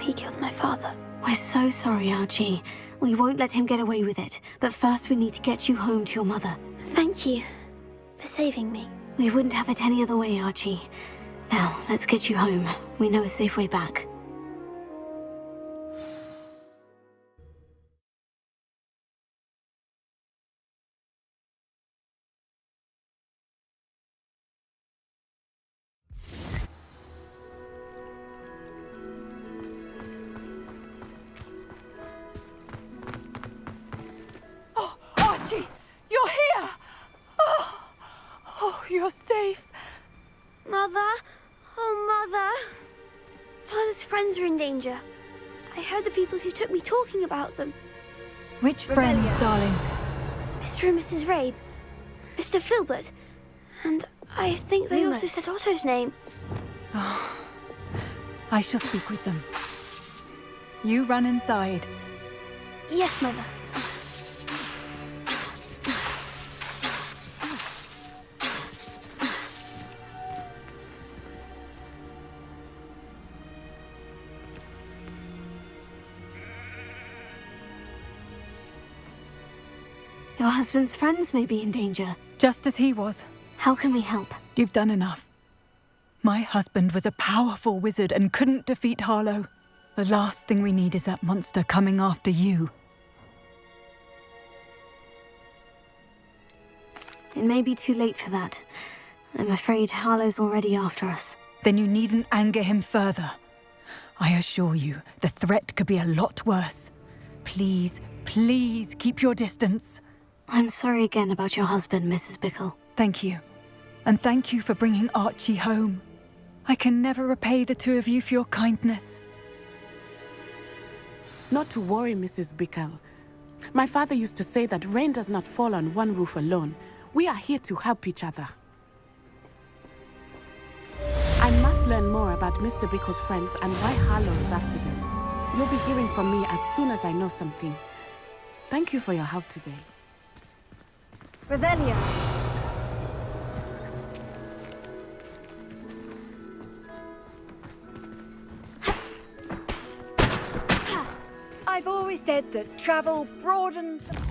he killed my father. We're so sorry, Archie. We won't let him get away with it. But first we need to get you home to your mother. Thank you for saving me. We wouldn't have it any other way, Archie. Now, let's get you home. We know a safe way back. Oh, Archie! You're here! Oh, you're safe. Mother? Oh, Mother. Father's friends are in danger. I heard the people who took me talking about them. Which friends, darling? Mr. and Mrs. Rabe, Mr. Filbert, and I think they also said Otto's name. Oh, I shall speak with them. You run inside. Yes, Mother. Your husband's friends may be in danger. Just as he was. How can we help? You've done enough. My husband was a powerful wizard and couldn't defeat Harlow. The last thing we need is that monster coming after you. It may be too late for that. I'm afraid Harlow's already after us. Then you needn't anger him further. I assure you, the threat could be a lot worse. Please, please keep your distance. I'm sorry again about your husband, Mrs. Bickle. Thank you. And thank you for bringing Archie home. I can never repay the two of you for your kindness. Not to worry, Mrs. Bickle. My father used to say that rain does not fall on one roof alone. We are here to help each other. I must learn more about Mr. Bickle's friends and why Harlow is after them. You'll be hearing from me as soon as I know something. Thank you for your help today. Revelio! I've always said that travel broadens the...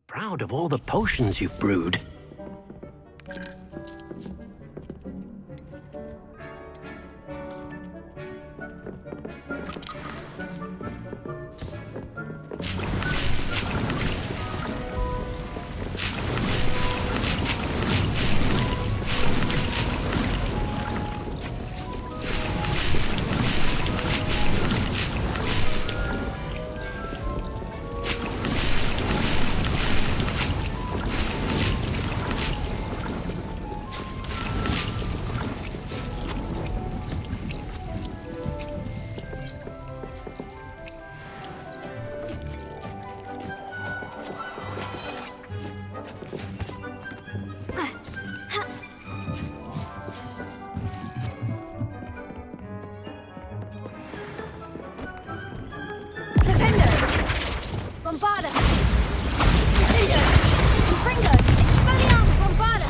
Proud of all the potions you've brewed. Bombarda! Fringo! Expelliarmus Bombarda!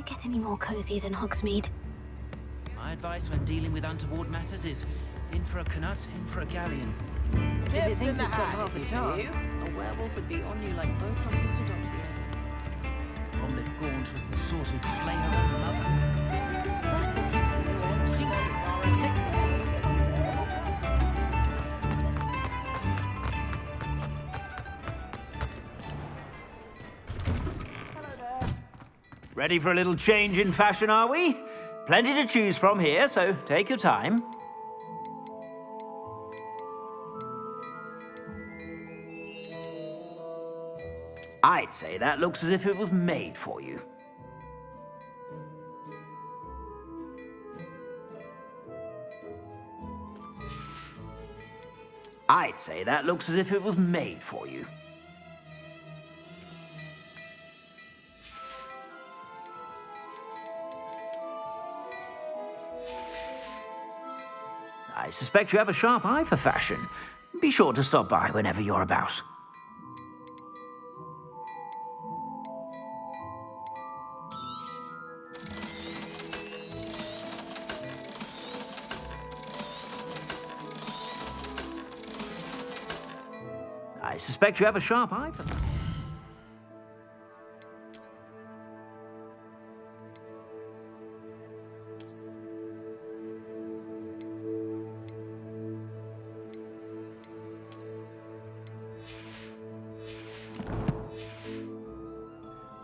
it get any more cozy than Hogsmeade? My advice when dealing with untoward matters is in for a canut, in for a galleon. If it thinks it's got half a chance, a werewolf would be on you like both on Mr. Doxier's. Olive Gaunt was the sort who'd flay her own mother. That's the teaching swords, Jesus. Ready for a little change in fashion, are we? Plenty to choose from here, so take your time. I'd say that looks as if it was made for you. I'd say that looks as if it was made for you. I suspect you have a sharp eye for fashion. Be sure to stop by whenever you're about. I suspect you have a sharp eye for that.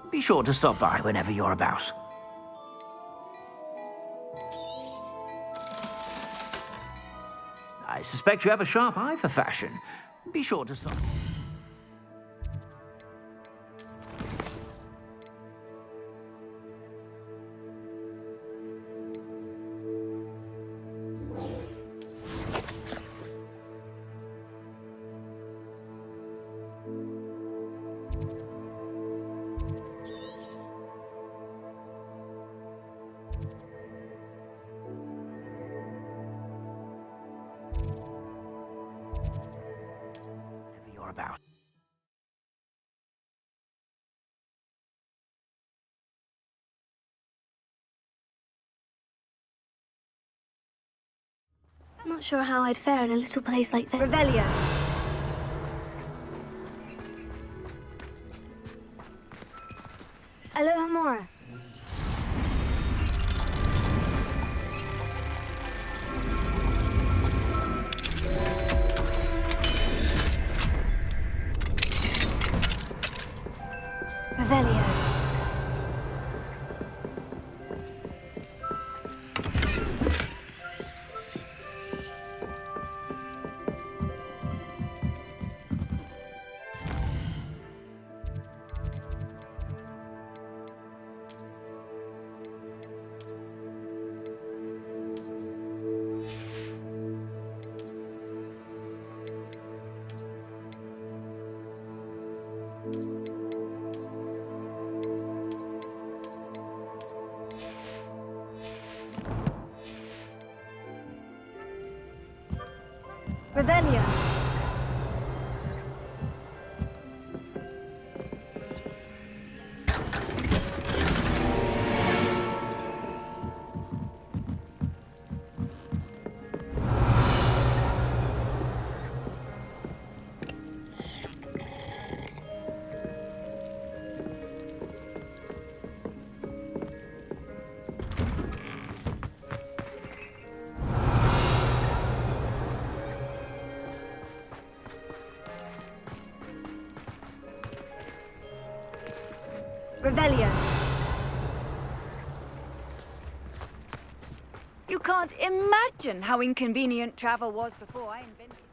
Be sure to stop by whenever you're about. I suspect you have a sharp eye for fashion. Be sure to stop. About. I'm not sure how I'd fare in a little place like this. Revelio. Alohomora. Revelio. Revelio. Revelio. You can't imagine how inconvenient travel was before I invented it.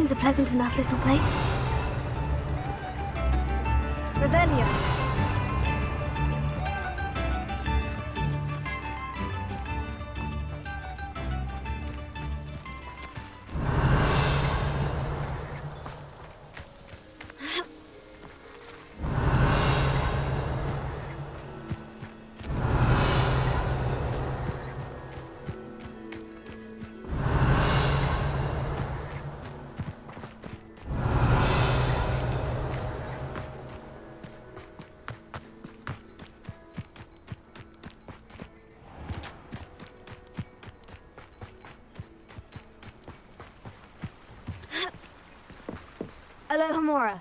seems a pleasant enough little place. Revelio. Alohomora.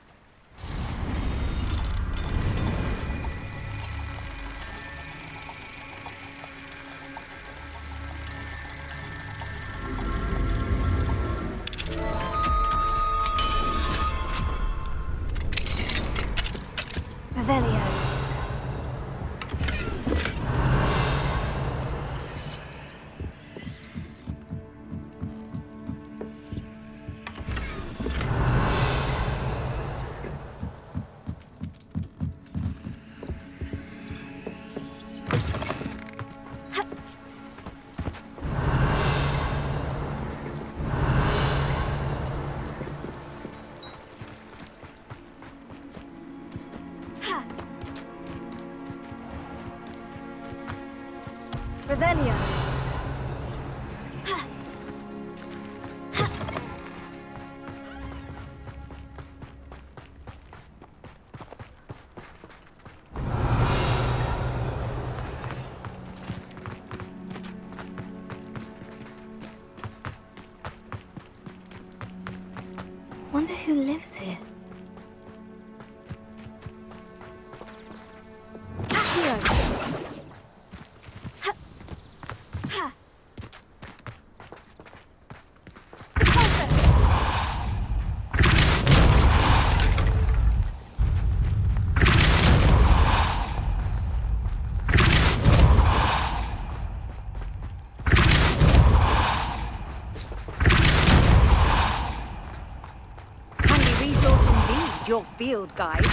Revelio. Revelio. Wonder who lives here. Handy resource indeed, your field guide.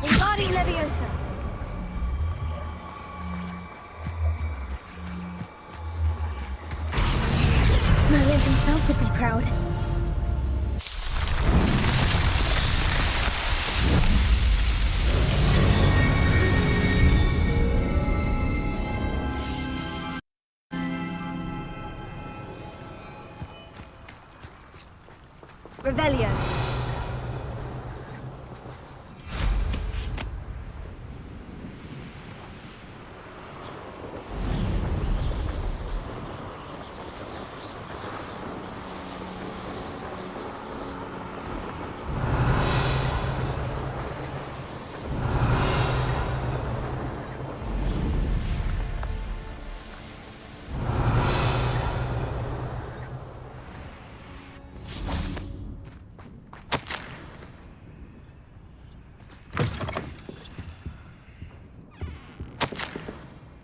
Embody Leviosa. Merlin himself would be proud. Revelio.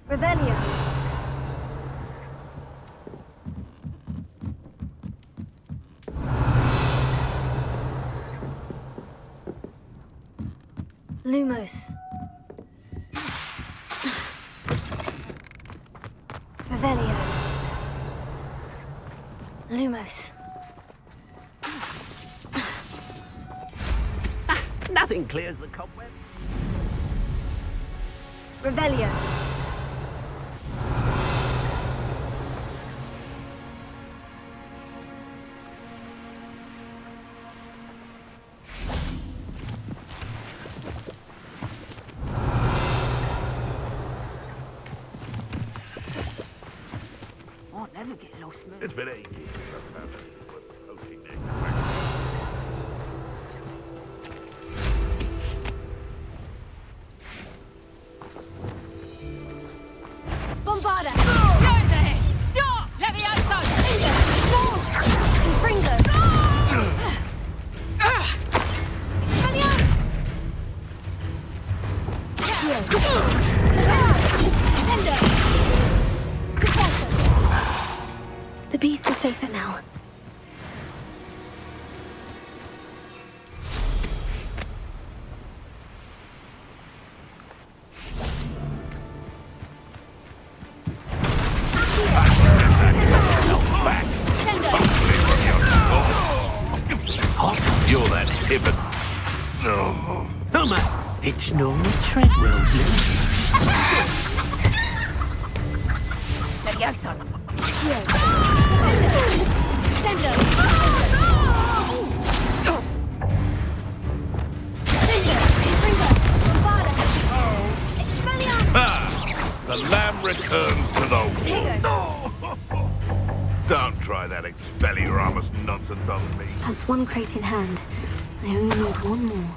Revelio. Lumos. Revelio. Lumos. Nothing clears the cobweb. Revelio. I'll never get lost, man. It's been ages since I've found anything worth poking next. Bombarda! Guys ahead! Stop! Let me outside! Infringo! The beast is safer now. You're that hibbon. Oh. Homer, it's no retreat, Rosalie. Levioso! The lamb returns to the wool. Don't try that Expelliarmus nonsense on me. That's one crate in hand. I only need one more.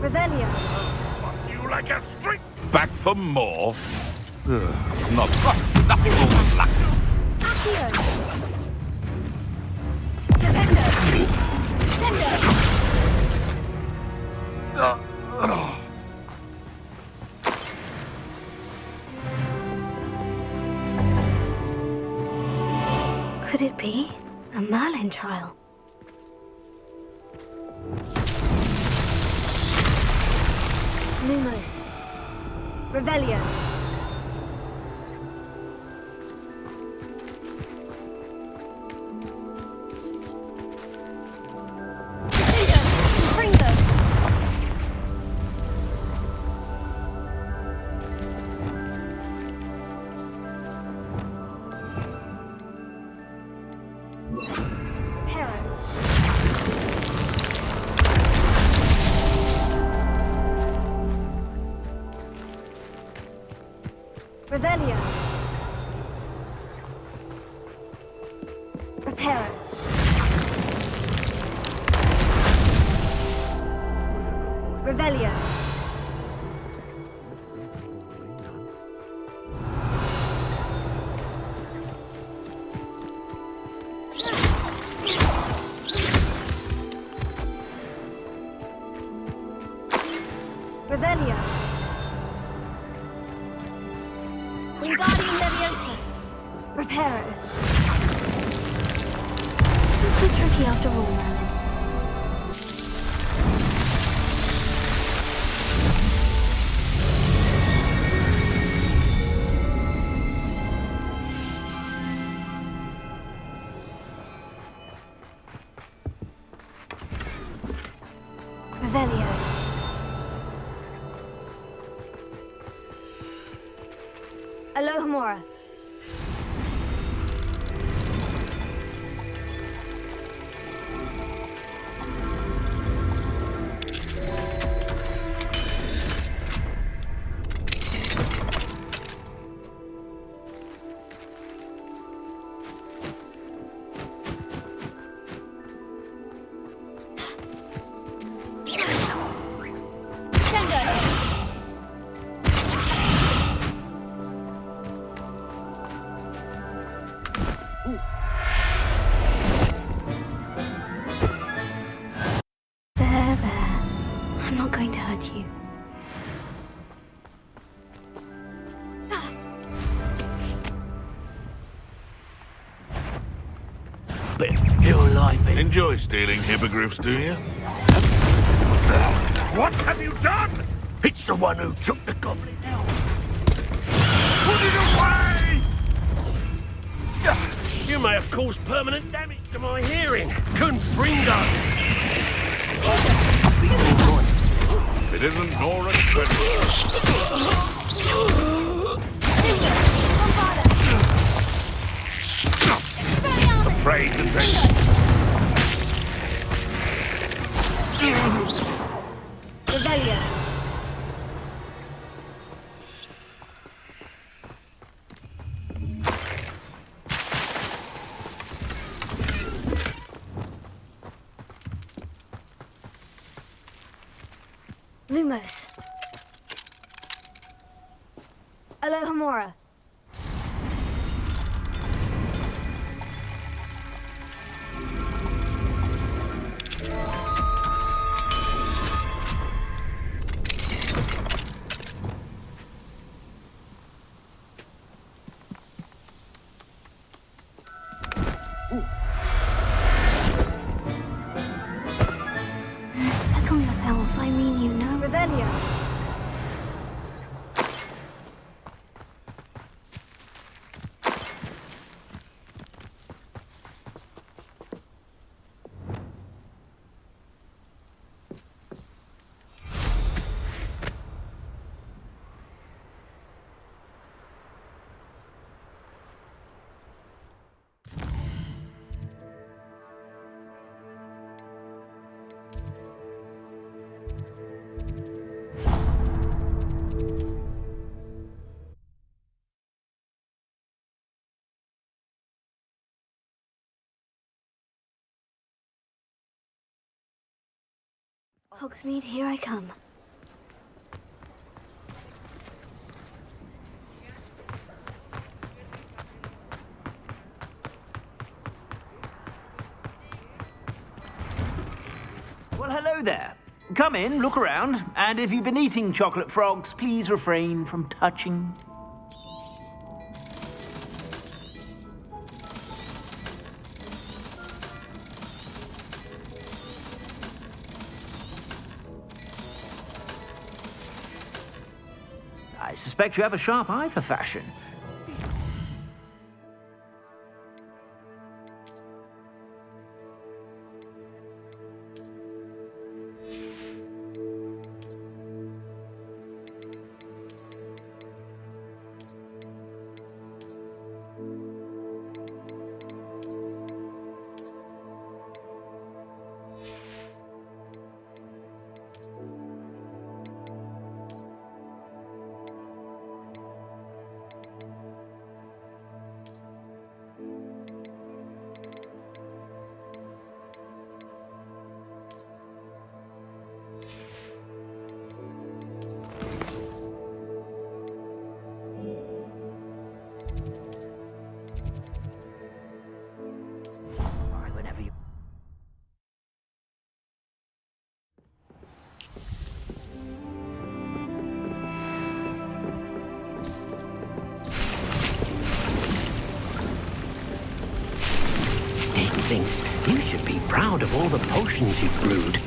Revelio. You like a streak. Back for more? Not all luck. Could it be a Merlin trial? Lumos. Revelio. Revelio. Reparo. Revelio. Revelio. Wingardium Leviosa. Reparo. It's so tricky after all, Merlin. Revelio. Alohomora. There. I'm not going to hurt you. But you're alive, mate. Enjoy stealing hippogriffs, do you? What have you done? It's the one who took the goblin out. Put it away! You may have caused permanent damage to my hearing. Confringo! It isn't Nora Treadwell. Afraid to take... Lumos. Alohomora. Settle yourself, I mean you know. Revelio. Hogsmeade, here I come. Well, hello there. Come in, look around, and if you've been eating chocolate frogs, please refrain from touching. I suspect you have a sharp eye for fashion. Thinks you should be proud of all the potions you've brewed.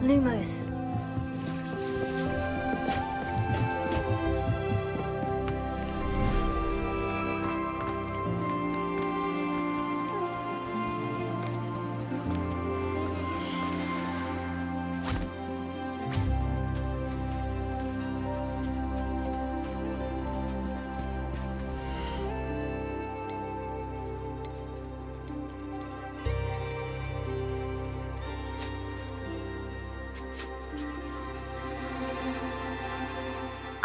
Lumos.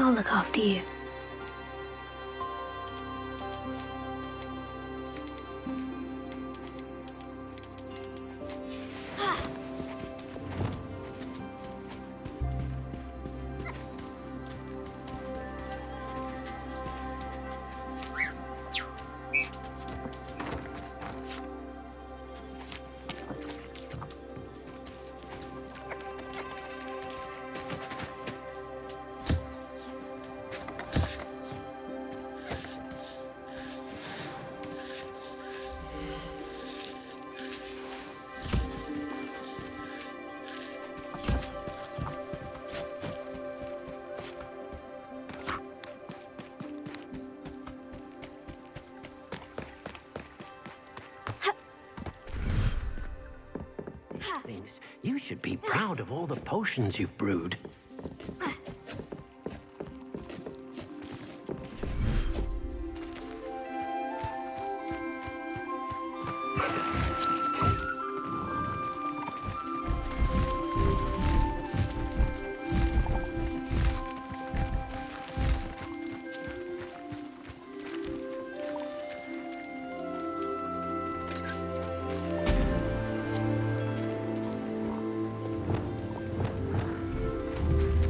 I'll look after you. Thinks you should be proud of all the potions you've brewed.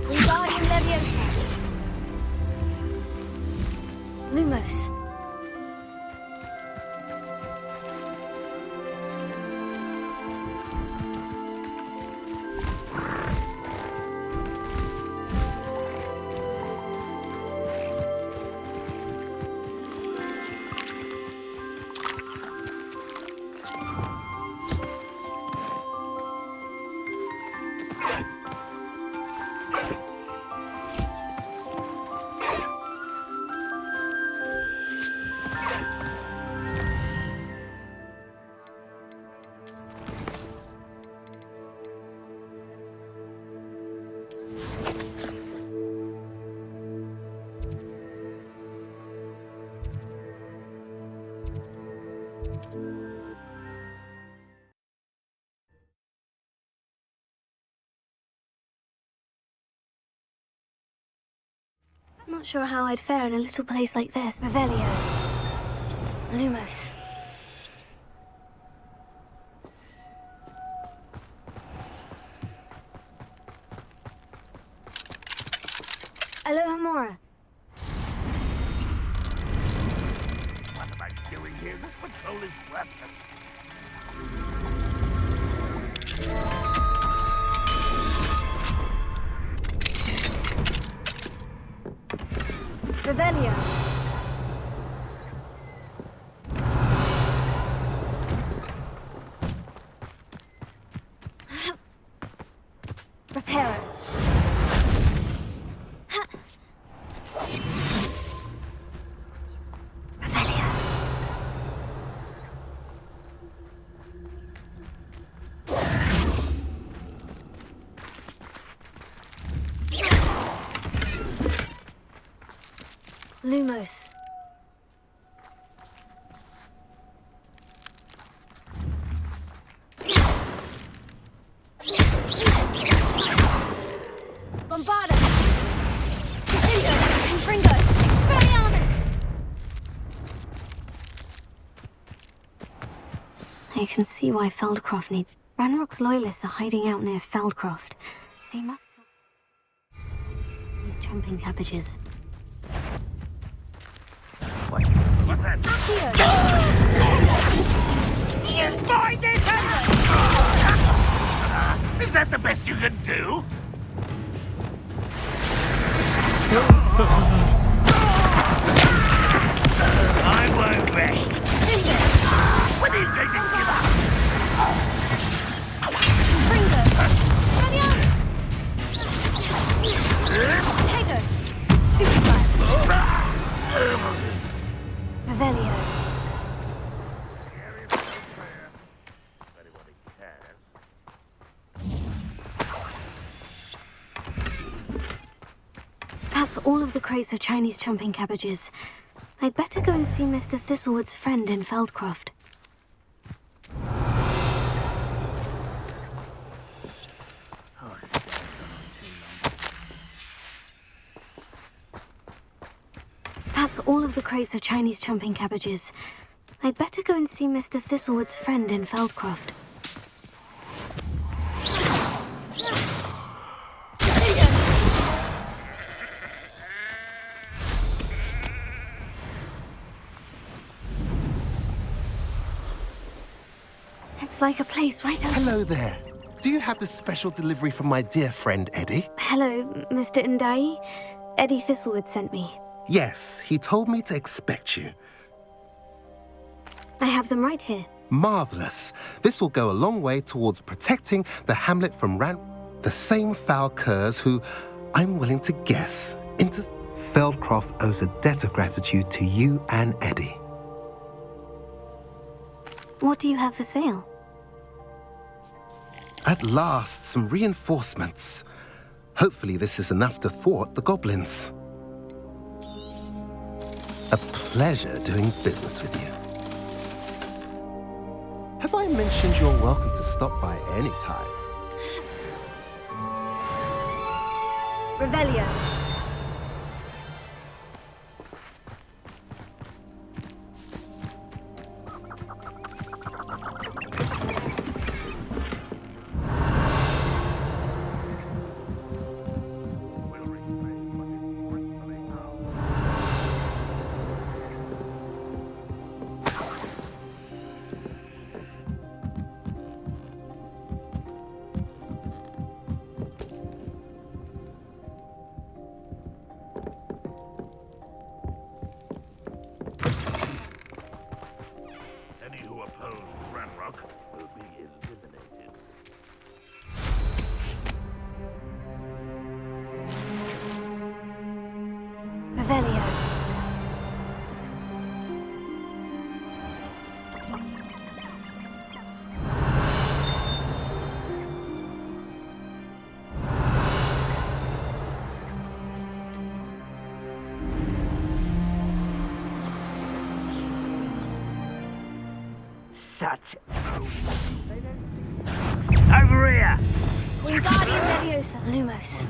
Wingardium Leviosa. Lumos. Not sure how I'd fare in a little place like this. Revelio. Lumos. Alohomora. What am I doing here? This patrol is worthless. Revelio. Reparo. Revelio. Lumos. Bombarda. Crescendo. Confringo. Expelliarmus. I can see why Feldcroft needs... Ranrock's loyalists are hiding out near Feldcroft. They must have... these chomping cabbages. What's that? Find it! Is that the best you can do? I won't rest. When are you going to give up? Confringo. Expelliarmus. Tego. Stupefy. Revelio. That's all of the crates of Chinese chomping cabbages. I'd better go and see Mr. Thistlewood's friend in Feldcroft. unearth all of the crates of Chinese chumping cabbages. I'd better go and see Mr. Thistlewood's friend in Feldcroft. It's like a place right over... Hello there. Do you have this special delivery from my dear friend Eddie? Hello, Mr. Ndai. Eddie Thistlewood sent me. Yes, he told me to expect you. I have them right here. Marvelous. This will go a long way towards protecting the hamlet from the same foul curs who, I'm willing to guess, Feldcroft owes a debt of gratitude to you and Eddie. What do you have for sale? At last, some reinforcements. Hopefully this is enough to thwart the goblins. A pleasure doing business with you. Have I mentioned you're welcome to stop by any time? Revelio. Any who oppose Ranrock will be eliminated. Revelio. Such Over here! Wingardium Leviosa. Lumos.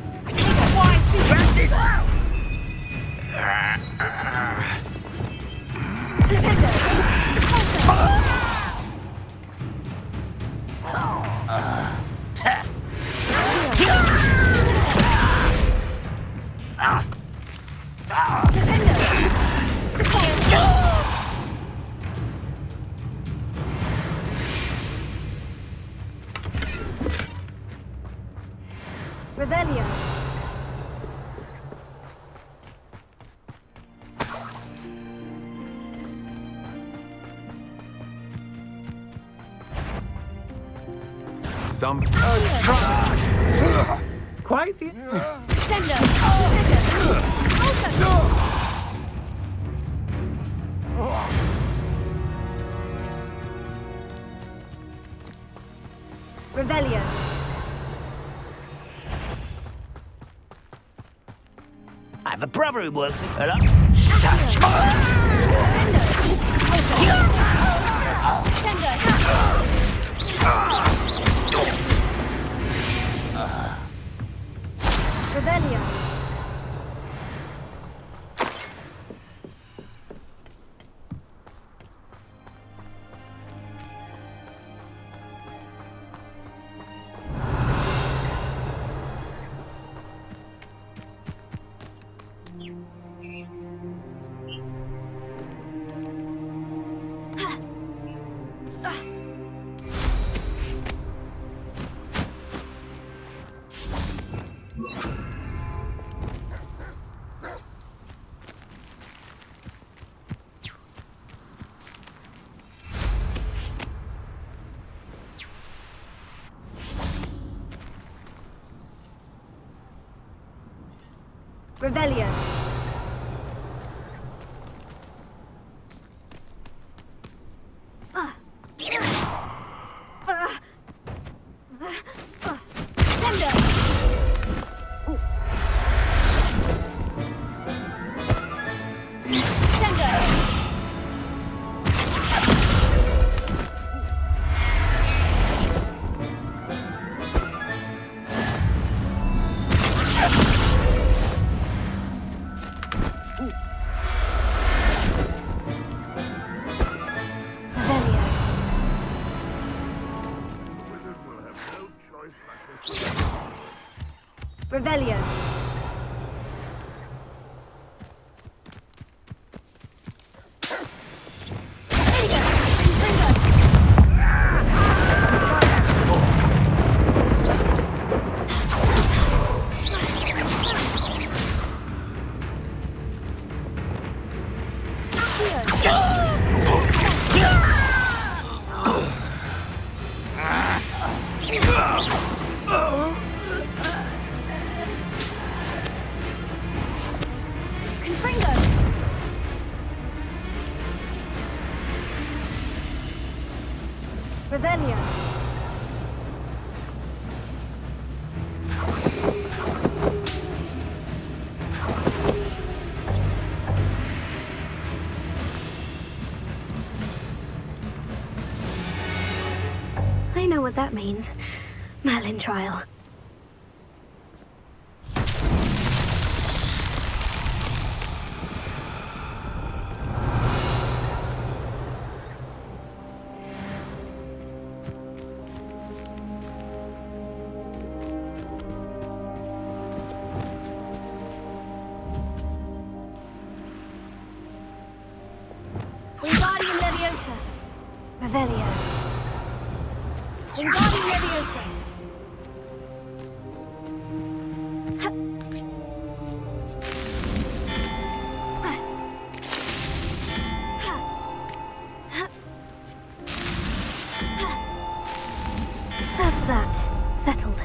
Revelio. Some... Quite the... Revelio. I have a brother who works in... Hello? Such... Revelio. Revelio. Revelio. Revelio. I know what that means. Merlin trial. Wingardium Leviosa. Revelio. Wingardium Leviosa. That's that. Settled.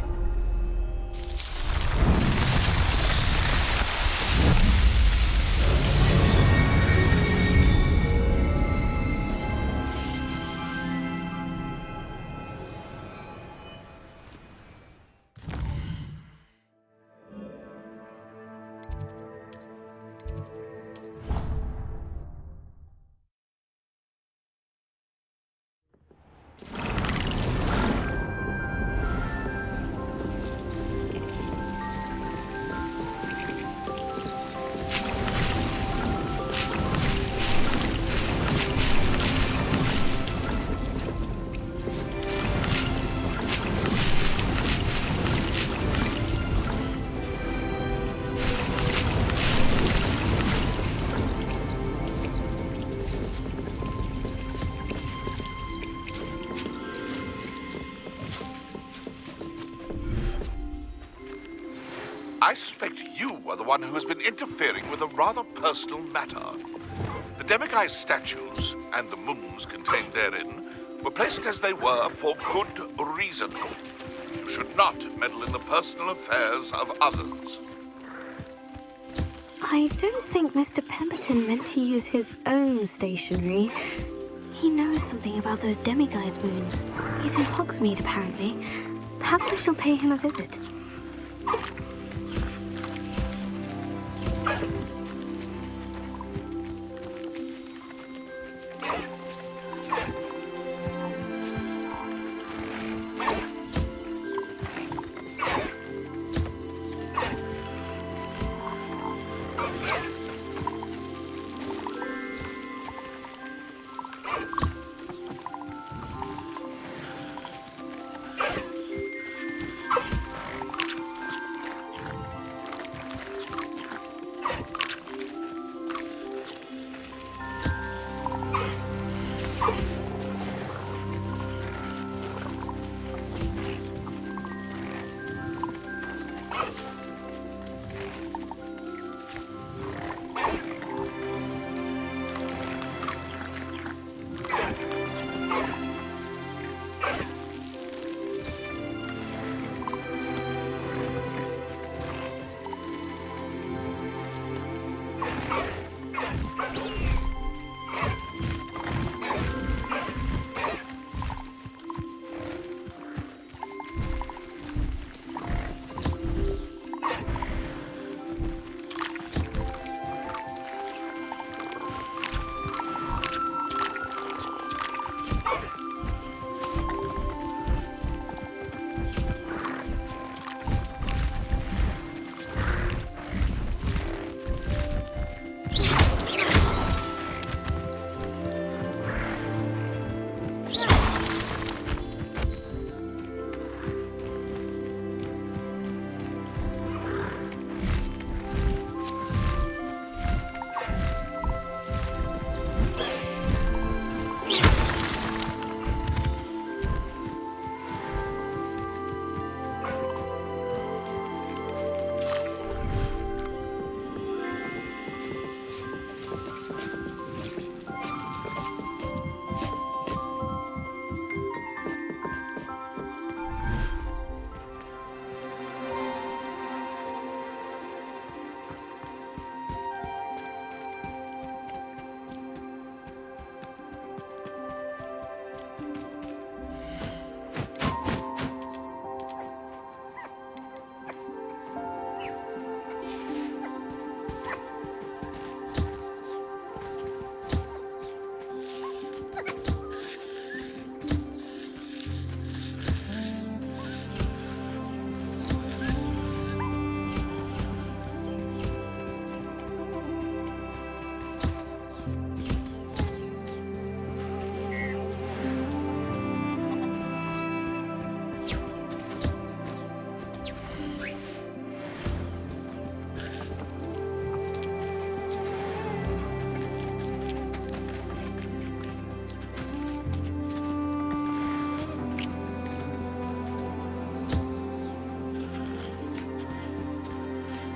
I suspect you are the one who has been interfering with a rather personal matter. The demiguise statues and the mums contained therein were placed as they were for good reason. You should not meddle in the personal affairs of others. I don't think Mr. Pemberton meant to use his own stationery. He knows something about those demiguise moons. He's in Hogsmeade, apparently. Perhaps I shall pay him a visit.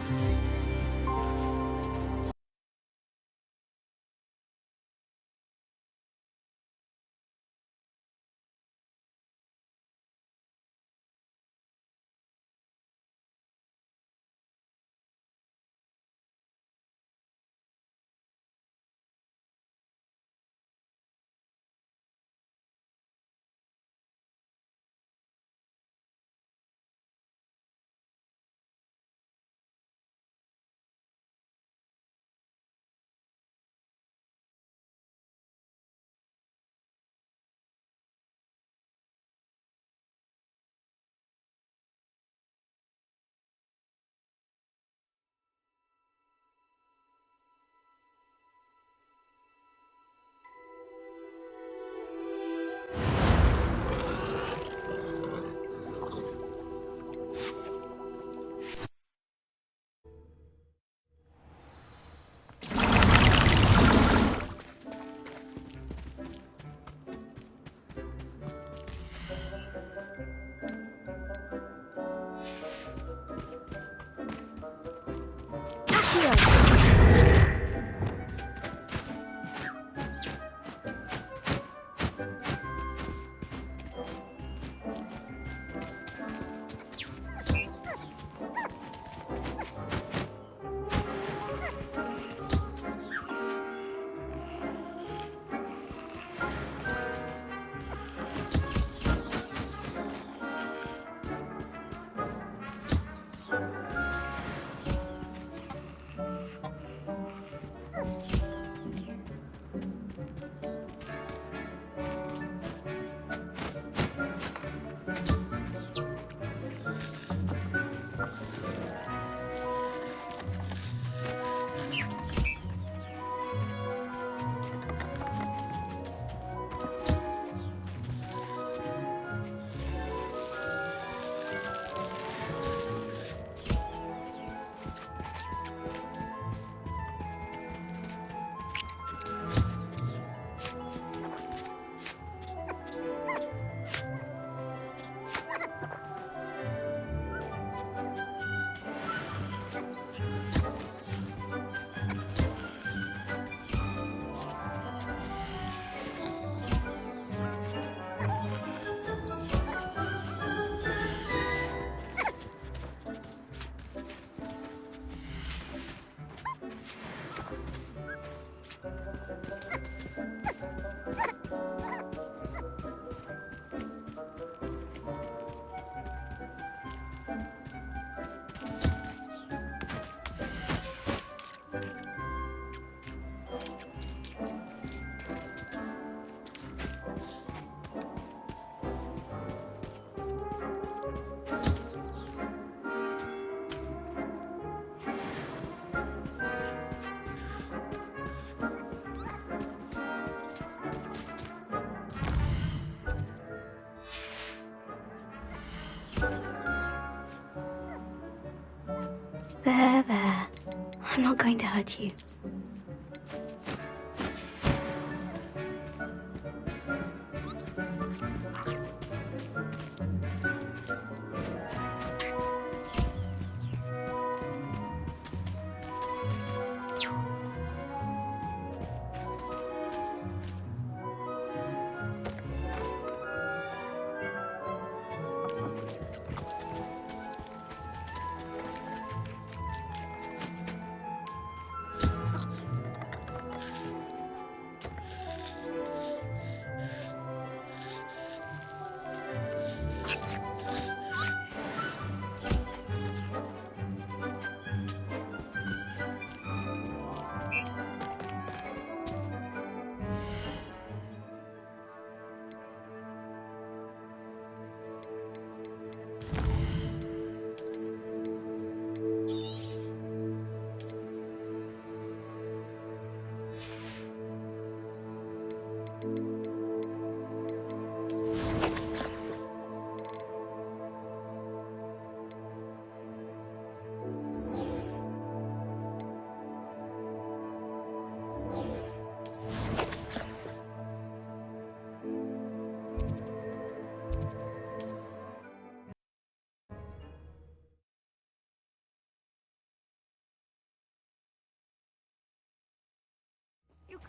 There. I'm not going to hurt you.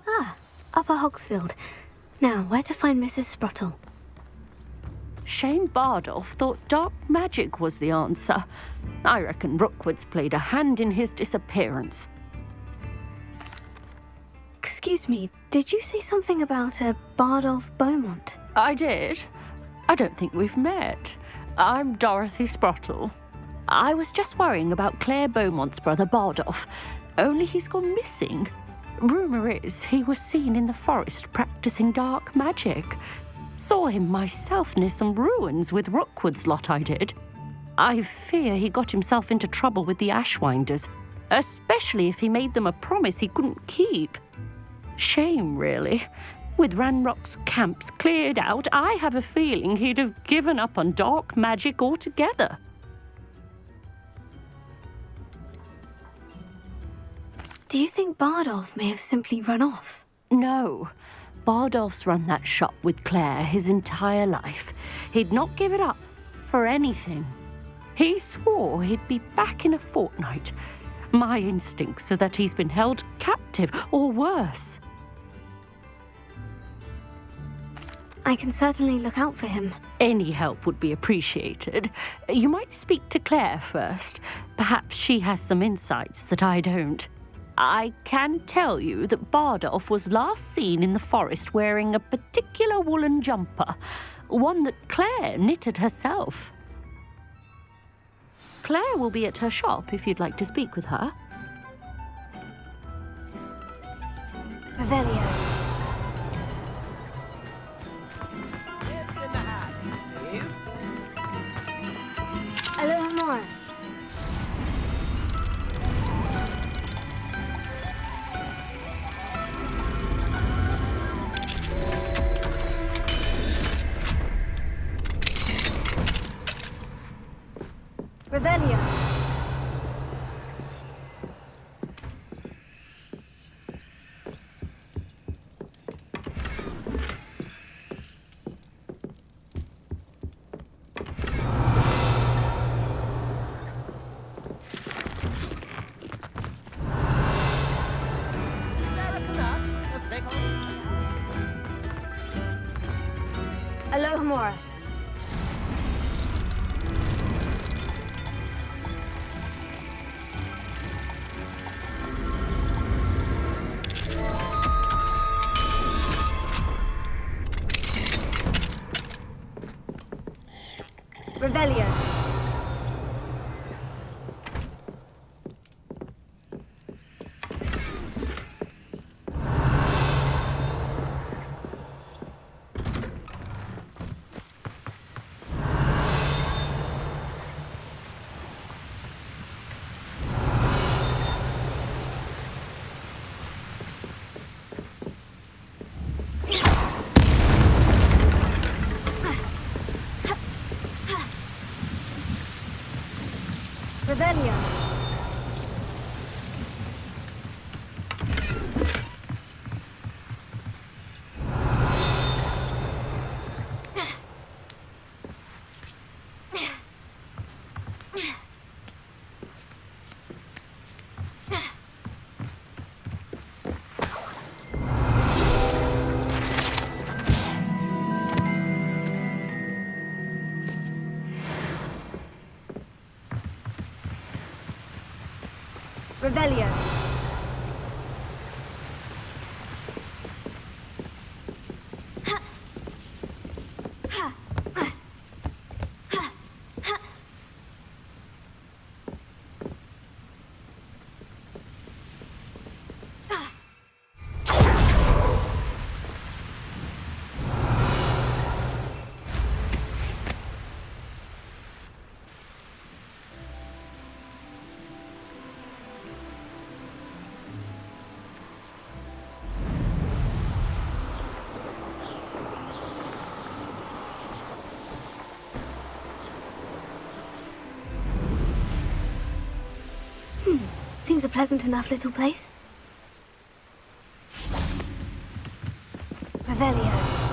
Ah, Upper Hogsfield. Now, where to find Mrs. Sprottle? Shane Bardolph thought dark magic was the answer. I reckon Rookwood's played a hand in his disappearance. Excuse me, did you say something about a Bardolph Beaumont? I did. I don't think we've met. I'm Dorothy Sprottle. I was just worrying about Claire Beaumont's brother Bardolph, only he's gone missing. Rumour is he was seen in the forest practicing dark magic. Saw him myself near some ruins with Rookwood's lot I did. I fear he got himself into trouble with the Ashwinders, especially if he made them a promise he couldn't keep. Shame, really. With Ranrock's camps cleared out, I have a feeling he'd have given up on dark magic altogether. Do you think Bardolph may have simply run off? No. Bardolph's run that shop with Claire his entire life. He'd not give it up for anything. He swore he'd be back in a fortnight. My instincts are that he's been held captive, or worse. I can certainly look out for him. Any help would be appreciated. You might speak to Claire first. Perhaps she has some insights that I don't. I can tell you that Bardolph was last seen in the forest wearing a particular woolen jumper, one that Claire knitted herself. Claire will be at her shop if you'd like to speak with her. Revelio. Alohomora. Revelio. Alohomora. Revelio. Revelio. Revelio. Seems a pleasant enough little place. Revelio.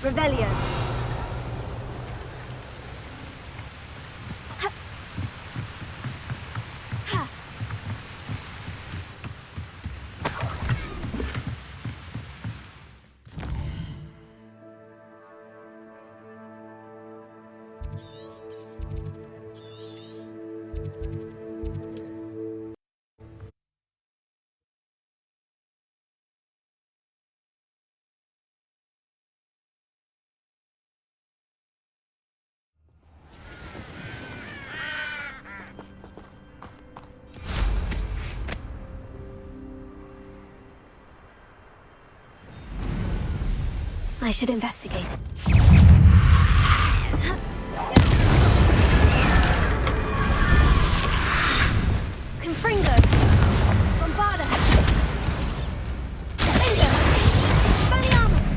Revelio. I should investigate. Confringo! Bombarda! Bingo! Spelliarmus!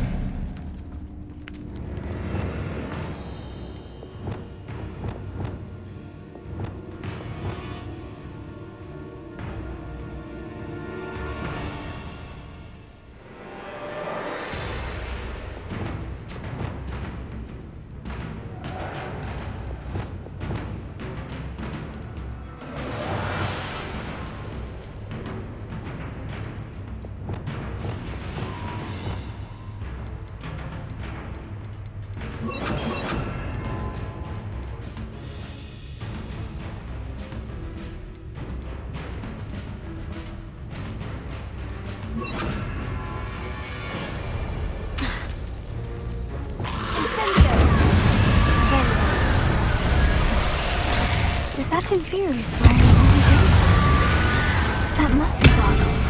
Is that Inferius wearing a holy jumper? That must be Bartles.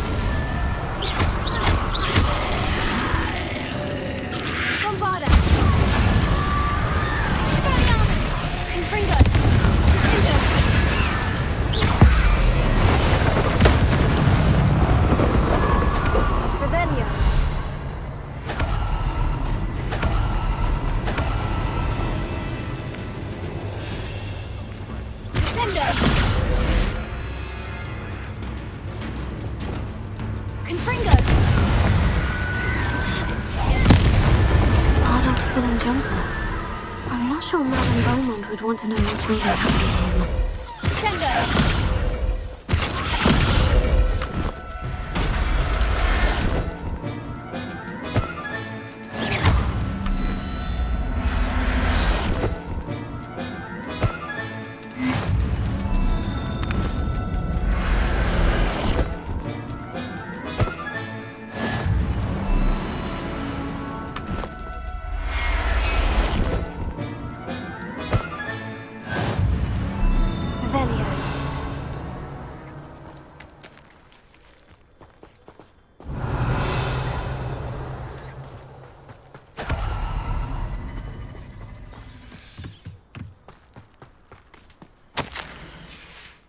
Bombarda! Spelliarmus! Confringo! Revelio. Confringo! Bartles spilling jumper. I'm not sure Madame Beaumont would want to know what's really happened to him. Sendo!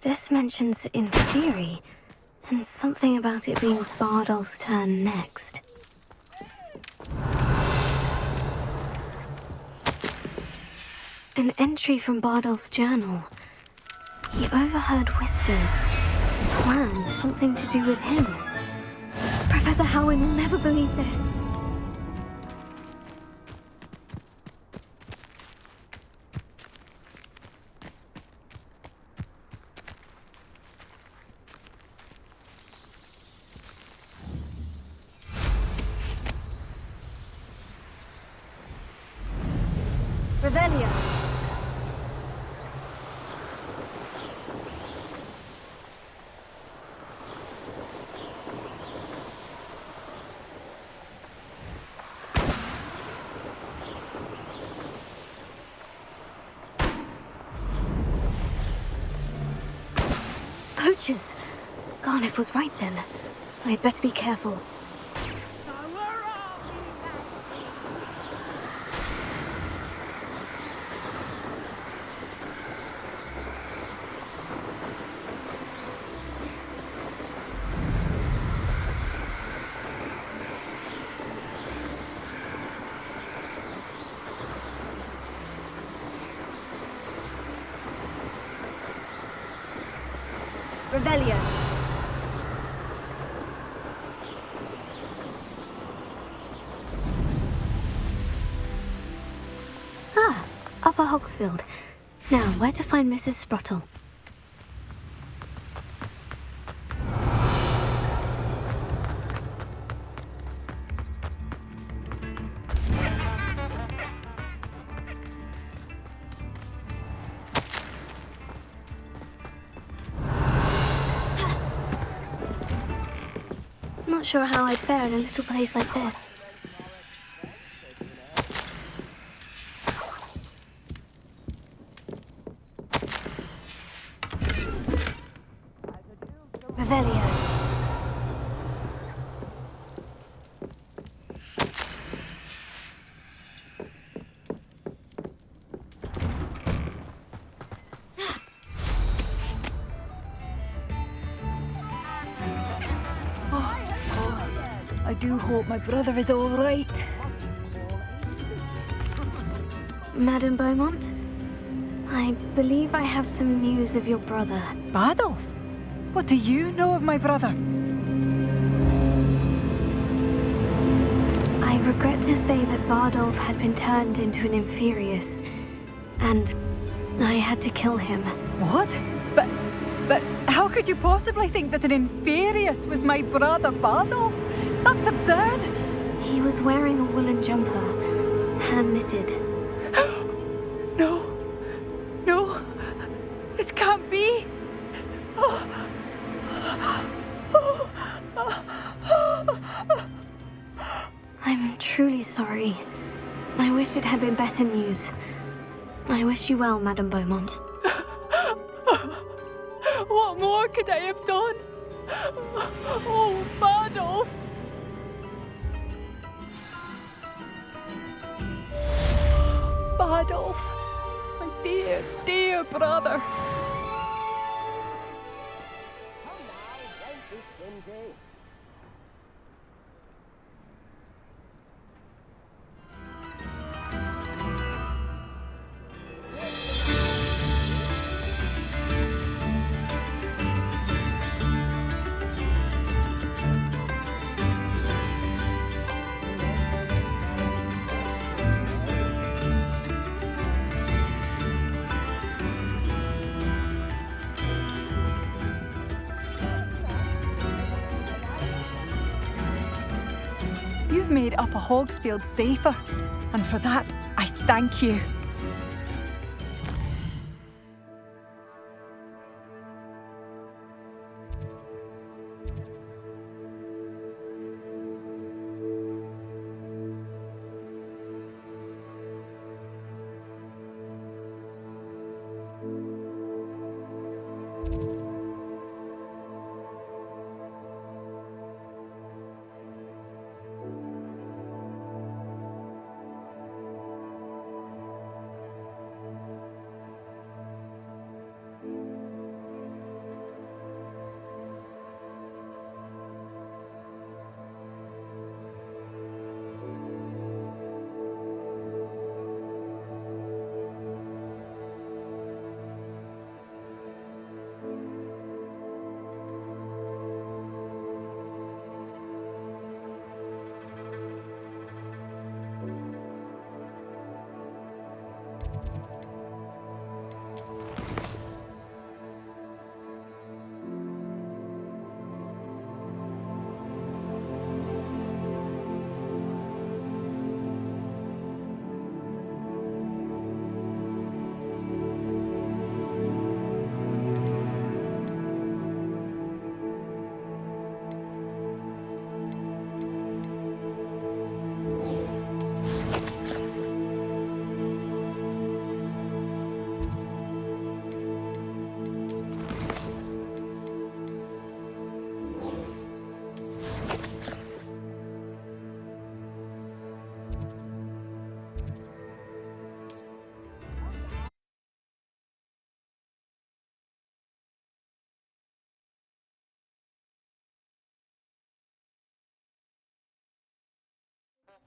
This mentions Inferi, and something about it being Bardolph's turn next. An entry from Bardolph's journal. He overheard whispers. Plan, something to do with him. Professor Howin will never believe this. Revelio. Poachers! Garniff was right then. I'd better be careful. Revelio. Upper Hogsfield. Now, where to find Mrs. Sprottle? Not sure how I'd fare in a little place like this. Revelio. I do hope my brother is all right. Madame Beaumont, I believe I have some news of your brother. Bardolph? What do you know of my brother? I regret to say that Bardolph had been turned into an Inferius, and I had to kill him. What? But how could you possibly think that an Inferius was my brother Bardolph? That's absurd! He was wearing a woolen jumper, hand-knitted. No, this can't be. I'm truly sorry. I wish it had been better news. I wish you well, Madame Beaumont. What more could I have done? Oh, Bardolph! Bardolph, my dear, dear brother. You've made Upper Hogsfield safer, and for that, I thank you.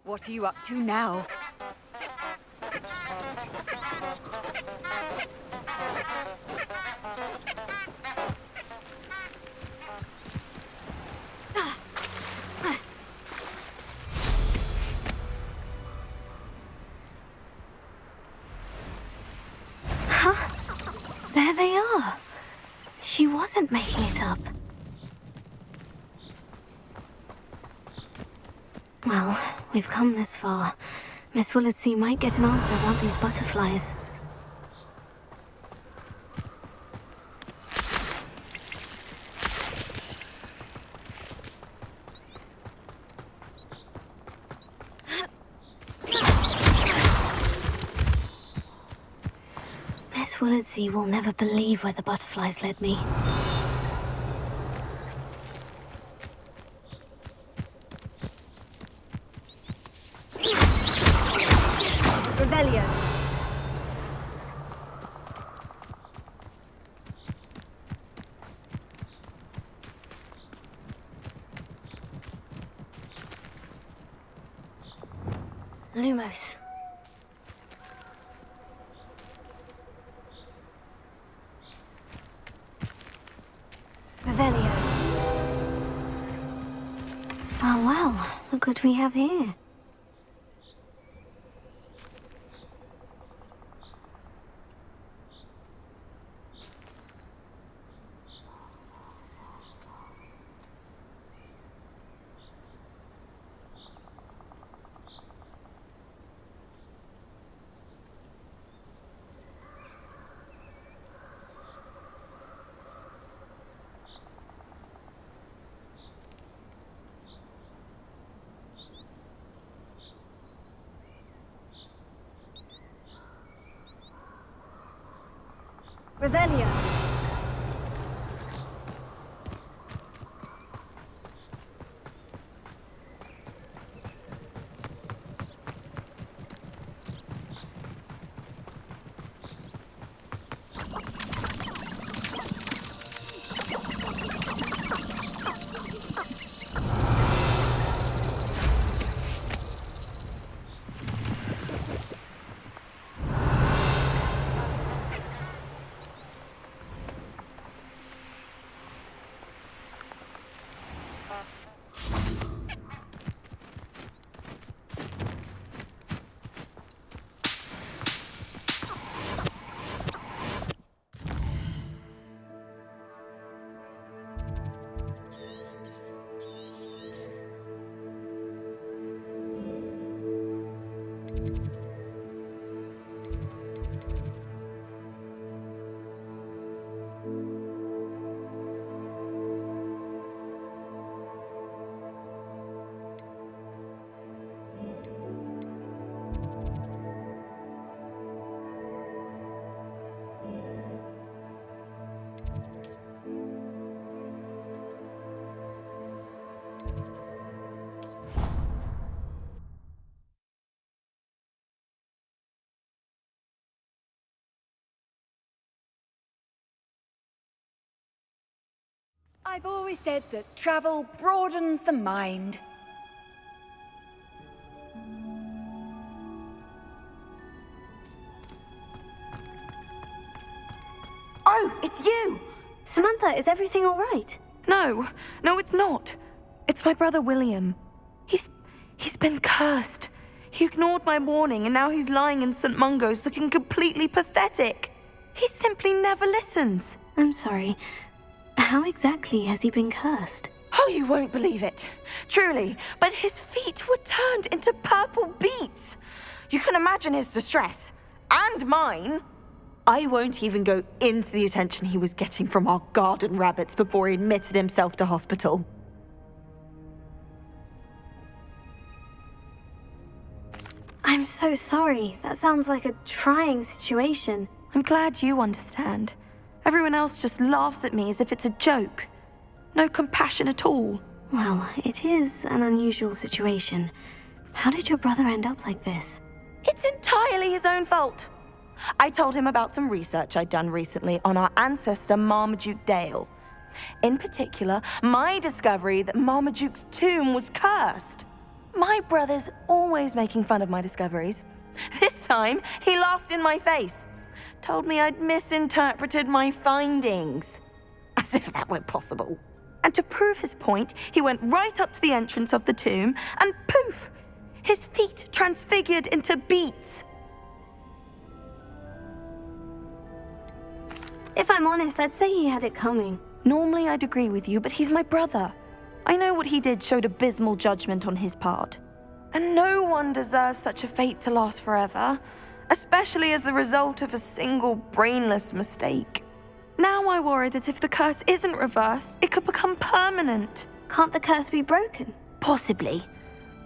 What are you up to now? isn't making it up. Well, we've come this far. Miss Willardsea might get an answer about these butterflies. Miss Willardsea will never believe where the butterflies led me. Revelio. Lumos. Revelio. Oh well, look what we have here. Revelio. I've always said that travel broadens the mind. Oh, it's you! Samantha, is everything all right? No, it's not. It's my brother William. He's been cursed. He ignored my warning and now he's lying in St. Mungo's looking completely pathetic. He simply never listens. I'm sorry. How exactly has he been cursed? Oh, you won't believe it. Truly, but his feet were turned into purple beets. You can imagine his distress. And mine. I won't even go into the attention he was getting from our garden rabbits before he admitted himself to hospital. I'm so sorry. That sounds like a trying situation. I'm glad you understand. Everyone else just laughs at me as if it's a joke. No compassion at all. Well, it is an unusual situation. How did your brother end up like this? It's entirely his own fault. I told him about some research I'd done recently on our ancestor Marmaduke Dale. In particular, my discovery that Marmaduke's tomb was cursed. My brother's always making fun of my discoveries. This time, he laughed in my face. Told me I'd misinterpreted my findings. As if that were possible. And to prove his point, he went right up to the entrance of the tomb and poof! His feet transfigured into beets. If I'm honest, I'd say he had it coming. Normally I'd agree with you, but he's my brother. I know what he did showed abysmal judgment on his part. And no one deserves such a fate to last forever, especially as the result of a single brainless mistake. Now I worry that if the curse isn't reversed, it could become permanent. Can't the curse be broken? Possibly.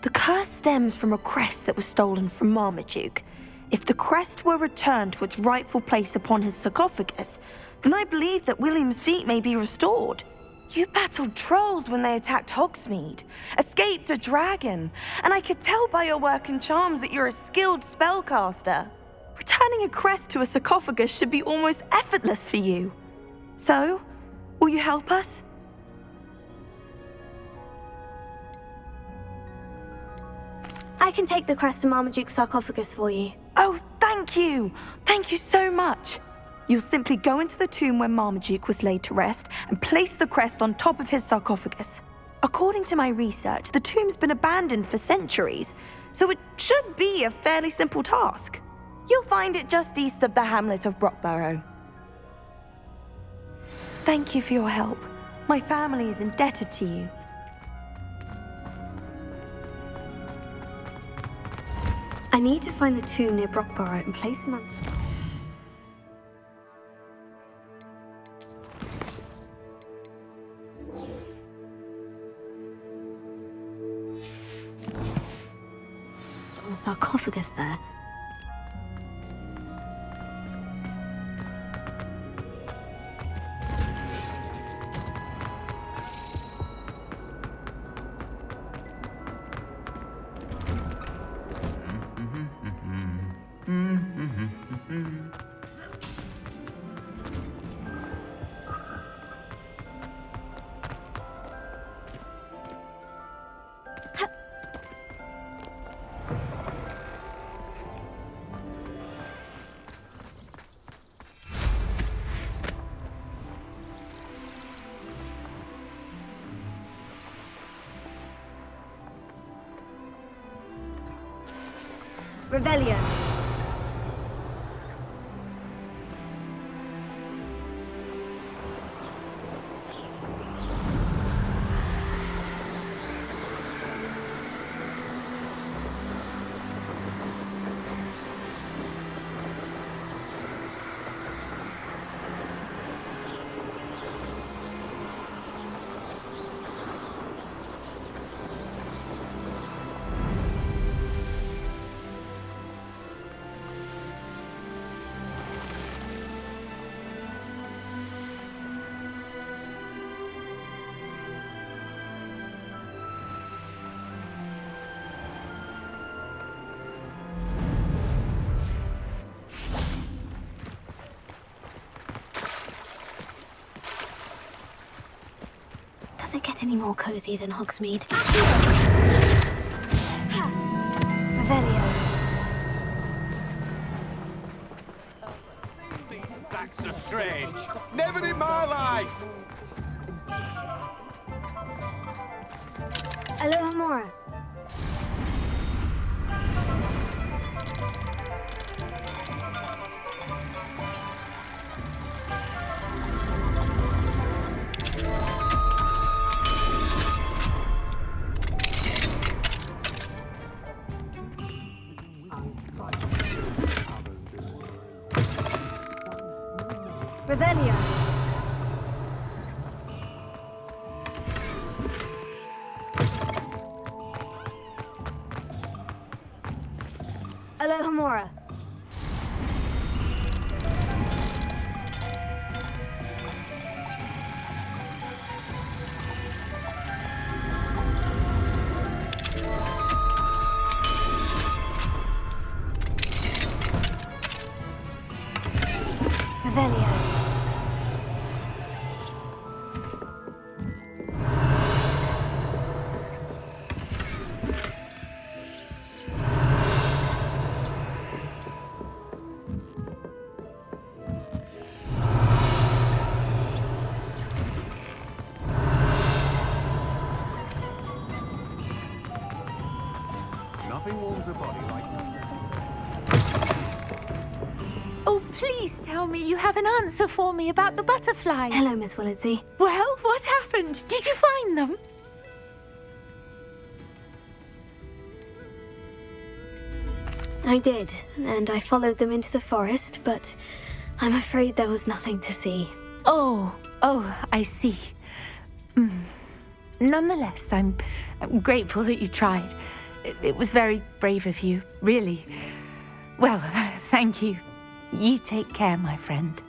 The curse stems from a crest that was stolen from Marmaduke. If the crest were returned to its rightful place upon his sarcophagus, then I believe that William's feet may be restored. You battled trolls when they attacked Hogsmeade, escaped a dragon, and I could tell by your work and charms that you're a skilled spellcaster. Returning a crest to a sarcophagus should be almost effortless for you. So, will you help us? I can take the crest to Marmaduke's sarcophagus for you. Oh, thank you! Thank you so much! You'll simply go into the tomb where Marmaduke was laid to rest and place the crest on top of his sarcophagus. According to my research, the tomb's been abandoned for centuries, so it should be a fairly simple task. You'll find it just east of the hamlet of Brockborough. Thank you for your help. My family is indebted to you. I need to find the tomb near Brockborough and place them on... on a sarcophagus there. Revelio. Does it get any more cozy than Hogsmeade? Revelio. That's so strange. Never in my life. Aloha Mora. Revelio. Aloha Mora. Revelio. Nothing warms a body like that. Oh, Please tell me you have an answer for me about the butterfly. Hello, Miss Willardsey. Well, what happened? Did you find them? I did, and I followed them into the forest, but I'm afraid there was nothing to see. Oh, I see. Nonetheless, I'm grateful that you tried. It was very brave of you, really. Well, thank you. You take care, my friend.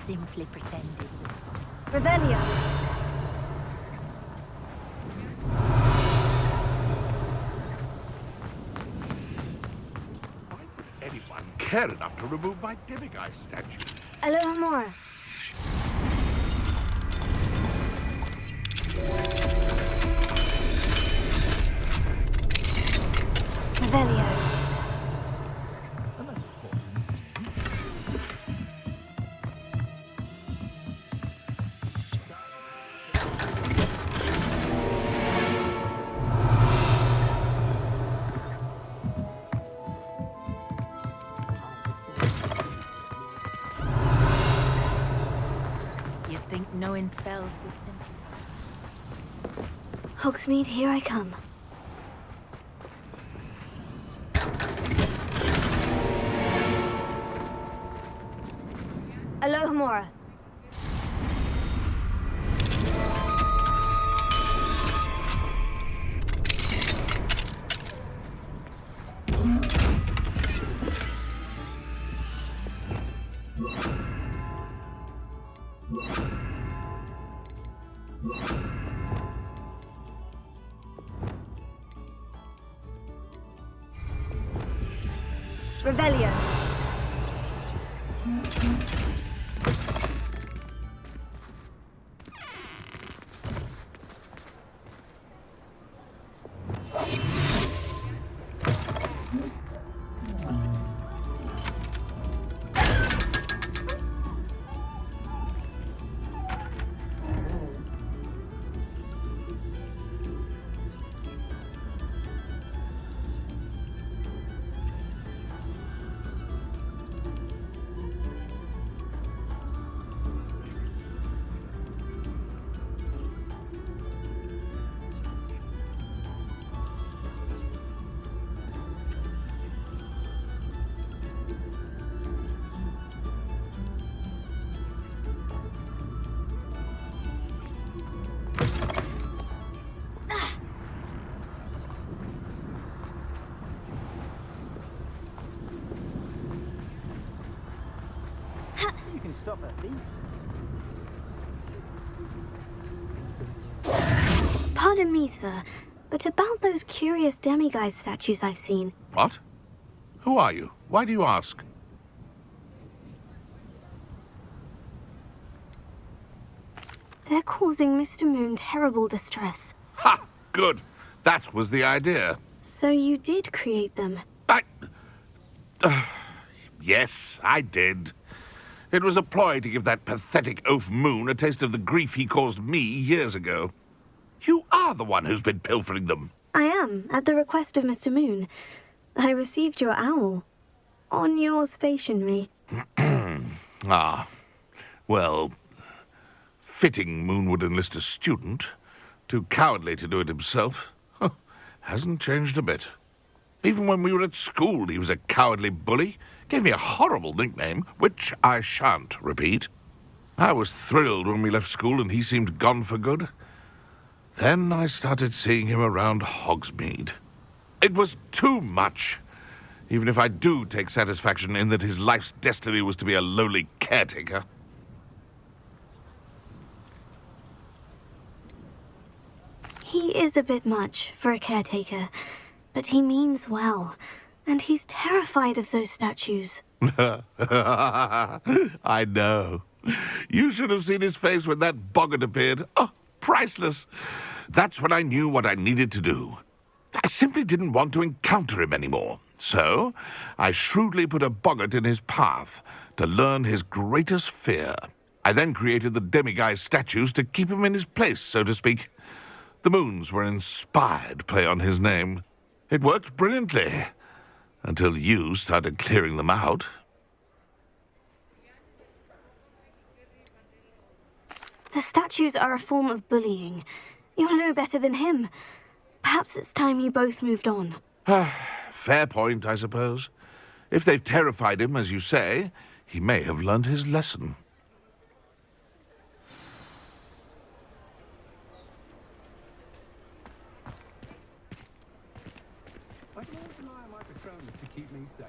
Simply pretended. Revelio. Anyone care enough to remove my demiguise statue? Alohomora. Revelio. Think knowing spells would simply... Hogsmeade, here I come. Alohomora. Revelio. Stop at least. Pardon me, sir, but about those curious demiguise statues I've seen. What? Who are you? Why do you ask? They're causing Mr. Moon terrible distress. Ha! Good. That was the idea. So you did create them? Yes, I did. It was a ploy to give that pathetic oaf Moon a taste of the grief he caused me years ago. You are the one who's been pilfering them. I am, at the request of Mr. Moon. I received your owl. On your stationery. Ah. Well, fitting Moon would enlist a student. Too cowardly to do it himself. Hasn't changed a bit. Even when we were at school, he was a cowardly bully. Gave me a horrible nickname, which I shan't repeat. I was thrilled when we left school and he seemed gone for good. Then I started seeing him around Hogsmeade. It was too much. Even if I do take satisfaction in that his life's destiny was to be a lowly caretaker. He is a bit much for a caretaker, but he means well. And he's terrified of those statues. I know. You should have seen his face when that boggart appeared. Oh, priceless. That's when I knew what I needed to do. I simply didn't want to encounter him anymore. So, I shrewdly put a boggart in his path to learn his greatest fear. I then created the demiguise statues to keep him in his place, so to speak. The moons were an inspired play on his name. It worked brilliantly, until you started clearing them out. The statues are a form of bullying. You'll know better than him. Perhaps it's time you both moved on. Fair point, I suppose. If they've terrified him, as you say, he may have learned his lesson. I can always rely on my Patronus to keep me safe.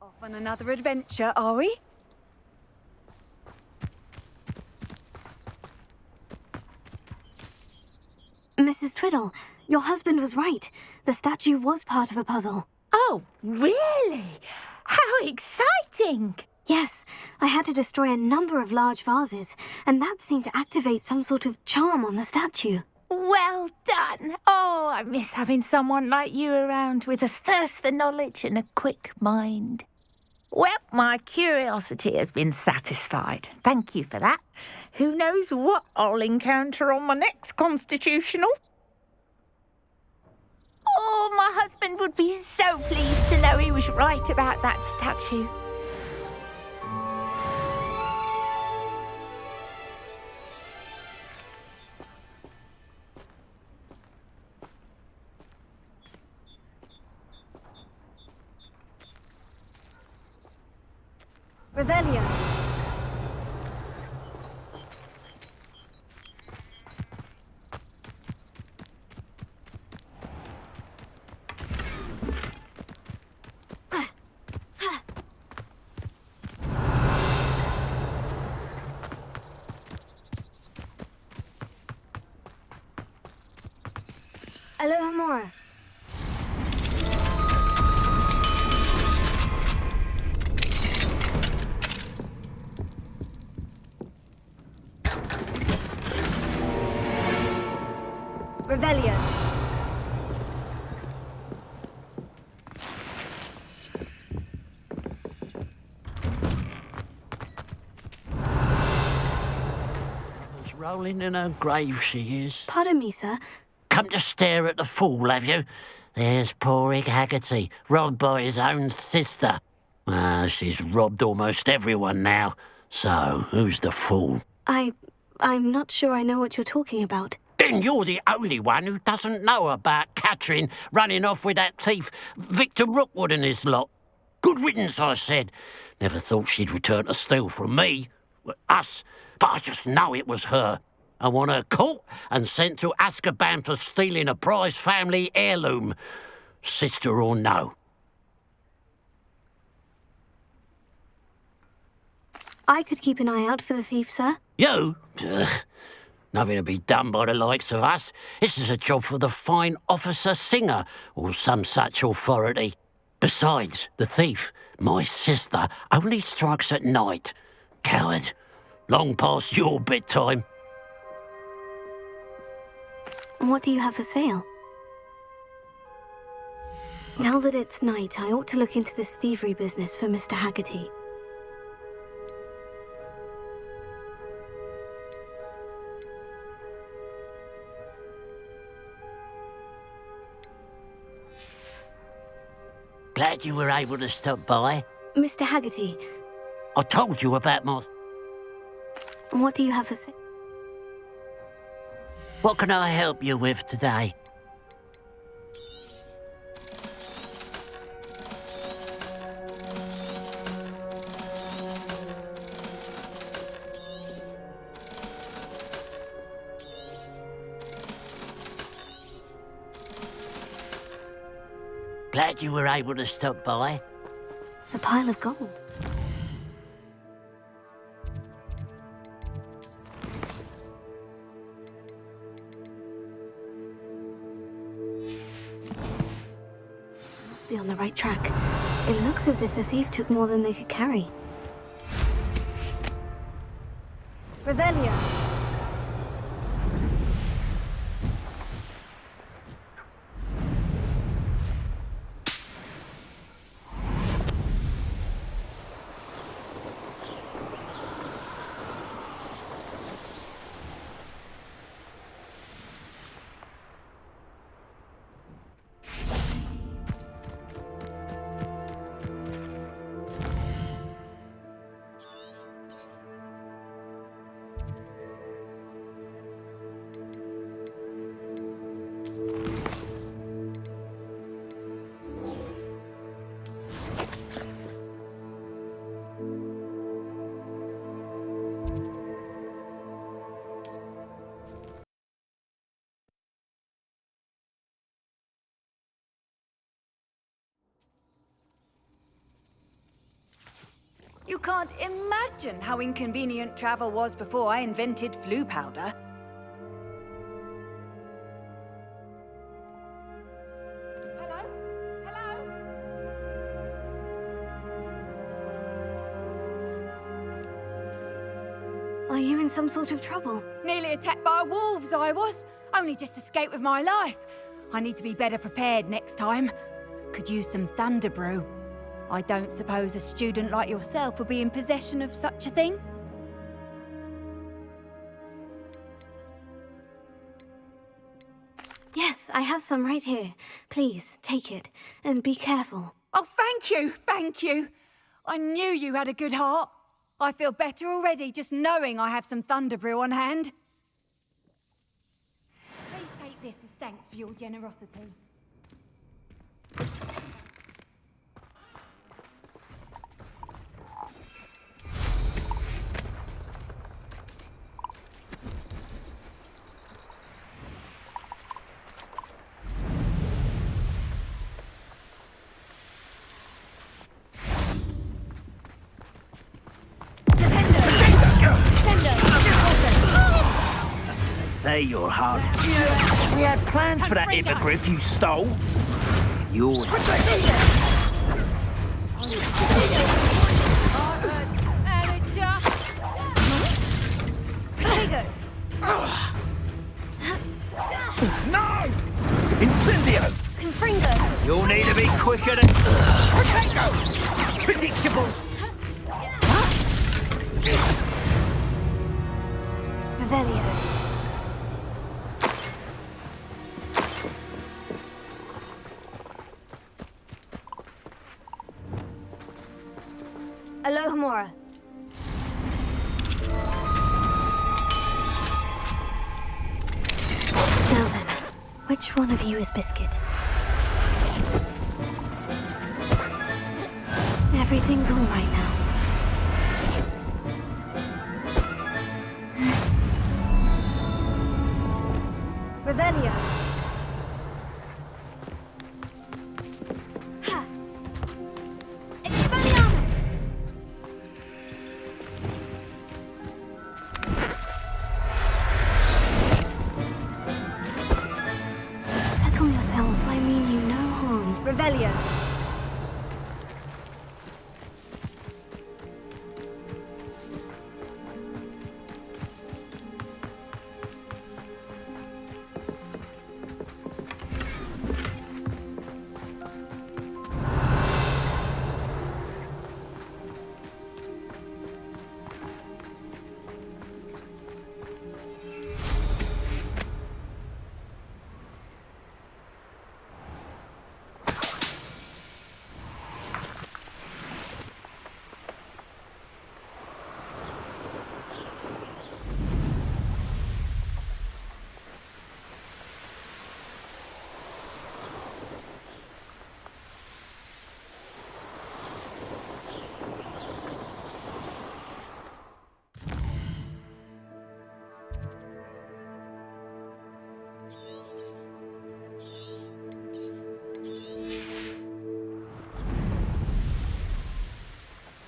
Off on another adventure, are we? Mrs. Twiddle, your husband was right. The statue was part of a puzzle. Oh, really? How exciting! Yes, I had to destroy a number of large vases, and that seemed to activate some sort of charm on the statue. Well done. Oh, I miss having someone like you around with a thirst for knowledge and a quick mind. Well, my curiosity has been satisfied. Thank you for that. Who knows what I'll encounter on my next constitutional? Oh, my husband would be so pleased to know he was right about that statue. Revelio. Aloha Mora. Revelio. She's rolling in her grave, she is. Pardon me, sir. Come to stare at the fool, have you? There's poor Ig Haggerty, robbed by his own sister. She's robbed almost everyone now. So, who's the fool? I'm not sure I know what you're talking about. Then you're the only one who doesn't know about Catherine running off with that thief, Victor Rookwood and his lot. Good riddance, I said. Never thought she'd return to steal from me, us, but I just know it was her. I want her caught and sent to Azkaban for stealing a prize family heirloom, sister or no. I could keep an eye out for the thief, sir. You? Nothing to be done by the likes of us. This is a job for the fine officer singer or some such authority. Besides, the thief, my sister, only strikes at night. Coward. Long past your bedtime. What do you have for sale? Now that it's night, I ought to look into this thievery business for Mr. Haggerty. Glad you were able to stop by. Mr. Haggerty. I told you about my... What do you have for sale? What can I help you with today? Glad you were able to stop by. A pile of gold. Must be on the right track. It looks as if the thief took more than they could carry. Revelio. You can't imagine how inconvenient travel was before I invented flu powder. Hello? Hello? Are you in some sort of trouble? Nearly attacked by wolves, I was. Only just escaped with my life. I need to be better prepared next time. Could use some thunder brew. I don't suppose a student like yourself would be in possession of such a thing? Yes, I have some right here. Please, take it. And be careful. Oh, thank you, thank you. I knew you had a good heart. I feel better already just knowing I have some thunder brew on hand. Please take this as thanks for your generosity. Say you're hard. We had plans for that hippogriff you stole. Yours. No! Incendio! Confringo! You'll need to be quicker than... Predictable! Revelio. Alohomora. Now then, which one of you is Biscuit? Everything's all right now. Revelio. Ha! Expelliarmus! Revelio.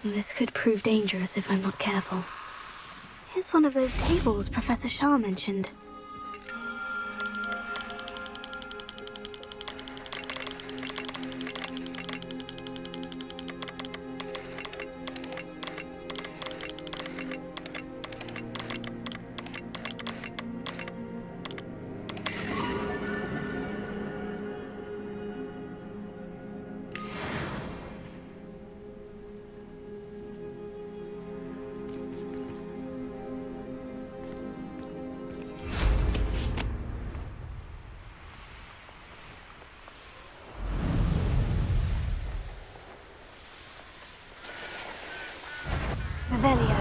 This could prove dangerous if I'm not careful. Here's one of those tables Professor Shah mentioned. Revelio.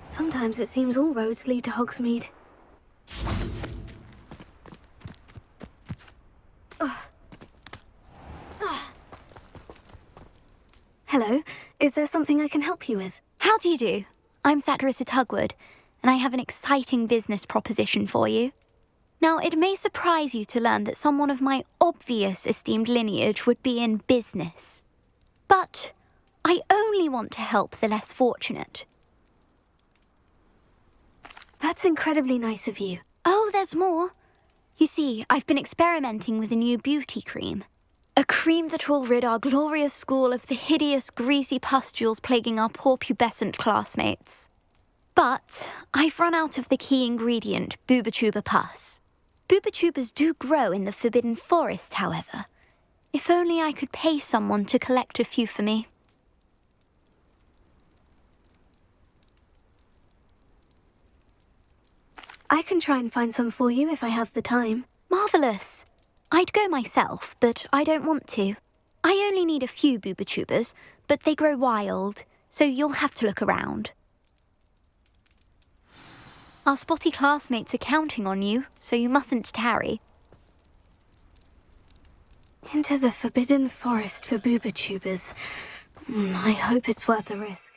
Sometimes it seems all roads lead to Hogsmeade. Hello, is there something I can help you with? How do you do? I'm Saccharissa Tugwood, and I have an exciting business proposition for you. Now, it may surprise you to learn that someone of my obvious esteemed lineage would be in business. But I only want to help the less fortunate. That's incredibly nice of you. Oh, there's more. You see, I've been experimenting with a new beauty cream. A cream that will rid our glorious school of the hideous, greasy pustules plaguing our poor pubescent classmates. But I've run out of the key ingredient, Booba-Tuba pus. Booba-Tubas do grow in the Forbidden Forest, however. If only I could pay someone to collect a few for me. I can try and find some for you if I have the time. Marvellous. I'd go myself, but I don't want to. I only need a few Booba-Tubas, but they grow wild, so you'll have to look around. Our spotty classmates are counting on you, so you mustn't tarry. Into the Forbidden Forest for Booba-Tubas. I hope it's worth the risk.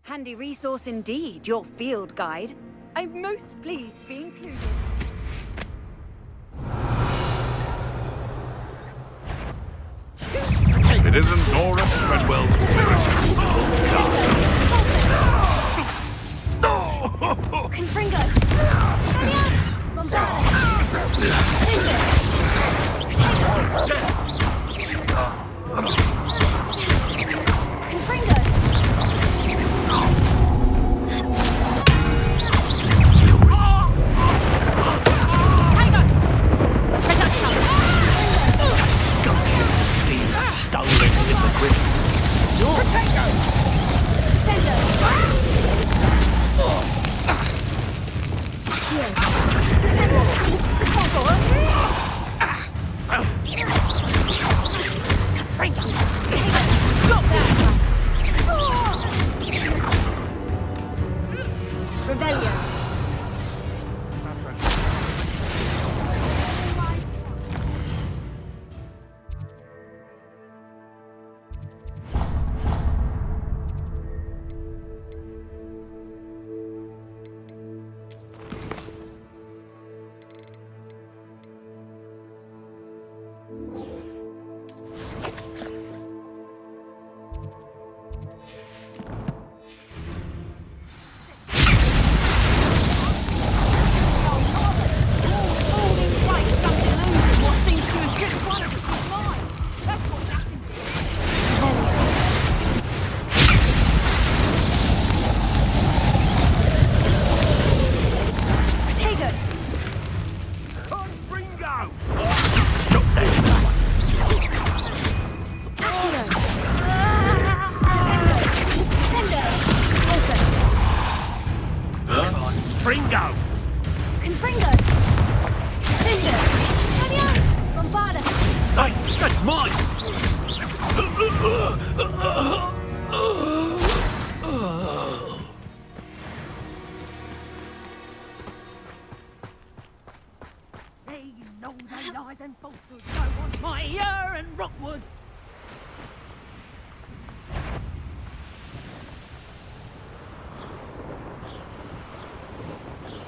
Handy resource indeed, your field guide. I'm most pleased to be included. It isn't Nora Treadwell's miracle. Confringo!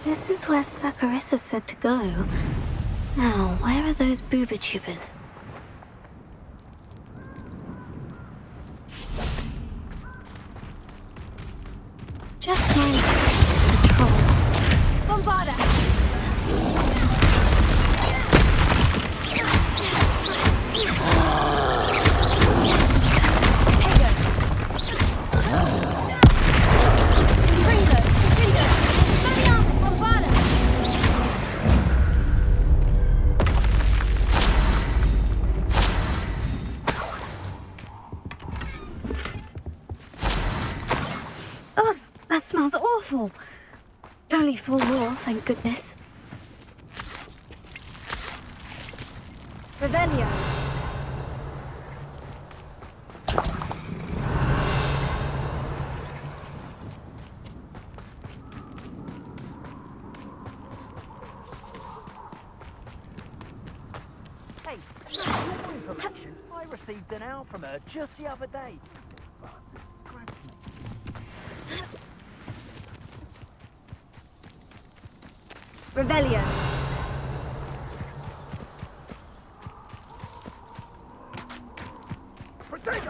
This is where Saccharissa said to go. Now, where are those booba tubers? Just mind the troll. Bombarda! That smells awful. Only 4 more, thank goodness. Revelio. Hey, information. I received an owl from her just the other day. Revelio.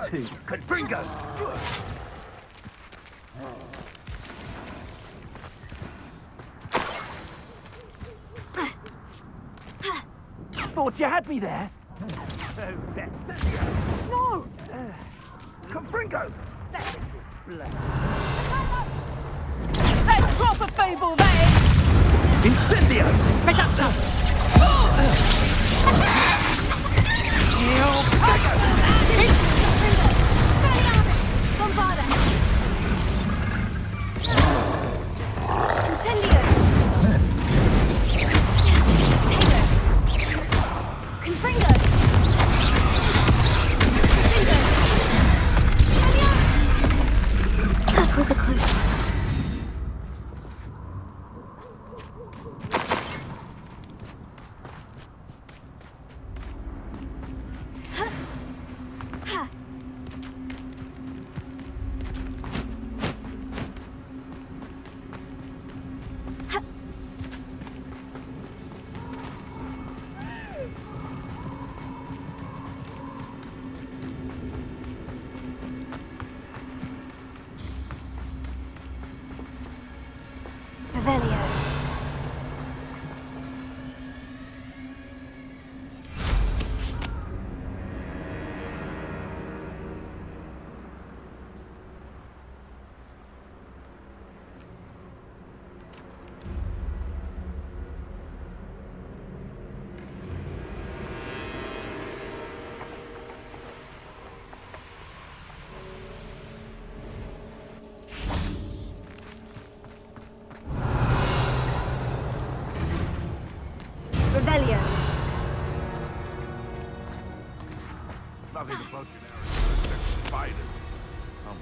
Two, Confringo! Thought you had me there. No! Confringo! Let's drop a fable vein! Incendio! Reductor! Bombarda! Incendio! Confringo! That was a close one. Revelio.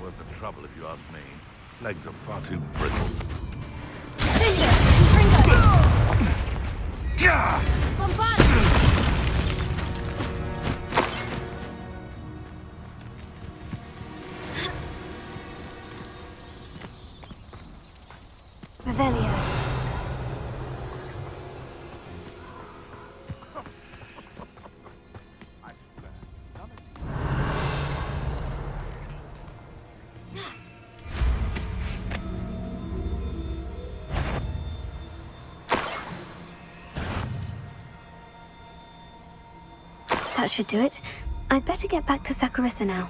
worth the trouble if you ask me. Legs are far too brittle. Revelio. That should do it. I'd better get back to Sakurissa now.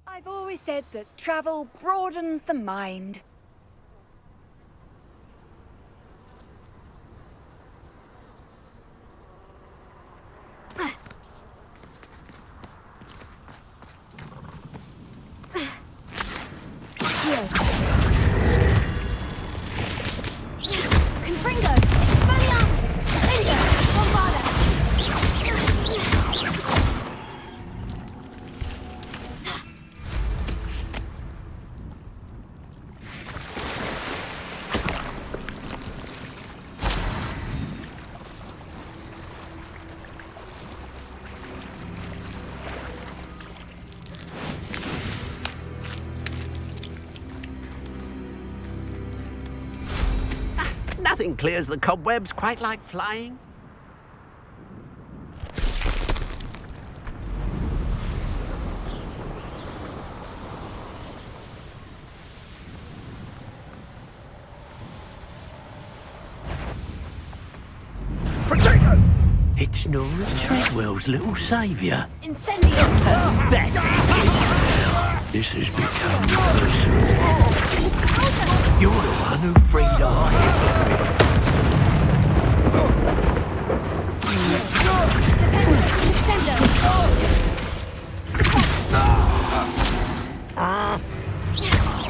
I've always said that travel broadens the mind. Nothing clears the cobwebs quite like flying. Potato! It's Nora Treadwell's little saviour. Incendio! This has become personal. You're the one who freed our Hippogriff.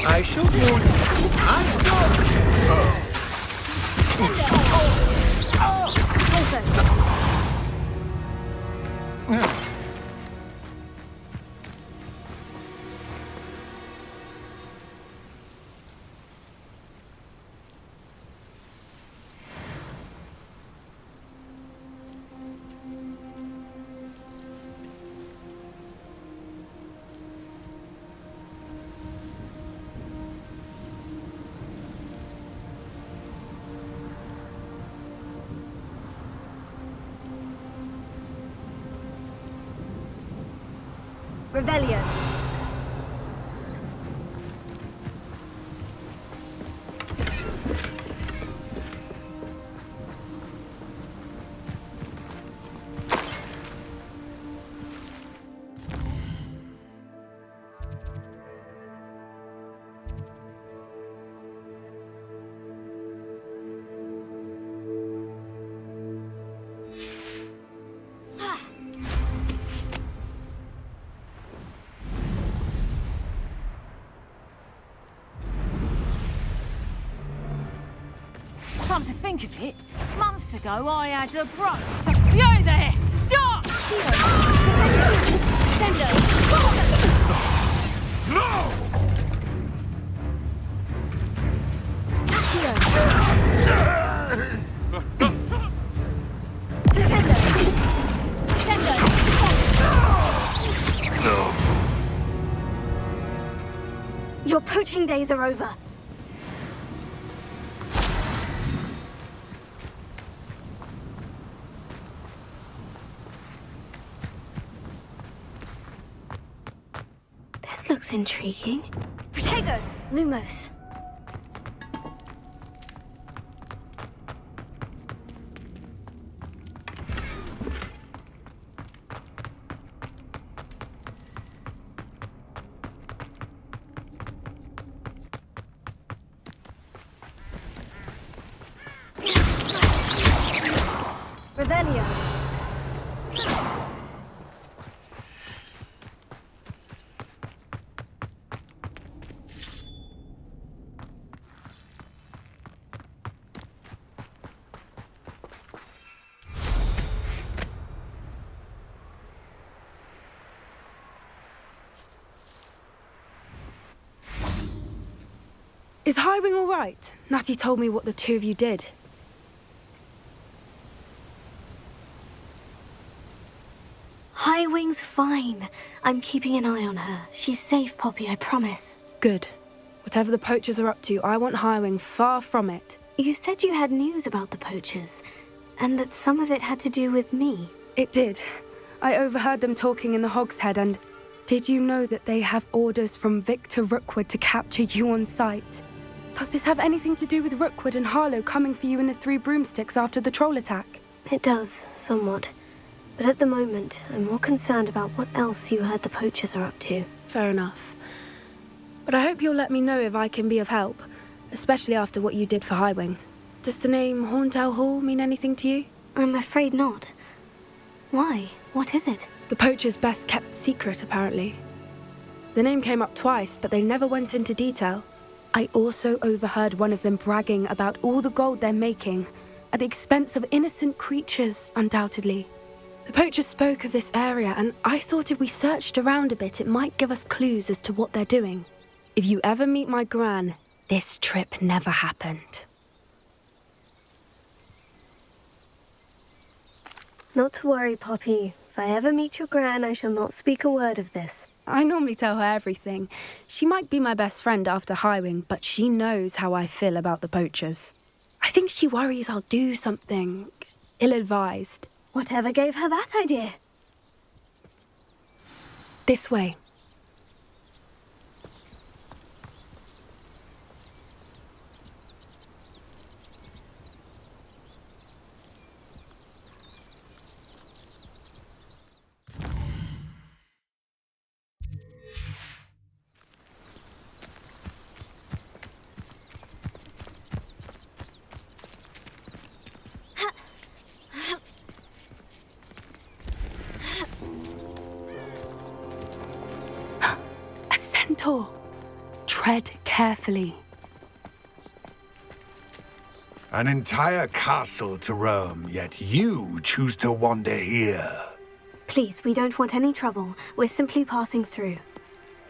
I should warn Revelio. Come to think of it, months ago I had a bro. So, yo there! Stop! Sendo! No! Your poaching days are over. This looks intriguing. Protego! Lumos. Is Highwing all right? Natty told me what the two of you did. Highwing's fine. I'm keeping an eye on her. She's safe, Poppy, I promise. Good. Whatever the poachers are up to, I want Highwing far from it. You said you had news about the poachers, and that some of it had to do with me. It did. I overheard them talking in the Hogshead, and did you know that they have orders from Victor Rookwood to capture you on sight? Does this have anything to do with Rookwood and Harlow coming for you in the Three Broomsticks after the troll attack? It does, somewhat. But at the moment, I'm more concerned about what else you heard the poachers are up to. Fair enough. But I hope you'll let me know if I can be of help, especially after what you did for Highwing. Does the name Horntail Hall mean anything to you? I'm afraid not. Why? What is it? The poachers' best kept secret, apparently. The name came up twice, but they never went into detail. I also overheard one of them bragging about all the gold they're making, at the expense of innocent creatures, undoubtedly. The poachers spoke of this area, and I thought if we searched around a bit, it might give us clues as to what they're doing. If you ever meet my gran, this trip never happened. Not to worry, Poppy. If I ever meet your gran, I shall not speak a word of this. I normally tell her everything. She might be my best friend after Highwing, but she knows how I feel about the poachers. I think she worries I'll do something ill-advised. Whatever gave her that idea? This way. Centaur. Tread carefully. An entire castle to roam, yet you choose to wander here. Please, we don't want any trouble. We're simply passing through.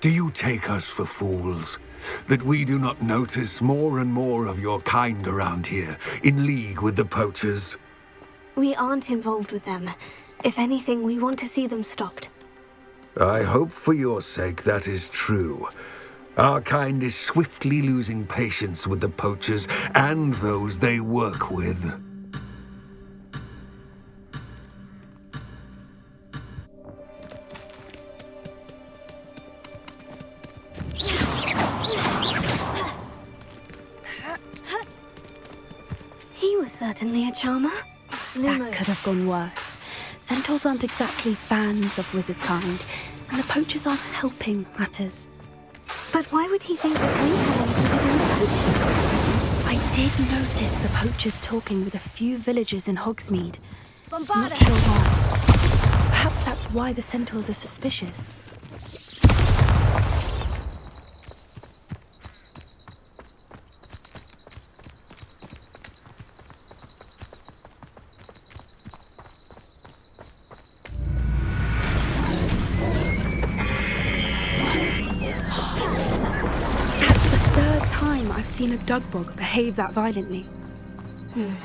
Do you take us for fools? That we do not notice more and more of your kind around here, in league with the poachers? We aren't involved with them. If anything, we want to see them stopped. I hope for your sake that is true. Our kind is swiftly losing patience with the poachers and those they work with. He was certainly a charmer. That could have gone worse. Centaurs aren't exactly fans of wizard kind, and the poachers aren't helping matters. But why would he think that we had anything to do with poachers? I did notice the poachers talking with a few villagers in Hogsmeade. Bombarda! Not sure why. Perhaps that's why the centaurs are suspicious. I've seen a Dugbog behave that violently.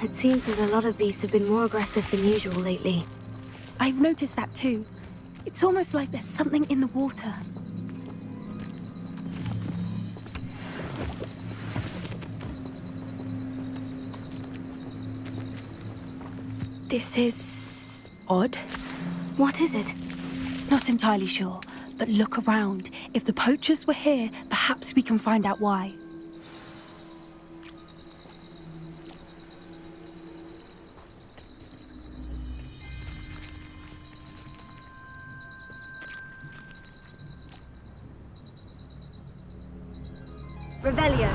It seems that a lot of beasts have been more aggressive than usual lately. I've noticed that too. It's almost like there's something in the water. This is odd. What is it? Not entirely sure, but look around. If the poachers were here, perhaps we can find out why. Revelio.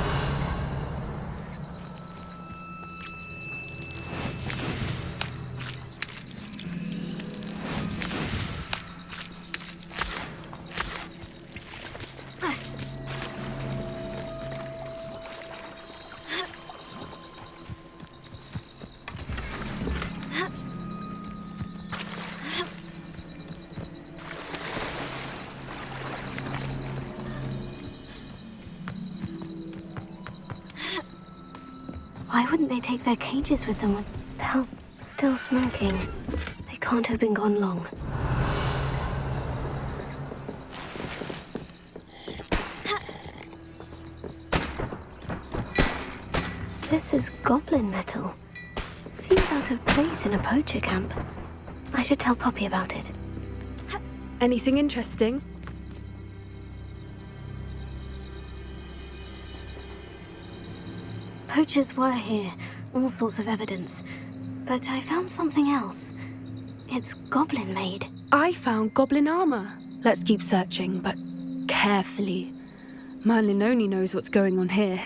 Why wouldn't they take their cages with them when they're still smoking? They can't have been gone long. This is goblin metal. Seems out of place in a poacher camp. I should tell Poppy about it. Anything interesting? Poachers were here, all sorts of evidence. But I found something else. It's goblin-made. I found goblin armor. Let's keep searching, but carefully. Merlin only knows what's going on here.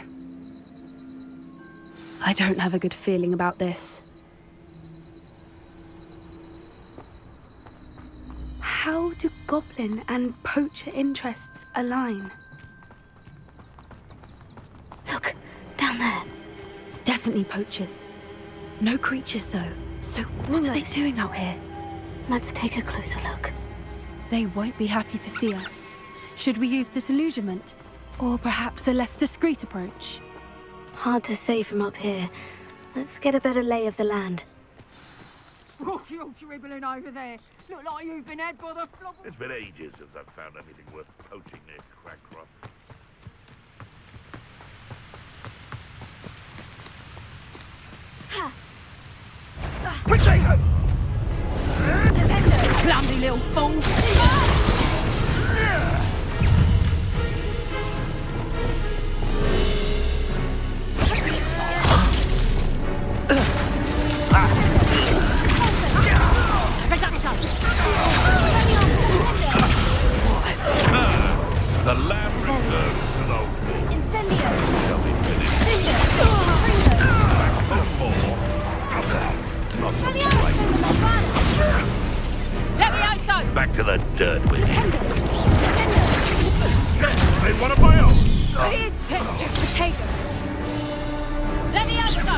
I don't have a good feeling about this. How do goblin and poacher interests align? Look, down there. Definitely poachers. No creatures, though. So what are they doing out here? Let's take a closer look. They won't be happy to see us. Should we use disillusionment? Or perhaps a less discreet approach? Hard to say from up here. Let's get a better lay of the land. What you all dribbling over there? Look like you've been had by the flop. It's been ages since I've found anything worth poaching near Crackcroft. Potato! Clumsy little fool! The lamb returns to the wolf. Incendio! Shall be finished. Levioso! Back to the dirt with you. Just made one of my own. Here's potato! Levioso!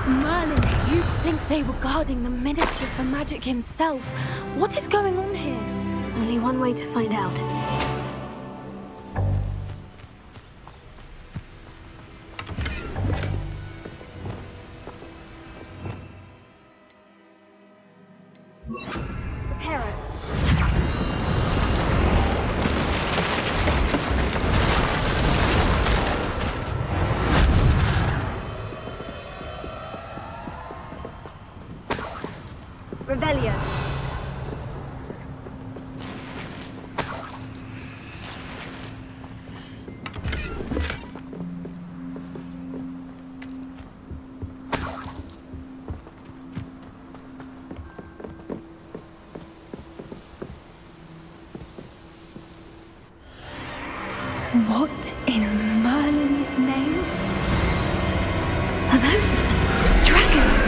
Merlin, you'd think they were guarding the Minister for Magic himself. What is going on here? Only one way to find out. Reparo. Revelio. What in Merlin's name? Are those dragons?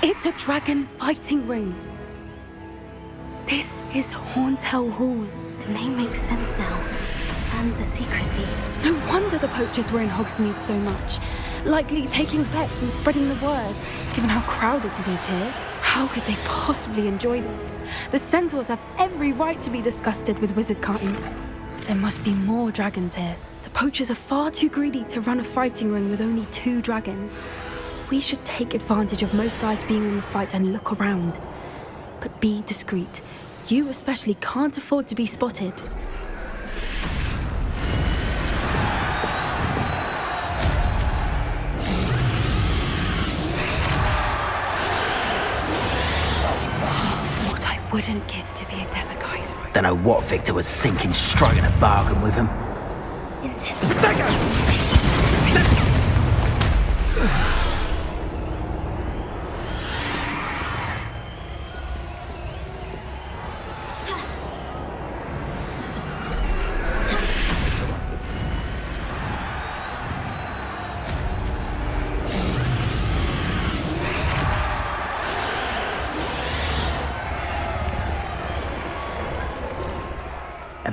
It's a dragon fighting ring. This is Hauntel Hall. The name makes sense now. And the secrecy. No wonder the poachers were in Hogsmeade so much. Likely taking bets and spreading the word, given how crowded it is here. How could they possibly enjoy this? The centaurs have every right to be disgusted with wizardkind. There must be more dragons here. The poachers are far too greedy to run a fighting ring with only 2 dragons. We should take advantage of most eyes being in the fight and look around. But be discreet. You especially can't afford to be spotted. What I wouldn't give to be a demiguise. Don't know what Victor was thinking, striking a bargain with him.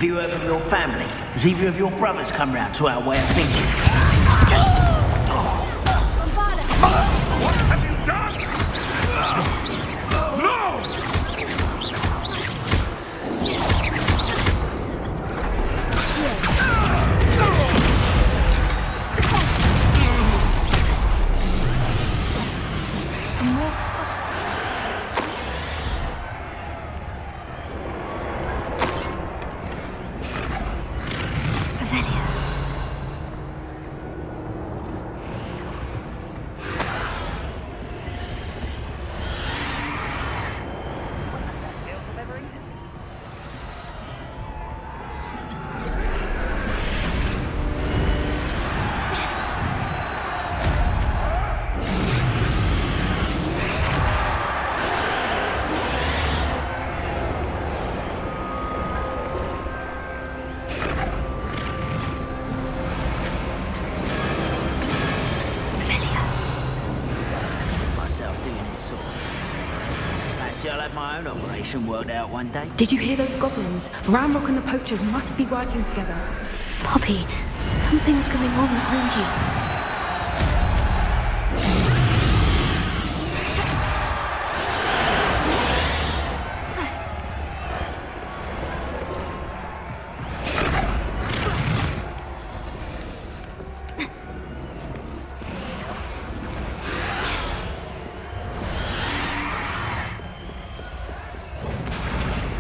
Have you heard from your family? Has either of your brothers come round to our way of thinking? What have you done? No! I'll have my own operation worked out one day. Did you hear those goblins? Ramrock and the poachers must be working together. Poppy, something's going on behind you.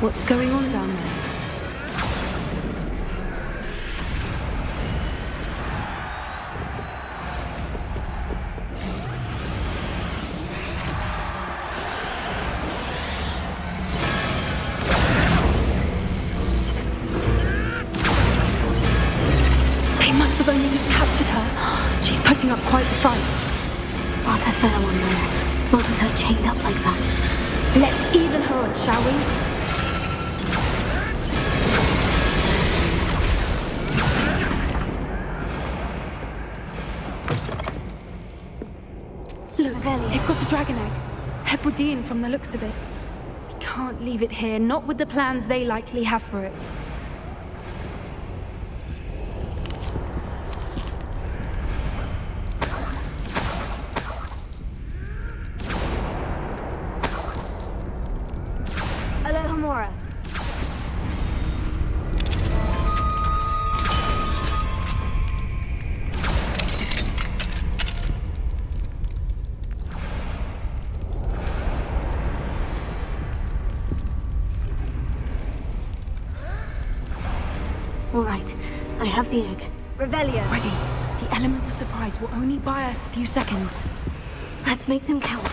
What's going on down there? They must have only just captured her. She's putting up quite the fight. Not a fair one there. Not with her chained up like that. Let's even her odds, shall we? Look, they've got a dragon egg. Hebridean from the looks of it. We can't leave it here, not with the plans they likely have for it. Alohomora. All right, I have the egg. Revelio. Ready. The element of surprise will only buy us a few seconds. Let's make them count.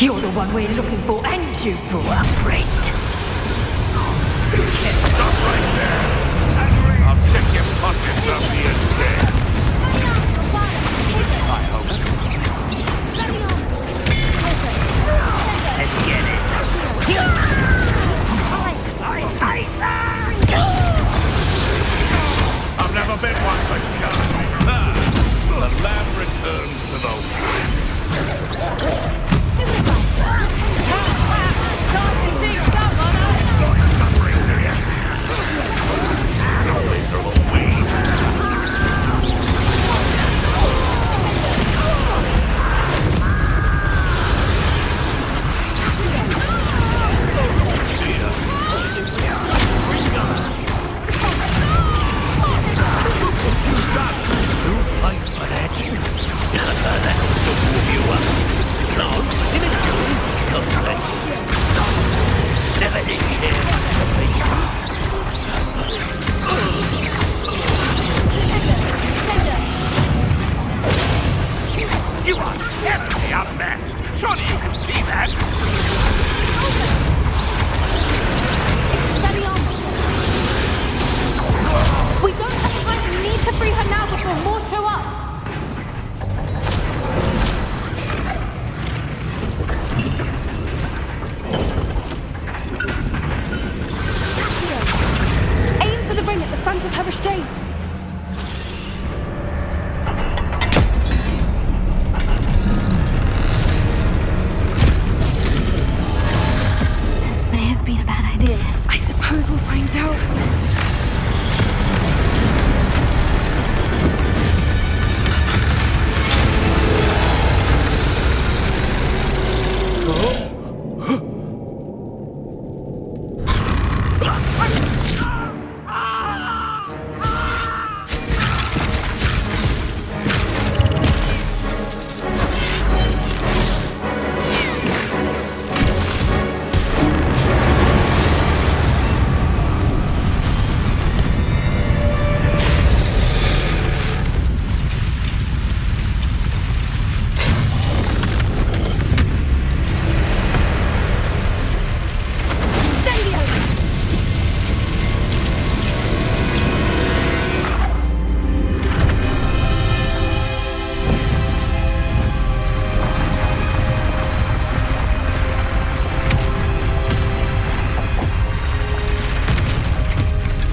You're the one we're looking for, and you brought a friend. Stop right there! I'll check your pockets after you're dead. I hope so. Let's get this. I've never been one for counting. The lamb returns to the wild. back! We don't have time. We need to free her now before more show up. Aim for the ring at the front of her restraints. This may have been a bad idea. I suppose we'll find out.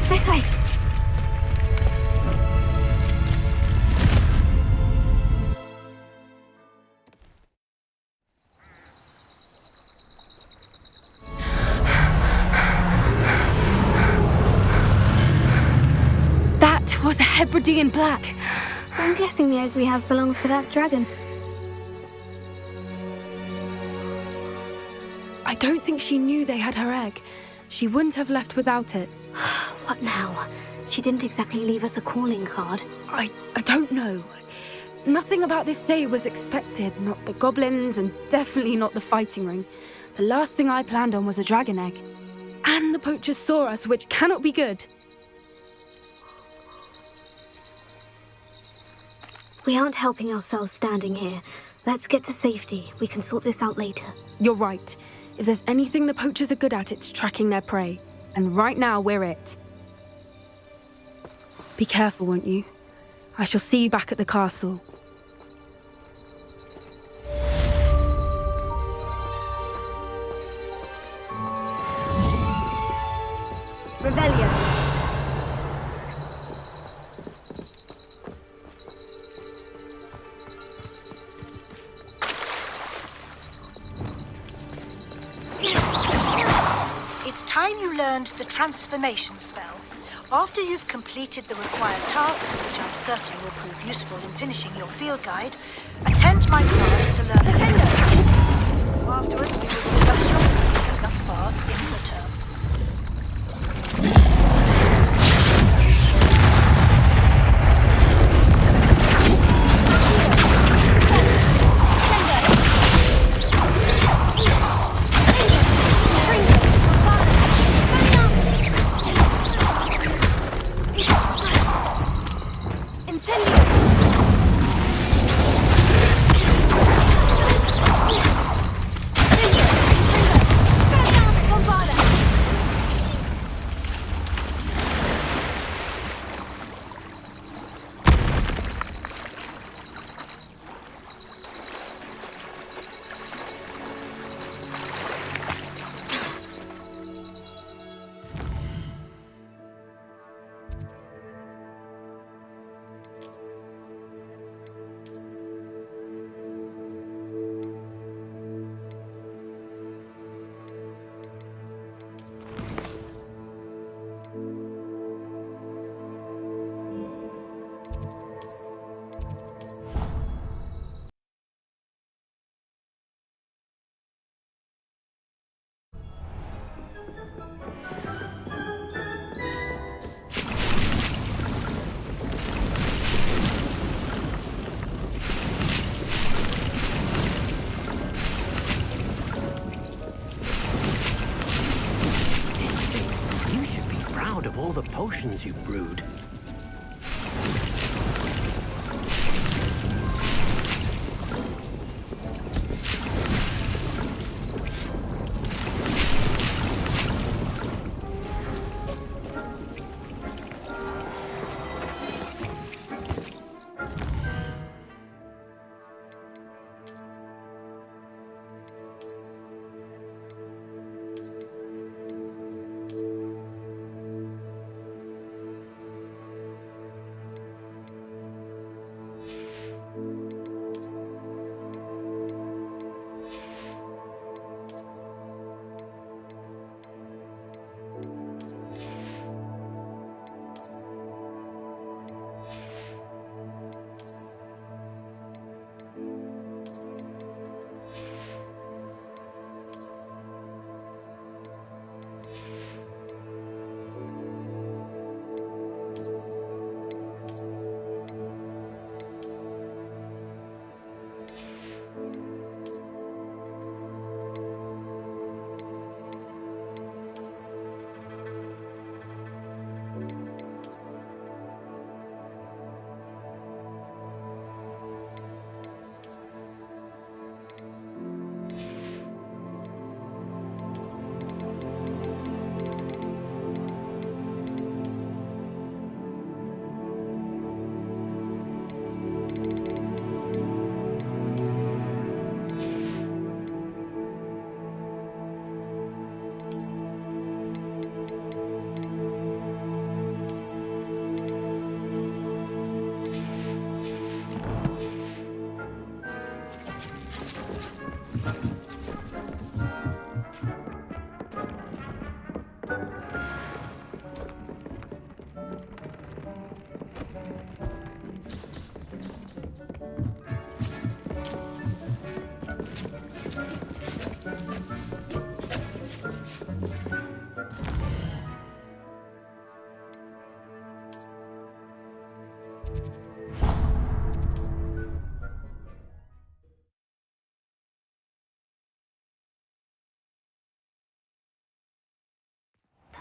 This way. That was a Hebridean black. I'm guessing the egg we have belongs to that dragon. I don't think she knew they had her egg. She wouldn't have left without it. What now? She didn't exactly leave us a calling card. I don't know. Nothing about this day was expected. Not the goblins, and definitely not the fighting ring. The last thing I planned on was a dragon egg. And the poachers saw us, which cannot be good. We aren't helping ourselves standing here. Let's get to safety. We can sort this out later. You're right. If there's anything the poachers are good at, it's tracking their prey. And right now, we're it. Be careful, won't you? I shall see you back at the castle. Revelio. It's time you learned the transformation spell. After you've completed the required tasks, which I'm certain will prove useful in finishing your field guide, attend my class to learn a Afterwards, we will discuss your progress thus far in the term. Of all the potions you brewed.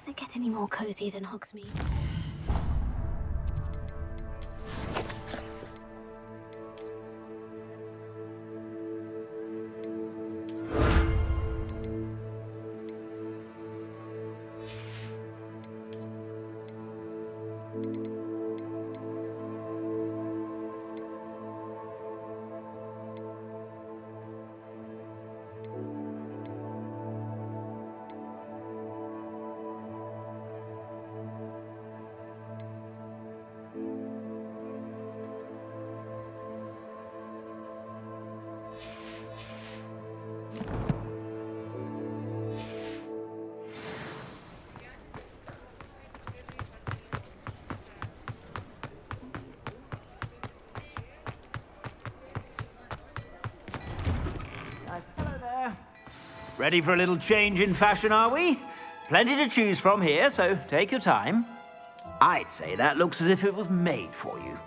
Does it get any more cozy than Hogsmeade? Ready for a little change in fashion, are we? Plenty to choose from here, so take your time. I'd say that looks as if it was made for you.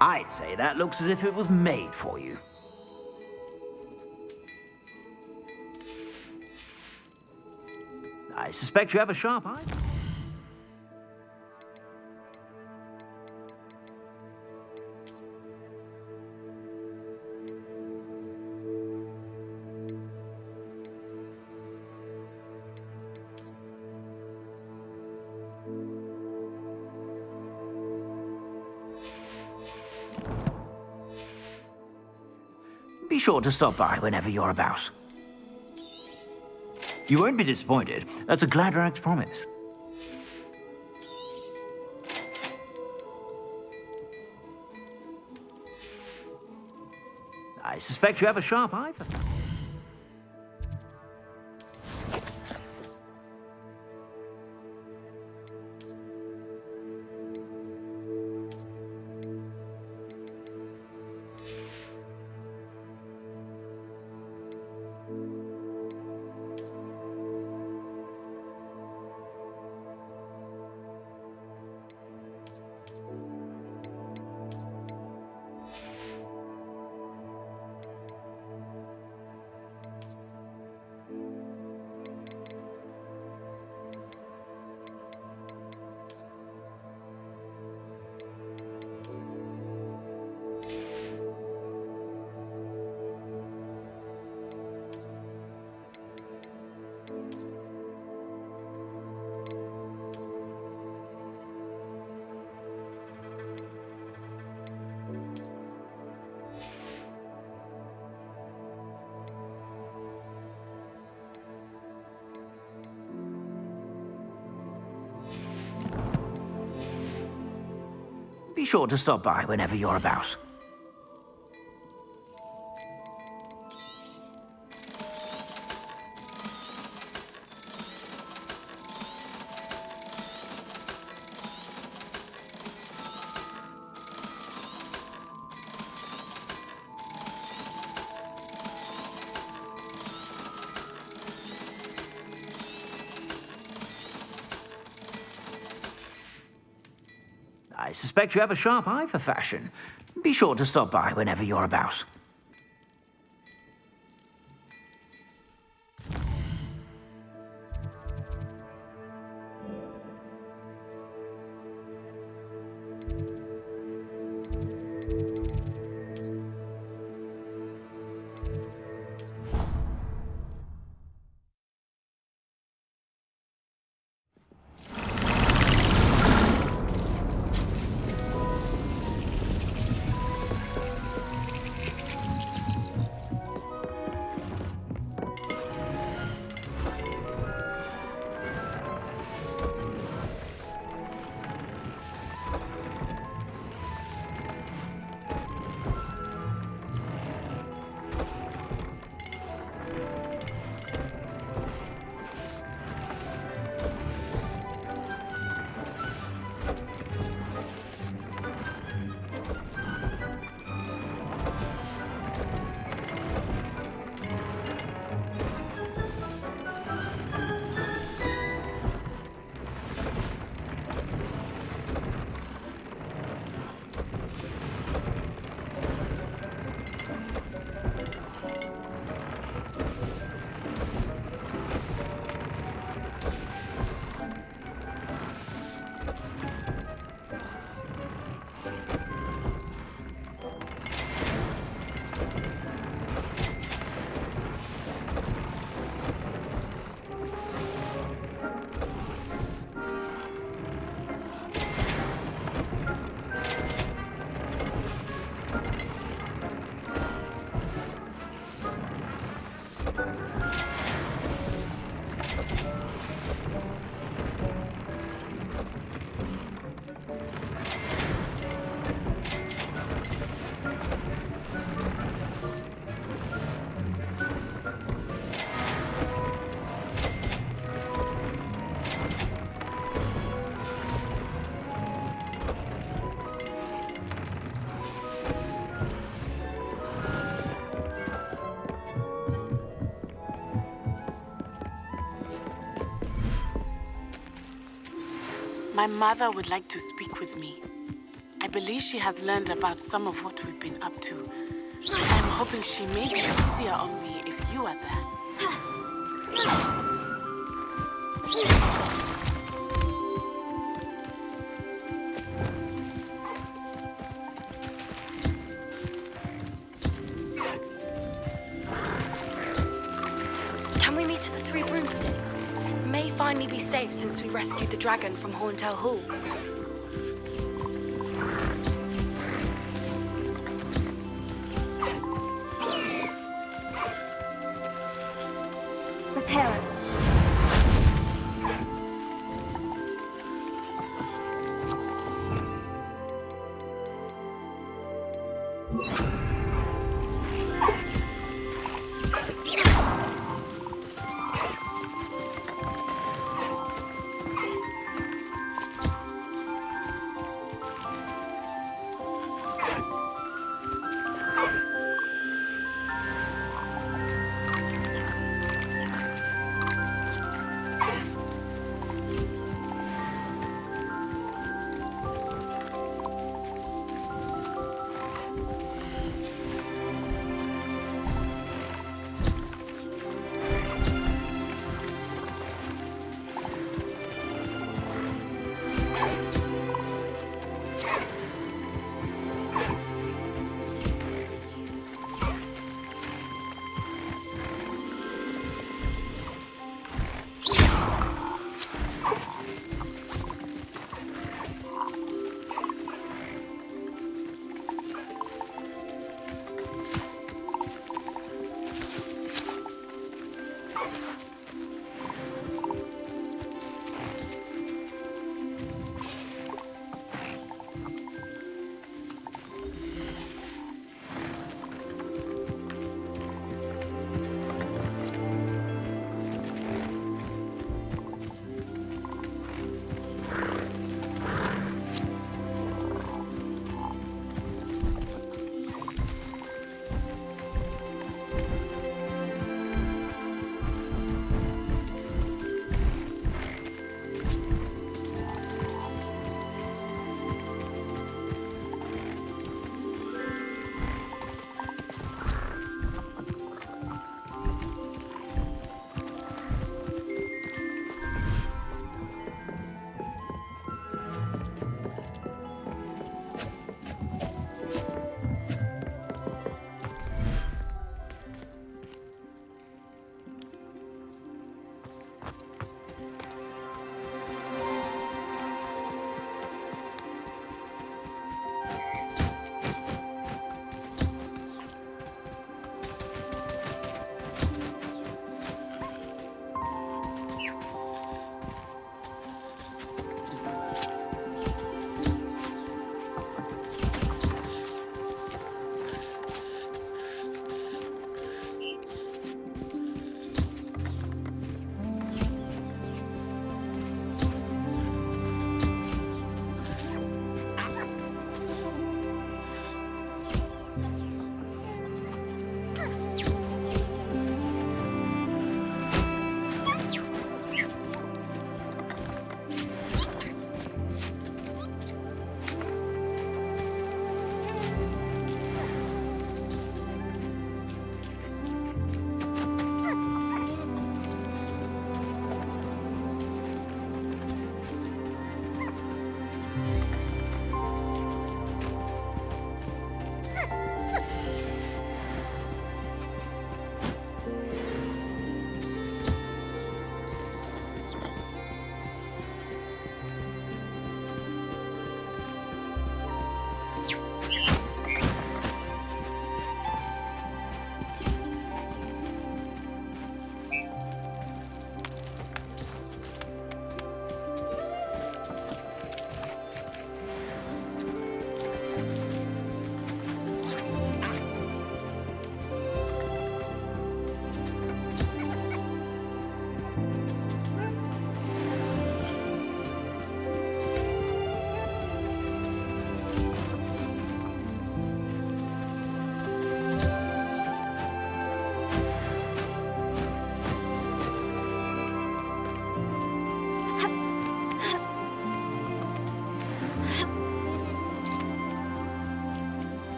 I'd say that looks as if it was made for you. I suspect you have a sharp eye. Be sure to stop by whenever you're about. You won't be disappointed. That's a Gladrag's promise. I suspect you have a sharp eye for... Be sure to stop by whenever you're about. I suspect you have a sharp eye for fashion. Be sure to stop by whenever you're about. My mother would like to speak with me. I believe she has learned about some of what we've been up to. I'm hoping she may be easier on me if you are there. Can we meet at the Three Broomsticks? It may finally be safe since we rescued the dragon from Horntail Hall. Prepare it.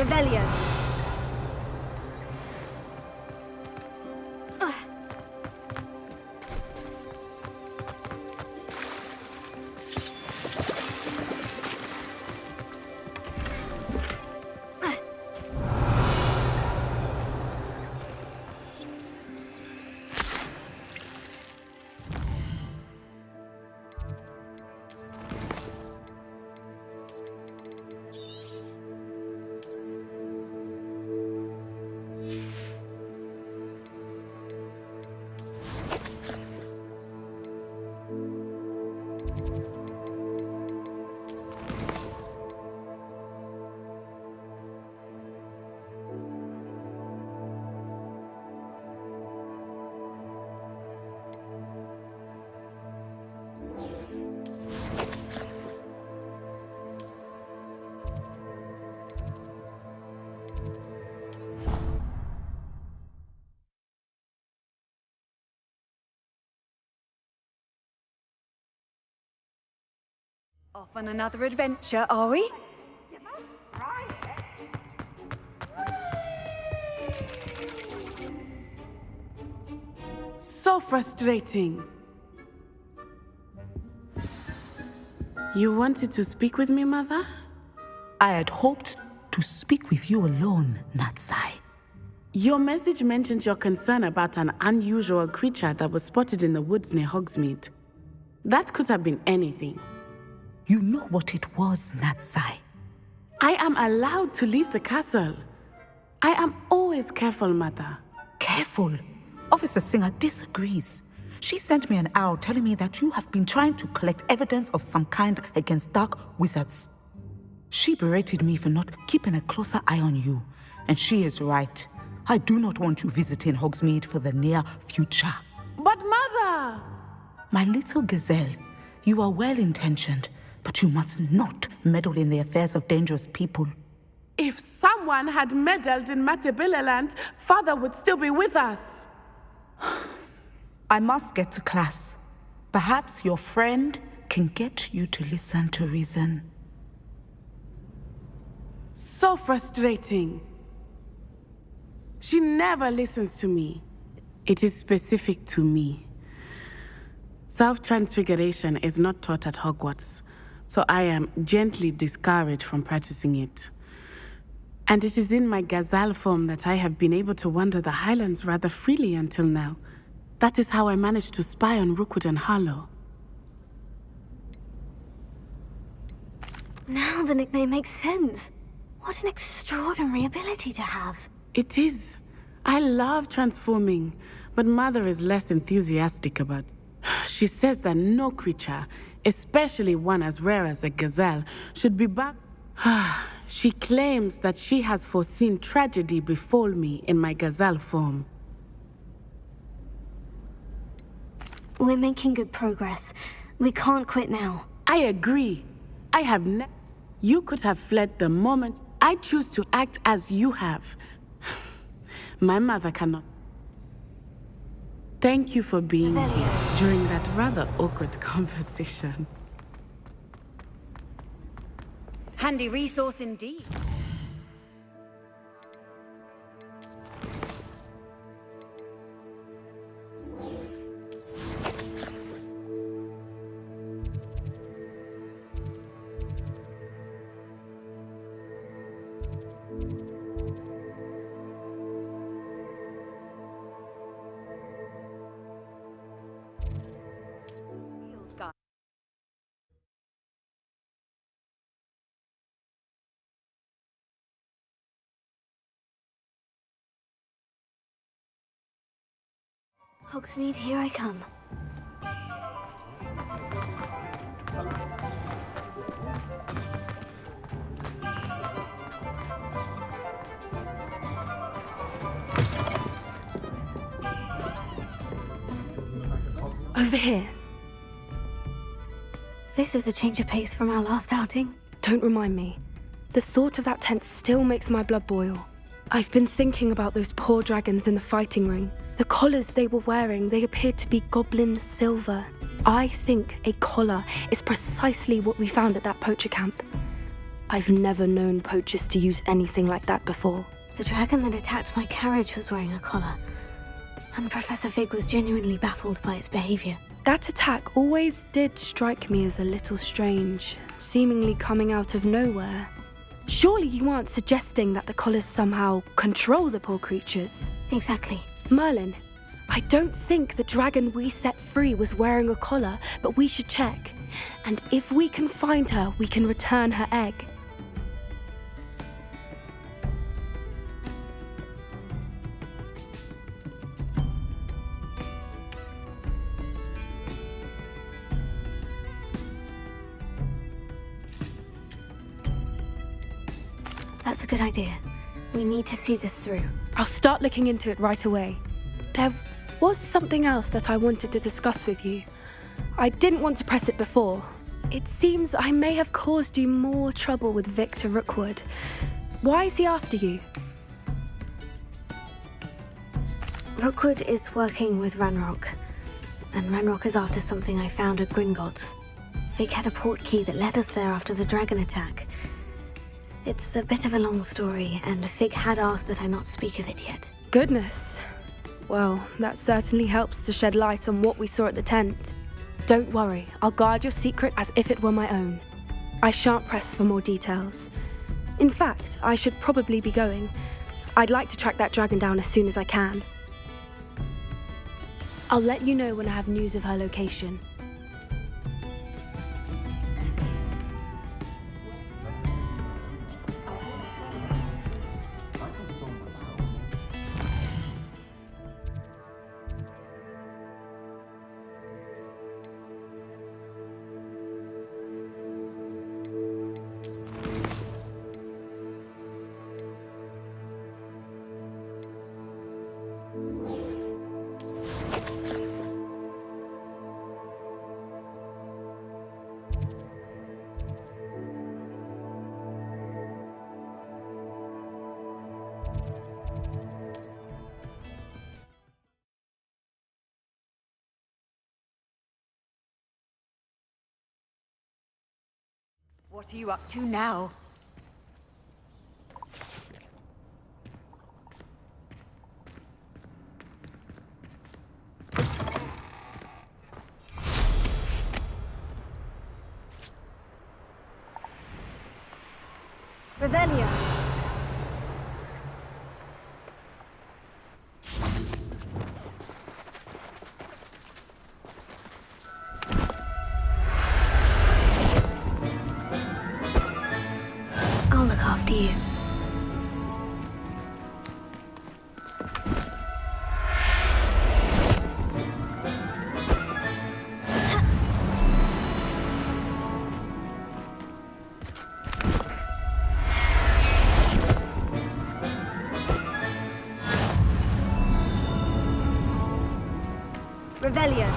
Revelio. Off on another adventure, are we? So frustrating. You wanted to speak with me, Mother? I had hoped to speak with you alone, Natsai. Your message mentioned your concern about an unusual creature that was spotted in the woods near Hogsmeade. That could have been anything. You know what it was, Natsai. I am allowed to leave the castle. I am always careful, Mother. Careful? Officer Singer disagrees. She sent me an owl telling me that you have been trying to collect evidence of some kind against dark wizards. She berated me for not keeping a closer eye on you, and she is right. I do not want you visiting Hogsmeade for the near future. But Mother! My little gazelle, you are well-intentioned, but you must not meddle in the affairs of dangerous people. If someone had meddled in Matabeleland, Father would still be with us. I must get to class. Perhaps your friend can get you to listen to reason. So frustrating. She never listens to me. It is specific to me. Self-transfiguration is not taught at Hogwarts, so I am gently discouraged from practicing it. And it is in my gazelle form that I have been able to wander the Highlands rather freely until now. That is how I managed to spy on Rookwood and Harlow. Now the nickname makes sense. What an extraordinary ability to have. It is. I love transforming, but Mother is less enthusiastic about it. She says that no creature, especially one as rare as a gazelle, should be back. She claims that she has foreseen tragedy befall me in my gazelle form. We're making good progress. We can't quit now. I agree. I have You could have fled the moment I choose to act as you have. My mother cannot. Thank you for being here during that rather awkward conversation. Handy resource indeed. Hogsmeade, here I come. Over here. This is a change of pace from our last outing. Don't remind me. The thought of that tent still makes my blood boil. I've been thinking about those poor dragons in the fighting ring. The collars they were wearing, they appeared to be goblin silver. I think a collar is precisely what we found at that poacher camp. I've never known poachers to use anything like that before. The dragon that attacked my carriage was wearing a collar, and Professor Fig was genuinely baffled by its behavior. That attack always did strike me as a little strange, seemingly coming out of nowhere. Surely you aren't suggesting that the collars somehow control the poor creatures? Exactly. Merlin, I don't think the dragon we set free was wearing a collar, but we should check. And if we can find her, we can return her egg. That's a good idea. We need to see this through. I'll start looking into it right away. There was something else that I wanted to discuss with you. I didn't want to press it before. It seems I may have caused you more trouble with Victor Rookwood. Why is he after you? Rookwood is working with Ranrock, and Ranrock is after something I found at Gringotts. Fig had a port key that led us there after the dragon attack. It's a bit of a long story, and Fig had asked that I not speak of it yet. Goodness. Well, that certainly helps to shed light on what we saw at the tent. Don't worry, I'll guard your secret as if it were my own. I shan't press for more details. In fact, I should probably be going. I'd like to track that dragon down as soon as I can. I'll let you know when I have news of her location. What are you up to now? Revelia! I'll look after you. Revelia!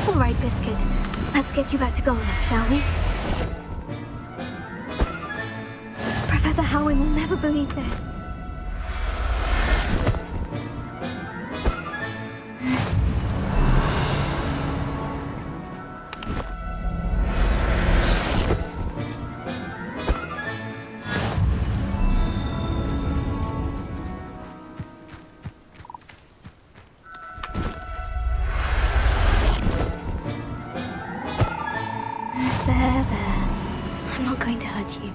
All right, Biscuit. Let's get you back to Garnoff, shall we? Professor Howin will never believe this. There. I'm not going to hurt you.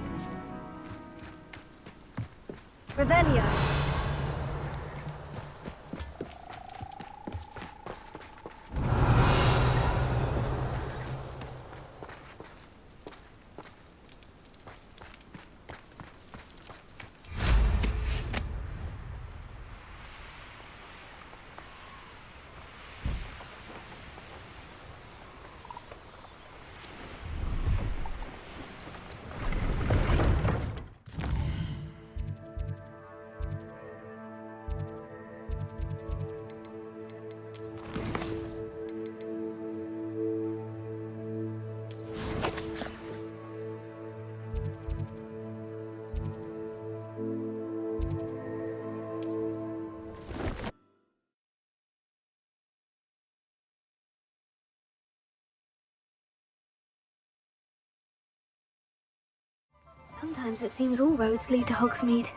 Sometimes it seems all roads lead to Hogsmeade.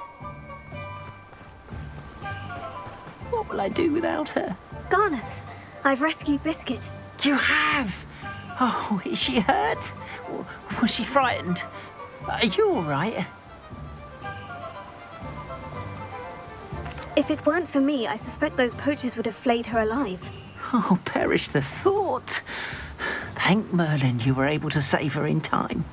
What will I do without her? Garneth, I've rescued Biscuit. You have? Oh, is she hurt? Was she frightened? Are you all right? If it weren't for me, I suspect those poachers would have flayed her alive. Oh, perish the thought. Thank Merlin you were able to save her in time.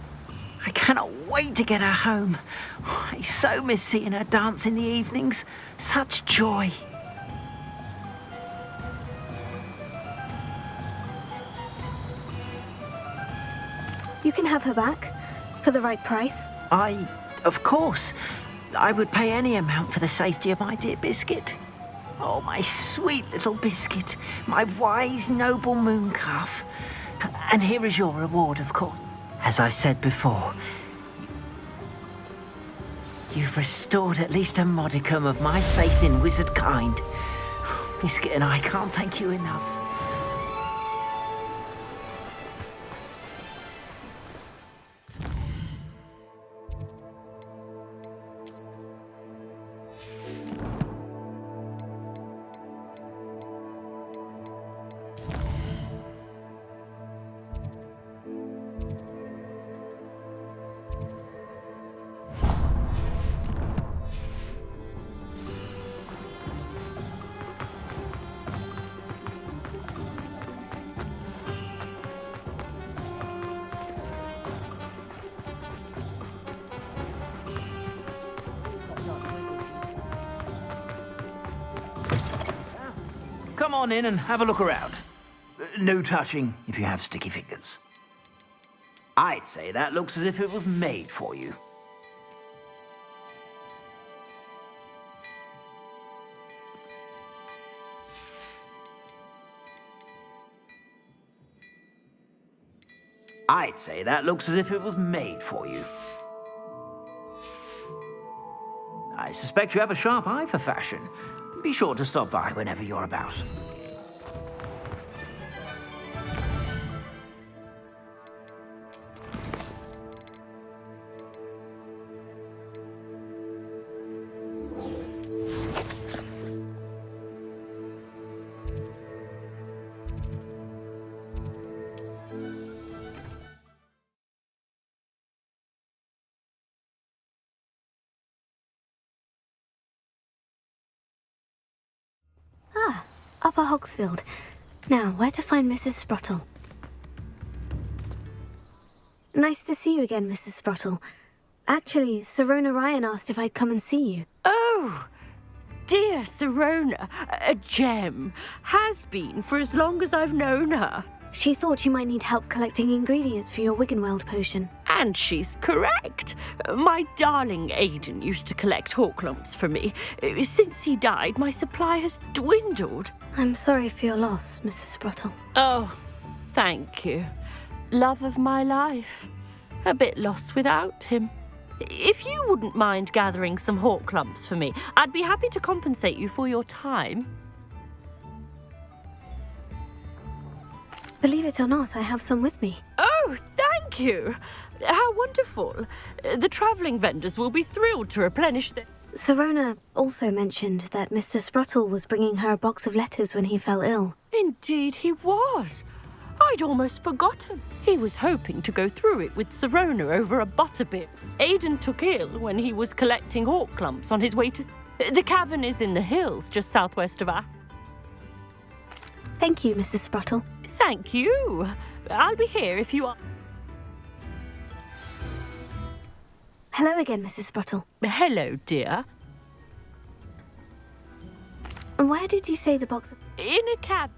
I cannot wait to get her home. I so miss seeing her dance in the evenings. Such joy. You can have her back, for the right price. Of course. I would pay any amount for the safety of my dear Biscuit. Oh, my sweet little Biscuit, my wise, noble moon calf. And here is your reward, of course. As I said before, you've restored at least a modicum of my faith in wizard kind. Biscuit and I can't thank you enough. Come on in and have a look around. No touching if you have sticky fingers. I'd say that looks as if it was made for you. I'd say that looks as if it was made for you. I suspect you have a sharp eye for fashion. Be sure to stop by whenever you're about. Upper Hogsfield. Now, where to find Mrs. Sprottle? Nice to see you again, Mrs. Sprottle. Actually, Sirona Ryan asked if I'd come and see you. Oh, dear Sirona, a gem. Has been for as long as I've known her. She thought you might need help collecting ingredients for your Wiggenweld potion. And she's correct. My darling Aidan used to collect hawklumps for me. Since he died, my supply has dwindled. I'm sorry for your loss, Mrs. Sprottle. Oh, thank you. Love of my life. A bit lost without him. If you wouldn't mind gathering some hawklumps for me, I'd be happy to compensate you for your time. Believe it or not, I have some with me. Oh, thank you. How wonderful. The travelling vendors will be thrilled to replenish their... Sirona also mentioned that Mr. Sprottle was bringing her a box of letters when he fell ill. Indeed he was. I'd almost forgotten. He was hoping to go through it with Sirona over a butterbeer. Aidan took ill when he was collecting hawklumps on his way to... The cavern is in the hills just southwest of our... Thank you, Mrs. Sprottle. Thank you. I'll be here if you are... Hello again, Mrs. Sprottle. Hello, dear. And where did you say the box... In a cab.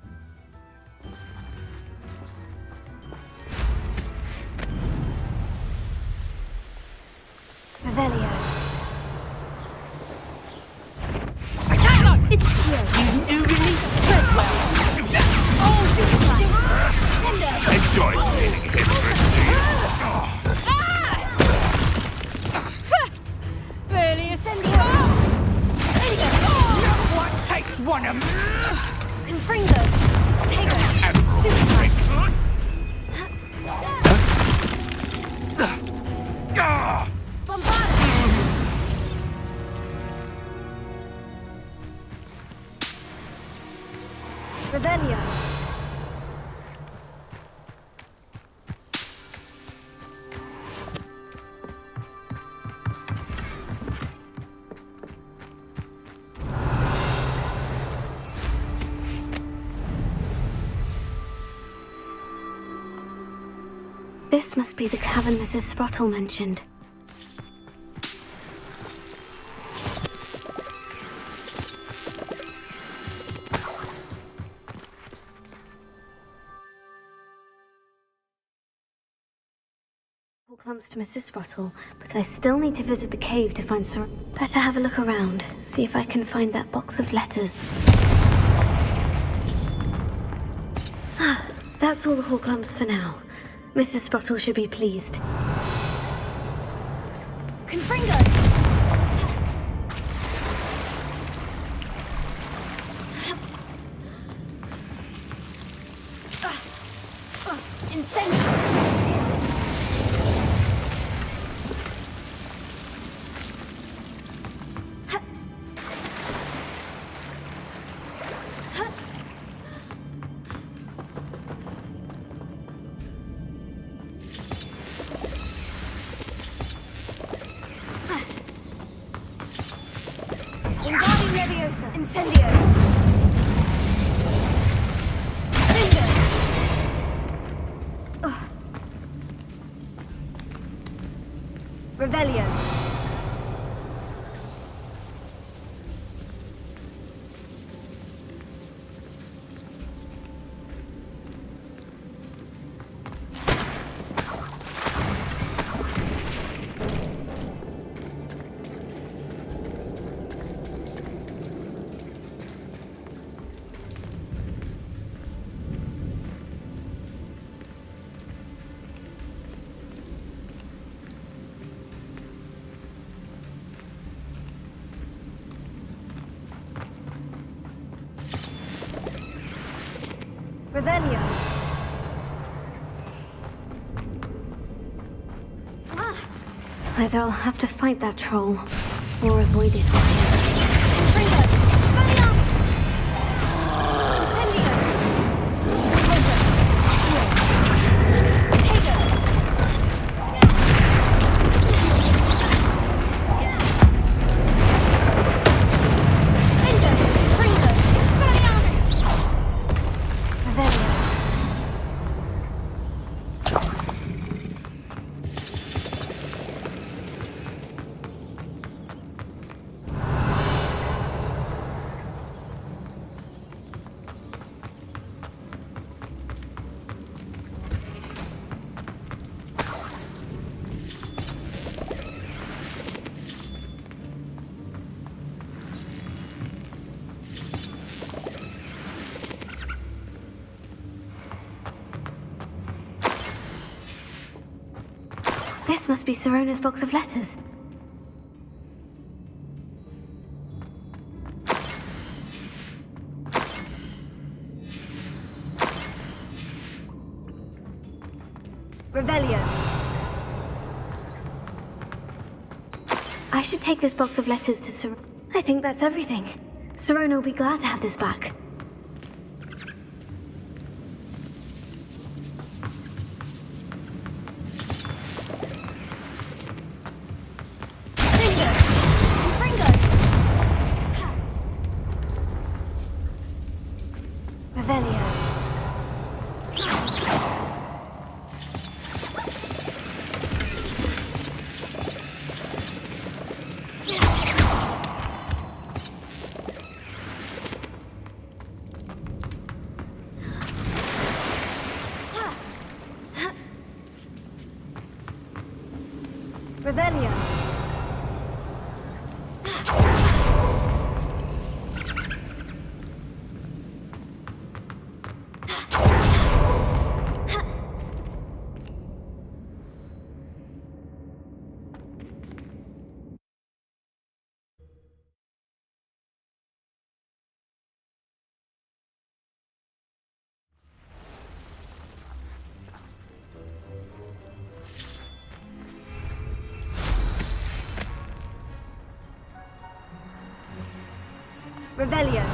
Revelio. Hang on! It's here! You release Treadwell! Enjoy stealing Really, Ascendio! What takes one of Confringo! Take her! Stupid! Bombard! Revelio. This must be the cavern Mrs. Sprottle mentioned. All comes to Mrs. Sprottle, but I still need to visit the cave to find Sir. Better have a look around, see if I can find that box of letters. Ah, that's all the Horcrux for now. Mrs. Sprottle should be pleased. Confringo! Incendio! Incendio! Revelio. Revelio. Either I'll have to fight that troll, or avoid it This must be Sirona's box of letters. Revelio. I should take this box of letters to Sirona. I think that's everything. Sirona will be glad to have this back. Revelio. Revelio.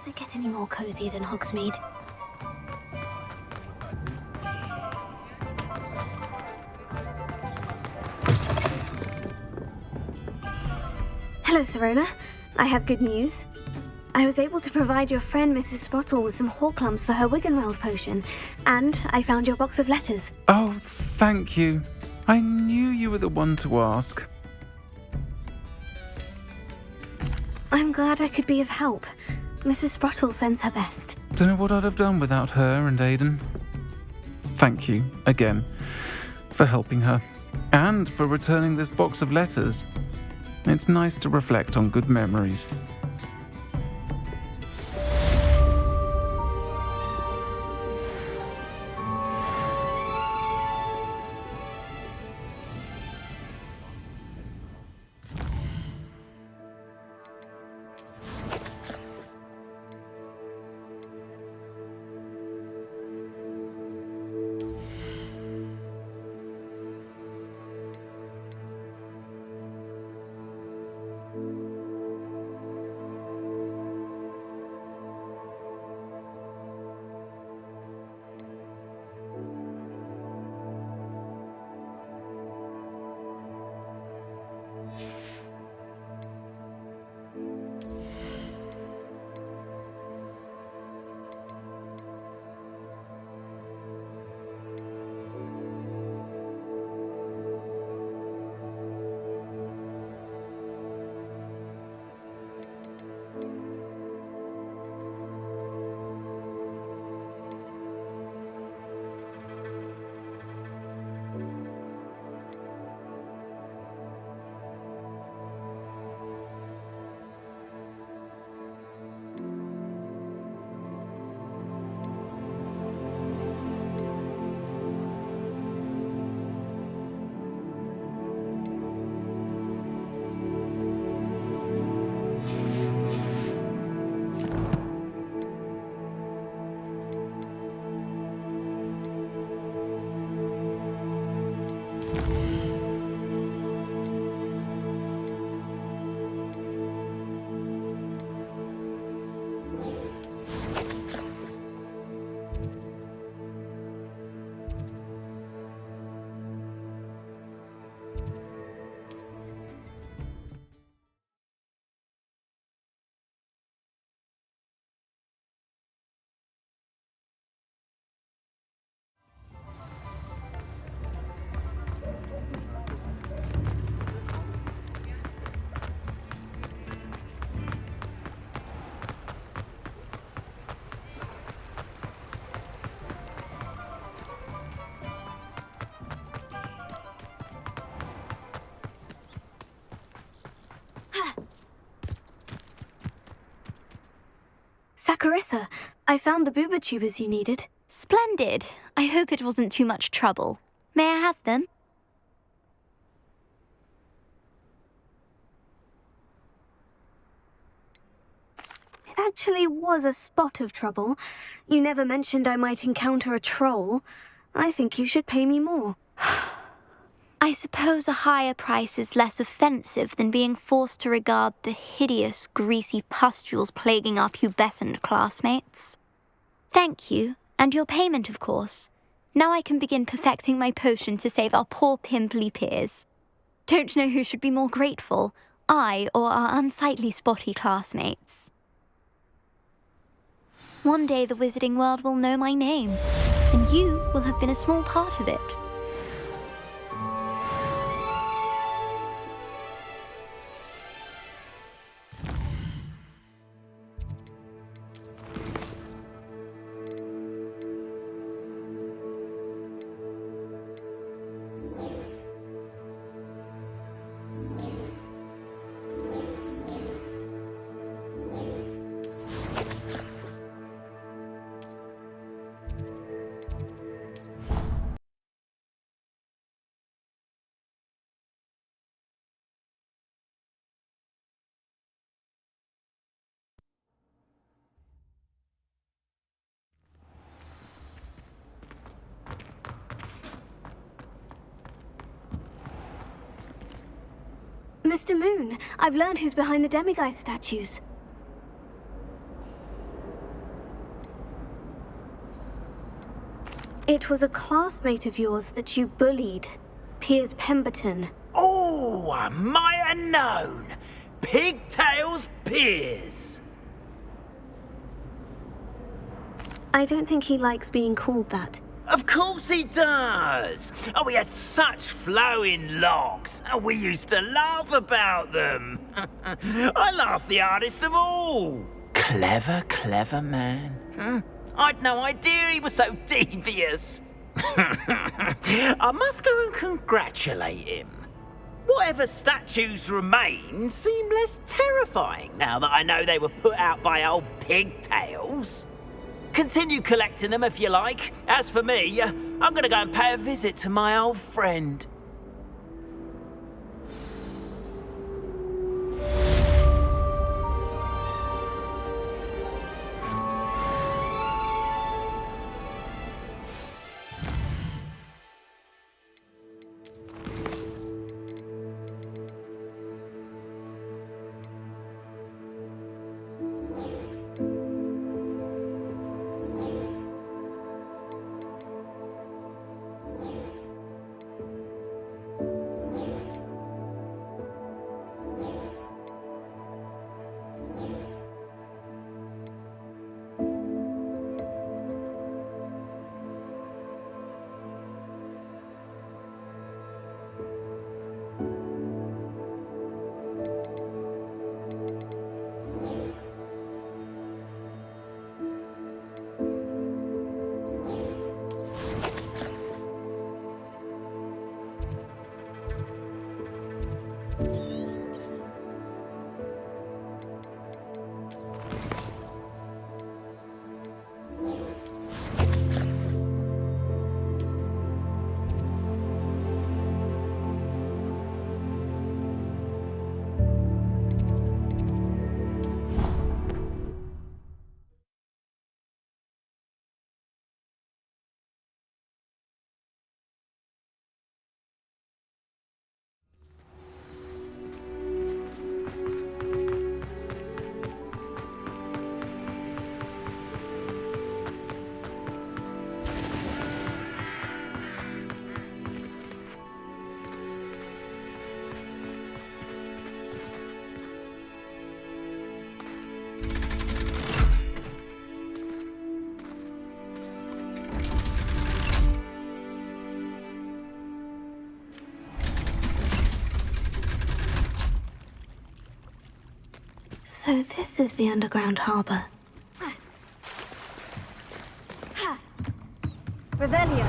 Does it get any more cozy than Hogsmeade? Hello, Serona. I have good news. I was able to provide your friend Mrs. Sprottle with some Horklums for her Wiggenweld potion, and I found your box of letters. Oh, thank you. I knew you were the one to ask. I'm glad I could be of help. Mrs. Sprottle sends her best. Don't know what I'd have done without her and Aidan. Thank you, again, for helping her, and for returning this box of letters. It's nice to reflect on good memories. Saccharissa, I found the booba tubers you needed. Splendid. I hope it wasn't too much trouble. May I have them? It actually was a spot of trouble. You never mentioned I might encounter a troll. I think you should pay me more. I suppose a higher price is less offensive than being forced to regard the hideous, greasy pustules plaguing our pubescent classmates. Thank you, and your payment, of course. Now I can begin perfecting my potion to save our poor pimply peers. Don't know who should be more grateful, I or our unsightly spotty classmates. One day the wizarding world will know my name, and you will have been a small part of it. Mr. Moon, I've learned who's behind the demiguise statues. It was a classmate of yours that you bullied, Piers Pemberton. Oh, I might have known. Pigtails Piers. I don't think he likes being called that. Of course he does. Oh, we had such flowing locks, and we used to laugh about them. I laughed the hardest of all. Clever, clever man. I'd no idea he was so devious. I must go and congratulate him. Whatever statues remain seem less terrifying now that I know they were put out by old pigtails. Continue collecting them if you like. As for me, I'm gonna go and pay a visit to my old friend. So this is the underground harbour. Revelio.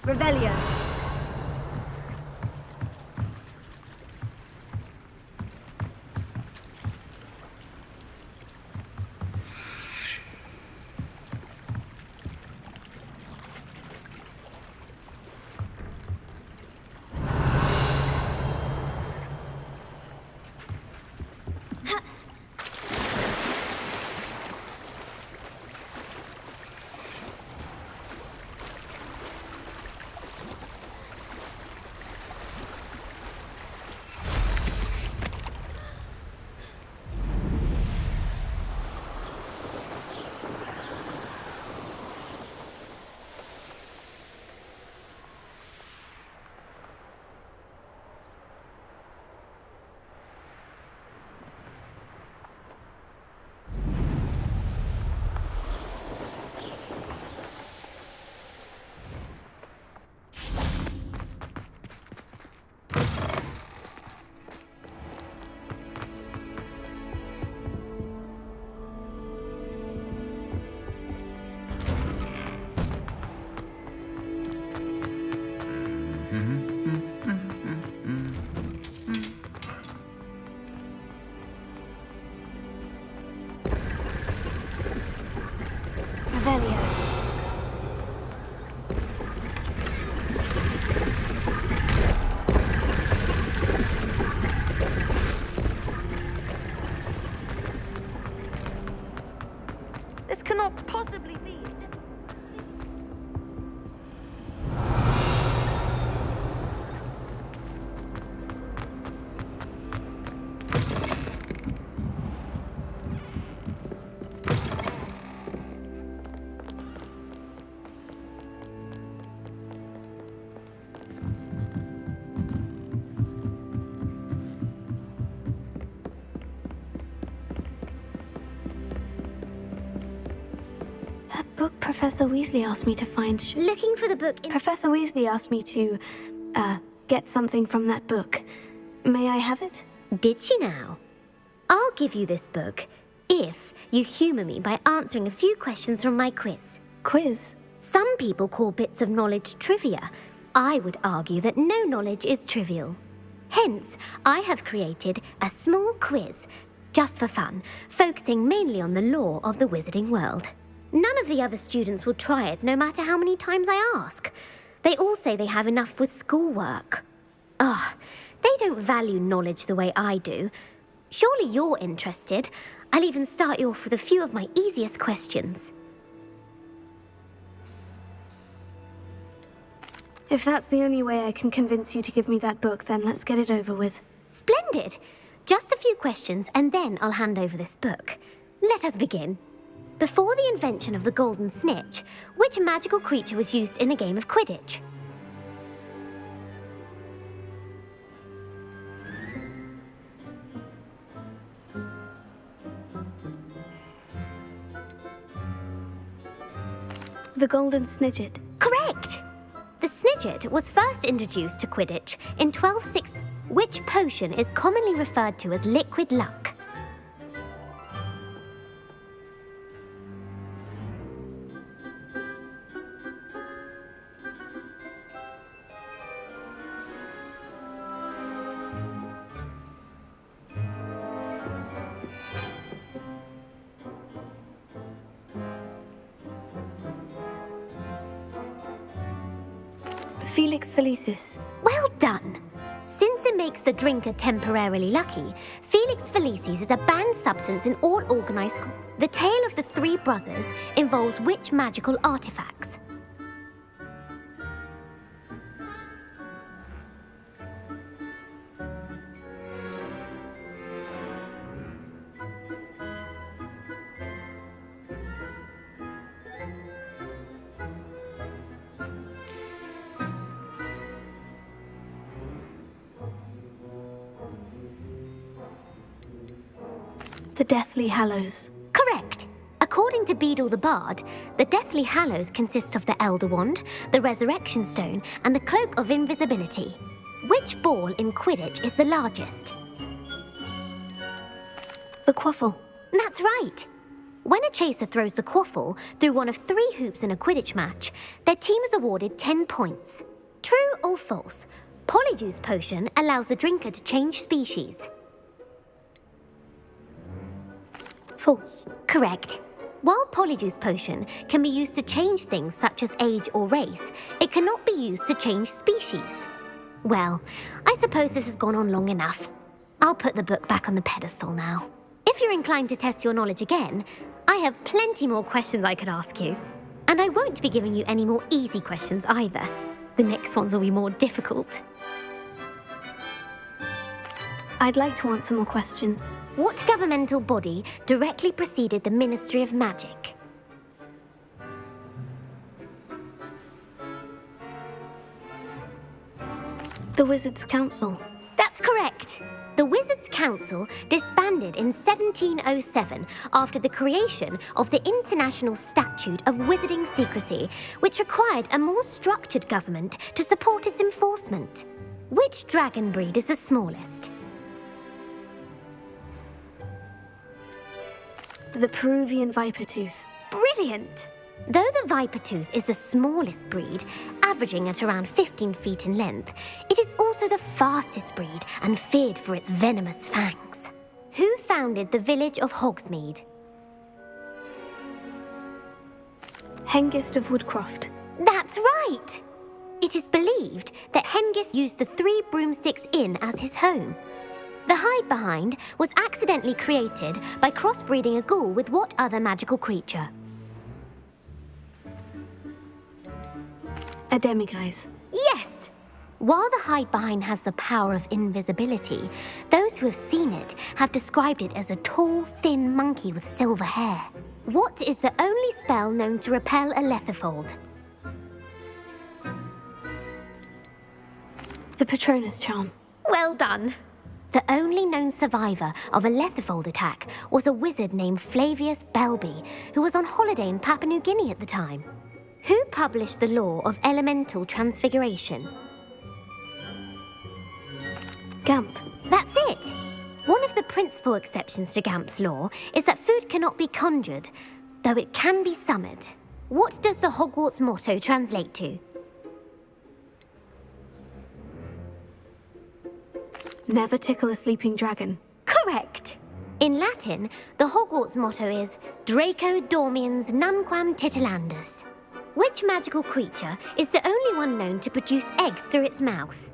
Revelio. Revelio. This cannot possibly be. That book Professor Weasley asked me to find. Looking for the book in. Professor Weasley asked me to, get something from that book. May I have it? Did she now? I'll give you this book if you humour me by answering a few questions from my quiz. Quiz? Some people call bits of knowledge trivia. I would argue that no knowledge is trivial. Hence, I have created a small quiz, just for fun, focusing mainly on the lore of the wizarding world. None of the other students will try it, no matter how many times I ask. They all say they have enough with schoolwork. Ugh, they don't value knowledge the way I do. Surely you're interested. I'll even start you off with a few of my easiest questions. If that's the only way I can convince you to give me that book, then let's get it over with. Splendid! Just a few questions, and then I'll hand over this book. Let us begin. Before the invention of the golden snitch, which magical creature was used in a game of Quidditch? The golden snidget. Correct! The snidget was first introduced to Quidditch in 1260. Which potion is commonly referred to as liquid luck? Felix Felicis. Well done! Since it makes the drinker temporarily lucky, Felix Felicis is a banned substance in all organised... The tale of the three brothers involves which magical artifacts? The Deathly Hallows. Correct. According to Beedle the Bard, the Deathly Hallows consists of the Elder Wand, the Resurrection Stone, and the Cloak of Invisibility. Which ball in Quidditch is the largest? The Quaffle. That's right. When a chaser throws the Quaffle through one of 3 hoops in a Quidditch match, their team is awarded 10 points. True or false? Polyjuice Potion allows the drinker to change species. False. Correct. While Polyjuice Potion can be used to change things such as age or race, it cannot be used to change species. Well, I suppose this has gone on long enough. I'll put the book back on the pedestal now. If you're inclined to test your knowledge again, I have plenty more questions I could ask you. And I won't be giving you any more easy questions either. The next ones will be more difficult. I'd like to answer more questions. What governmental body directly preceded the Ministry of Magic? The Wizards' Council. That's correct. The Wizards' Council disbanded in 1707 after the creation of the International Statute of Wizarding Secrecy, which required a more structured government to support its enforcement. Which dragon breed is the smallest? The Peruvian Vipertooth. Brilliant! Though the viper tooth is the smallest breed, averaging at around 15 feet in length, it is also the fastest breed and feared for its venomous fangs. Who founded the village of Hogsmeade? Hengist of Woodcroft. That's right! It is believed that Hengist used the 3 Broomsticks Inn as his home. The hide-behind was accidentally created by crossbreeding a ghoul with what other magical creature? A demiguise. Yes! While the hide-behind has the power of invisibility, those who have seen it have described it as a tall, thin monkey with silver hair. What is the only spell known to repel a Lethifold? The Patronus charm. Well done. The only known survivor of a Lethifold attack was a wizard named Flavius Belby, who was on holiday in Papua New Guinea at the time. Who published the law of elemental transfiguration? Gamp. That's it! One of the principal exceptions to Gamp's law is that food cannot be conjured, though it can be summoned. What does the Hogwarts motto translate to? Never tickle a sleeping dragon. Correct! In Latin, the Hogwarts motto is Draco dormiens nunquam titilandus. Which magical creature is the only one known to produce eggs through its mouth?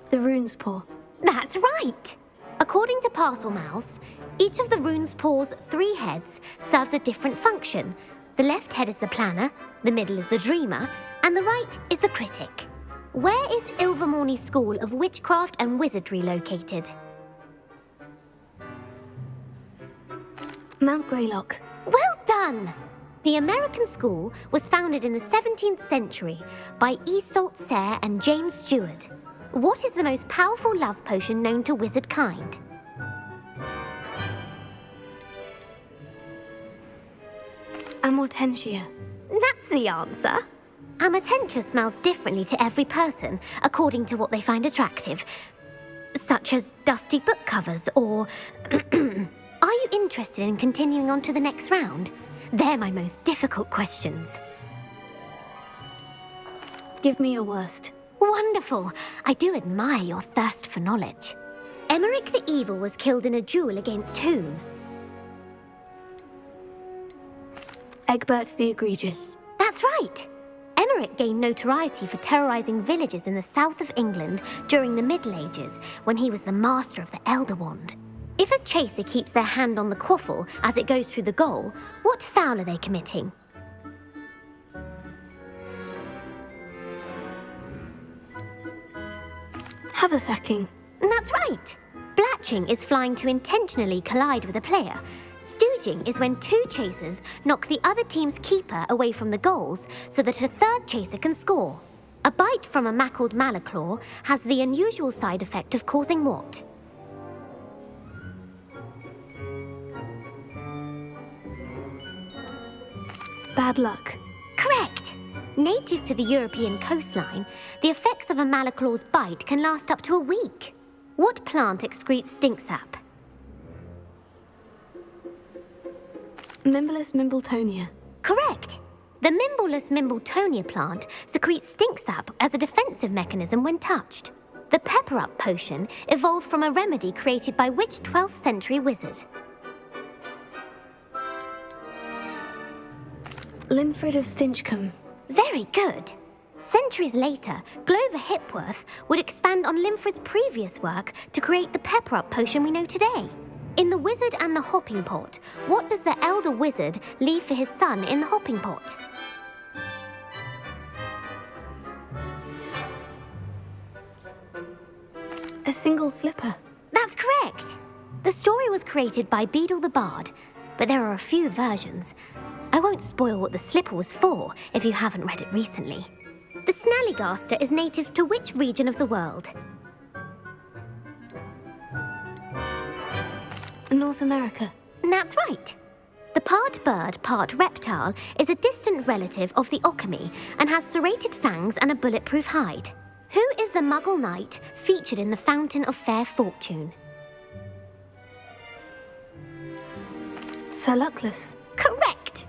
The rune's paw. That's right! According to Parselmouths, each of the rune's paw's 3 heads serves a different function. The left head is the planner, the middle is the dreamer, and the right is the critic. Where is Ilvermorny School of Witchcraft and Wizardry located? Mount Greylock. Well done! The American school was founded in the 17th century by Iseult Sayre and James Stewart. What is the most powerful love potion known to wizard kind? Amortentia. That's the answer. Amortentia smells differently to every person, according to what they find attractive, such as dusty book covers or... Are you interested in continuing on to the next round? They're my most difficult questions. Give me your worst. Wonderful. I do admire your thirst for knowledge. Emeric the Evil was killed in a duel against whom? Egbert the Egregious. That's right. Emeric gained notoriety for terrorising villages in the south of England during the Middle Ages, when he was the master of the Elder Wand. If a chaser keeps their hand on the quaffle as it goes through the goal, what foul are they committing? Haversacking. That's right. Blatching is flying to intentionally collide with a player. Stooging is when 2 chasers knock the other team's keeper away from the goals so that a 3rd chaser can score. A bite from a mackled malaclaw has the unusual side effect of causing what? Bad luck. Correct! Native to the European coastline, the effects of a malaclaw's bite can last up to a week. What plant excretes stink sap? Mimblus Mimbletonia. Correct! The Mimblus Mimbletonia plant secretes stink sap as a defensive mechanism when touched. The pepper-up potion evolved from a remedy created by which 12th century wizard? Linfred of Stinchcombe. Very good. Centuries later, Glover Hipworth would expand on Linfred's previous work to create the pepper-up potion we know today. In The Wizard and the Hopping Pot, what does the elder wizard leave for his son in the hopping pot? A single slipper. That's correct. The story was created by Beadle the Bard, but there are a few versions. I won't spoil what the slipper was for if you haven't read it recently. The Snallygaster is native to which region of the world? North America. That's right. The part bird, part reptile is a distant relative of the Occamy and has serrated fangs and a bulletproof hide. Who is the Muggle knight featured in the Fountain of Fair Fortune? Sir Luckless. Correct!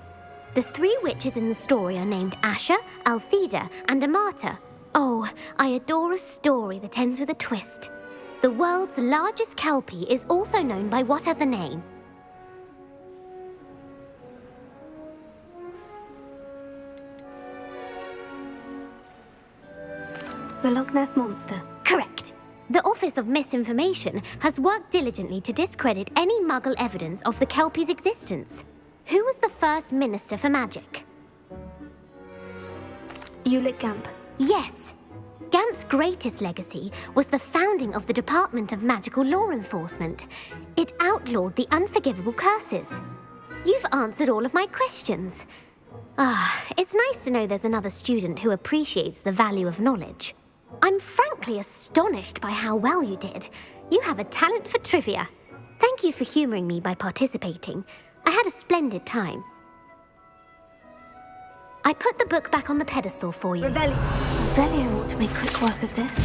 The 3 witches in the story are named Asher, Altheda, and Amata. Oh, I adore a story that ends with a twist. The world's largest kelpie is also known by what other name? The Loch Ness Monster. Correct. The Office of Misinformation has worked diligently to discredit any Muggle evidence of the Kelpie's existence. Who was the first Minister for Magic? Ulick Gamp. Yes. Gamp's greatest legacy was the founding of the Department of Magical Law Enforcement. It outlawed the unforgivable curses. You've answered all of my questions. It's nice to know there's another student who appreciates the value of knowledge. I'm frankly astonished by how well you did. You have a talent for trivia. Thank you for humouring me by participating. I had a splendid time. I put the book back on the pedestal for you. Revelio ought to make quick work of this.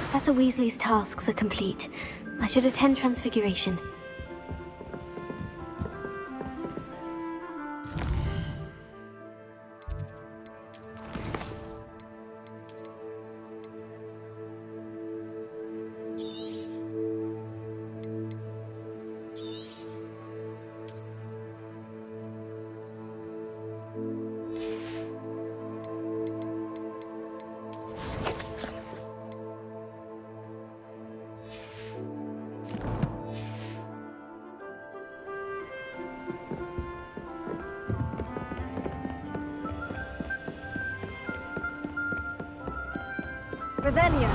Professor Weasley's tasks are complete. I should attend Transfiguration. Revelio.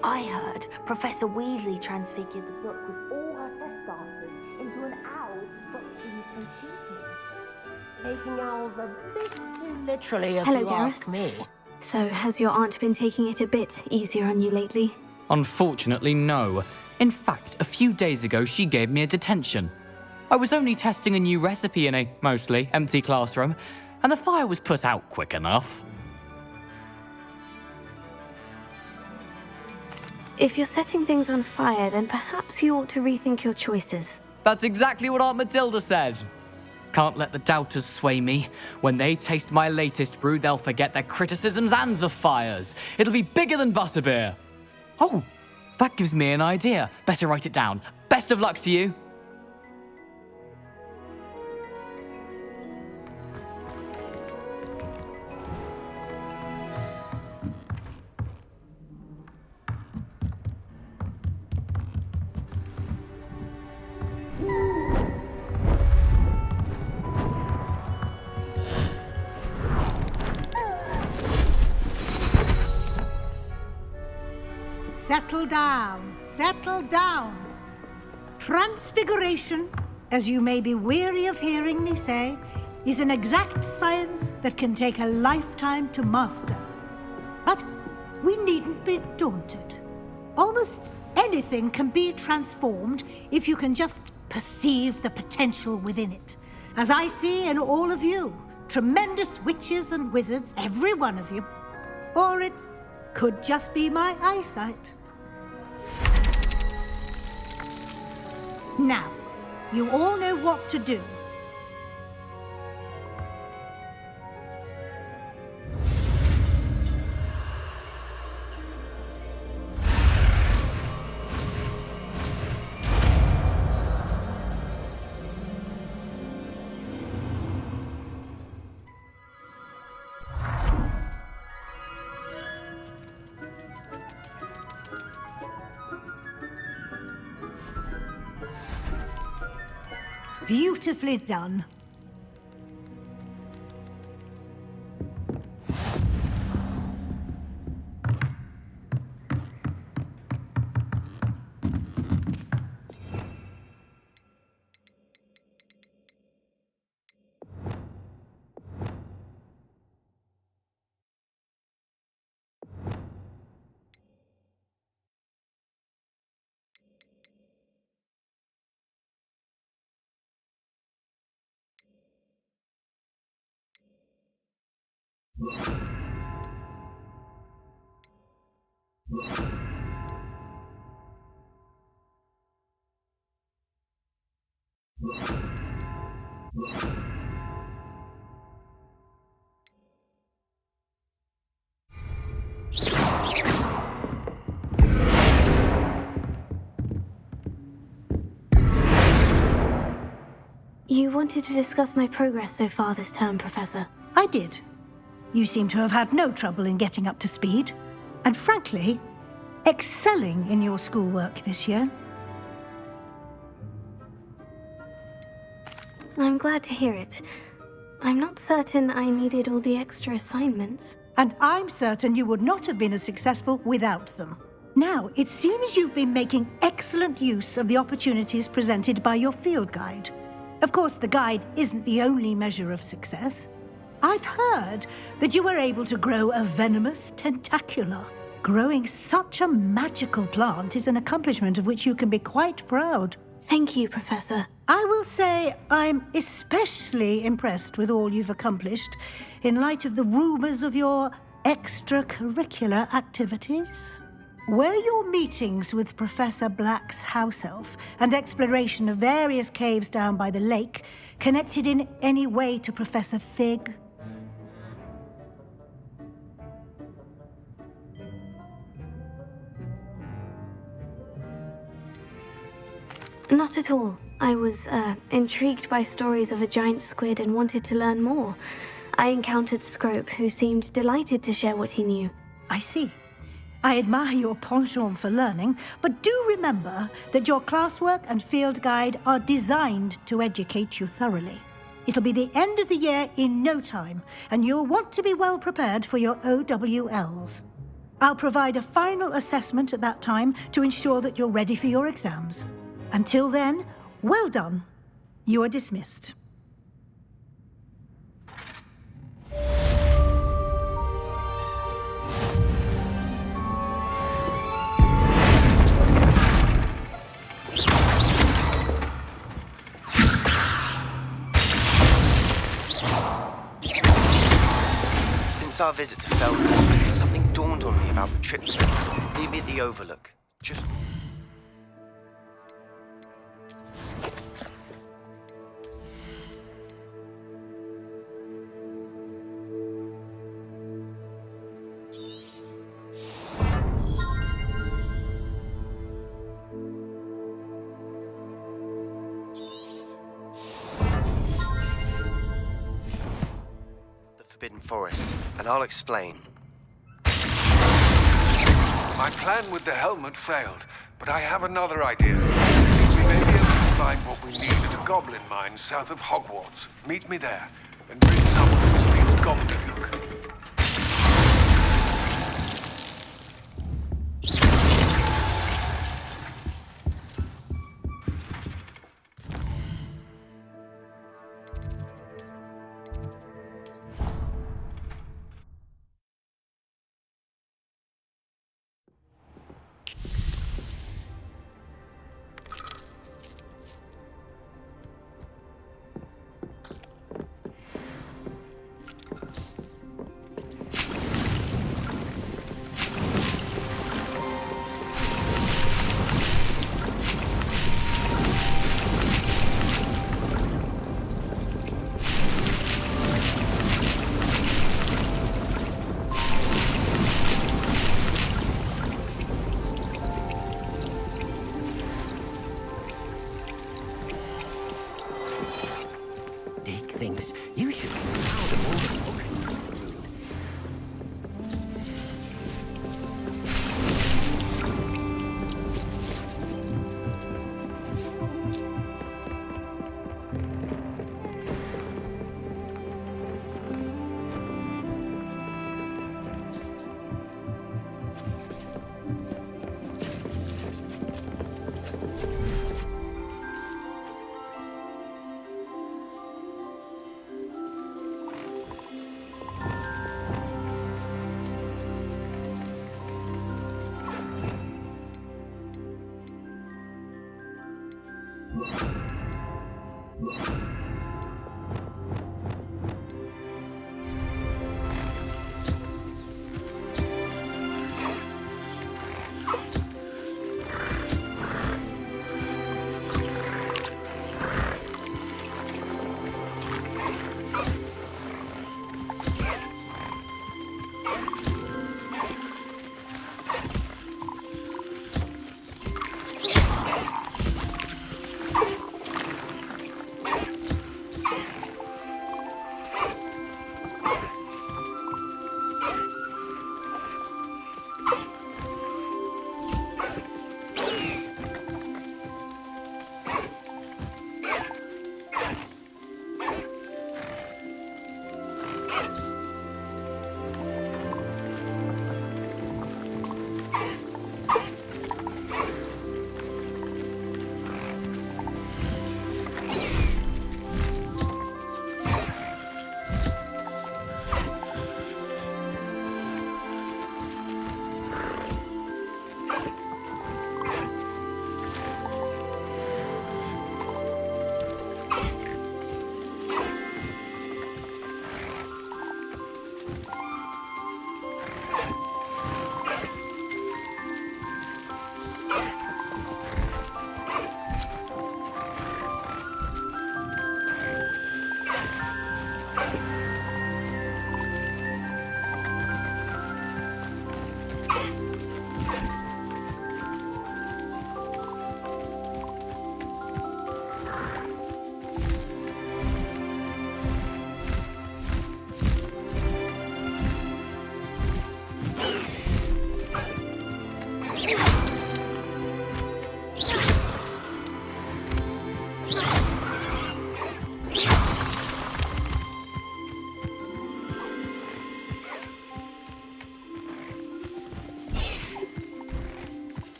I heard Professor Weasley transfigured the book with all her test answers into an owl to stop students from cheating. Taking owls a bit too literally, if Hello, you Gareth. ask me. So, has your aunt been taking it a bit easier on you lately? Unfortunately, no. In fact, a few days ago, she gave me a detention. I was only testing a new recipe in a mostly empty classroom, and the fire was put out quick enough. If you're setting things on fire, then perhaps you ought to rethink your choices. That's exactly what Aunt Matilda said. Can't let the doubters sway me. When they taste my latest brew, they'll forget their criticisms and the fires. It'll be bigger than butterbeer. Oh, that gives me an idea. Better write it down. Best of luck to you. Settle down, settle down. Transfiguration, as you may be weary of hearing me say, is an exact science that can take a lifetime to master. But we needn't be daunted. Almost anything can be transformed if you can just perceive the potential within it. As I see in all of you, tremendous witches and wizards, every one of you. Or it could just be my eyesight. Now, you all know what to do. Beautifully done. You wanted to discuss my progress so far this term, Professor. I did. You seem to have had no trouble in getting up to speed, and frankly, excelling in your schoolwork this year. I'm glad to hear it. I'm not certain I needed all the extra assignments. And I'm certain you would not have been as successful without them. Now, it seems you've been making excellent use of the opportunities presented by your field guide. Of course, the guide isn't the only measure of success. I've heard that you were able to grow a venomous tentacula. Growing such a magical plant is an accomplishment of which you can be quite proud. Thank you, Professor. I will say I'm especially impressed with all you've accomplished in light of the rumors of your extracurricular activities. Were your meetings with Professor Black's house elf and exploration of various caves down by the lake connected in any way to Professor Fig? Not at all. I was, intrigued by stories of a giant squid and wanted to learn more. I encountered Scrope, who seemed delighted to share what he knew. I see. I admire your penchant for learning, but do remember that your classwork and field guide are designed to educate you thoroughly. It'll be the end of the year in no time, and you'll want to be well prepared for your OWLs. I'll provide a final assessment at that time to ensure that you're ready for your exams. Until then, well done. You are dismissed. Since our visit to Feldman, something dawned on me about the trip to maybe the Overlook. Just... Forbidden Forest, and I'll explain. My plan with the helmet failed, but I have another idea. We may be able to find what we need at a goblin mine south of Hogwarts. Meet me there, and bring someone who speaks gobbledygook. Dick thinks you should be proud of all the books.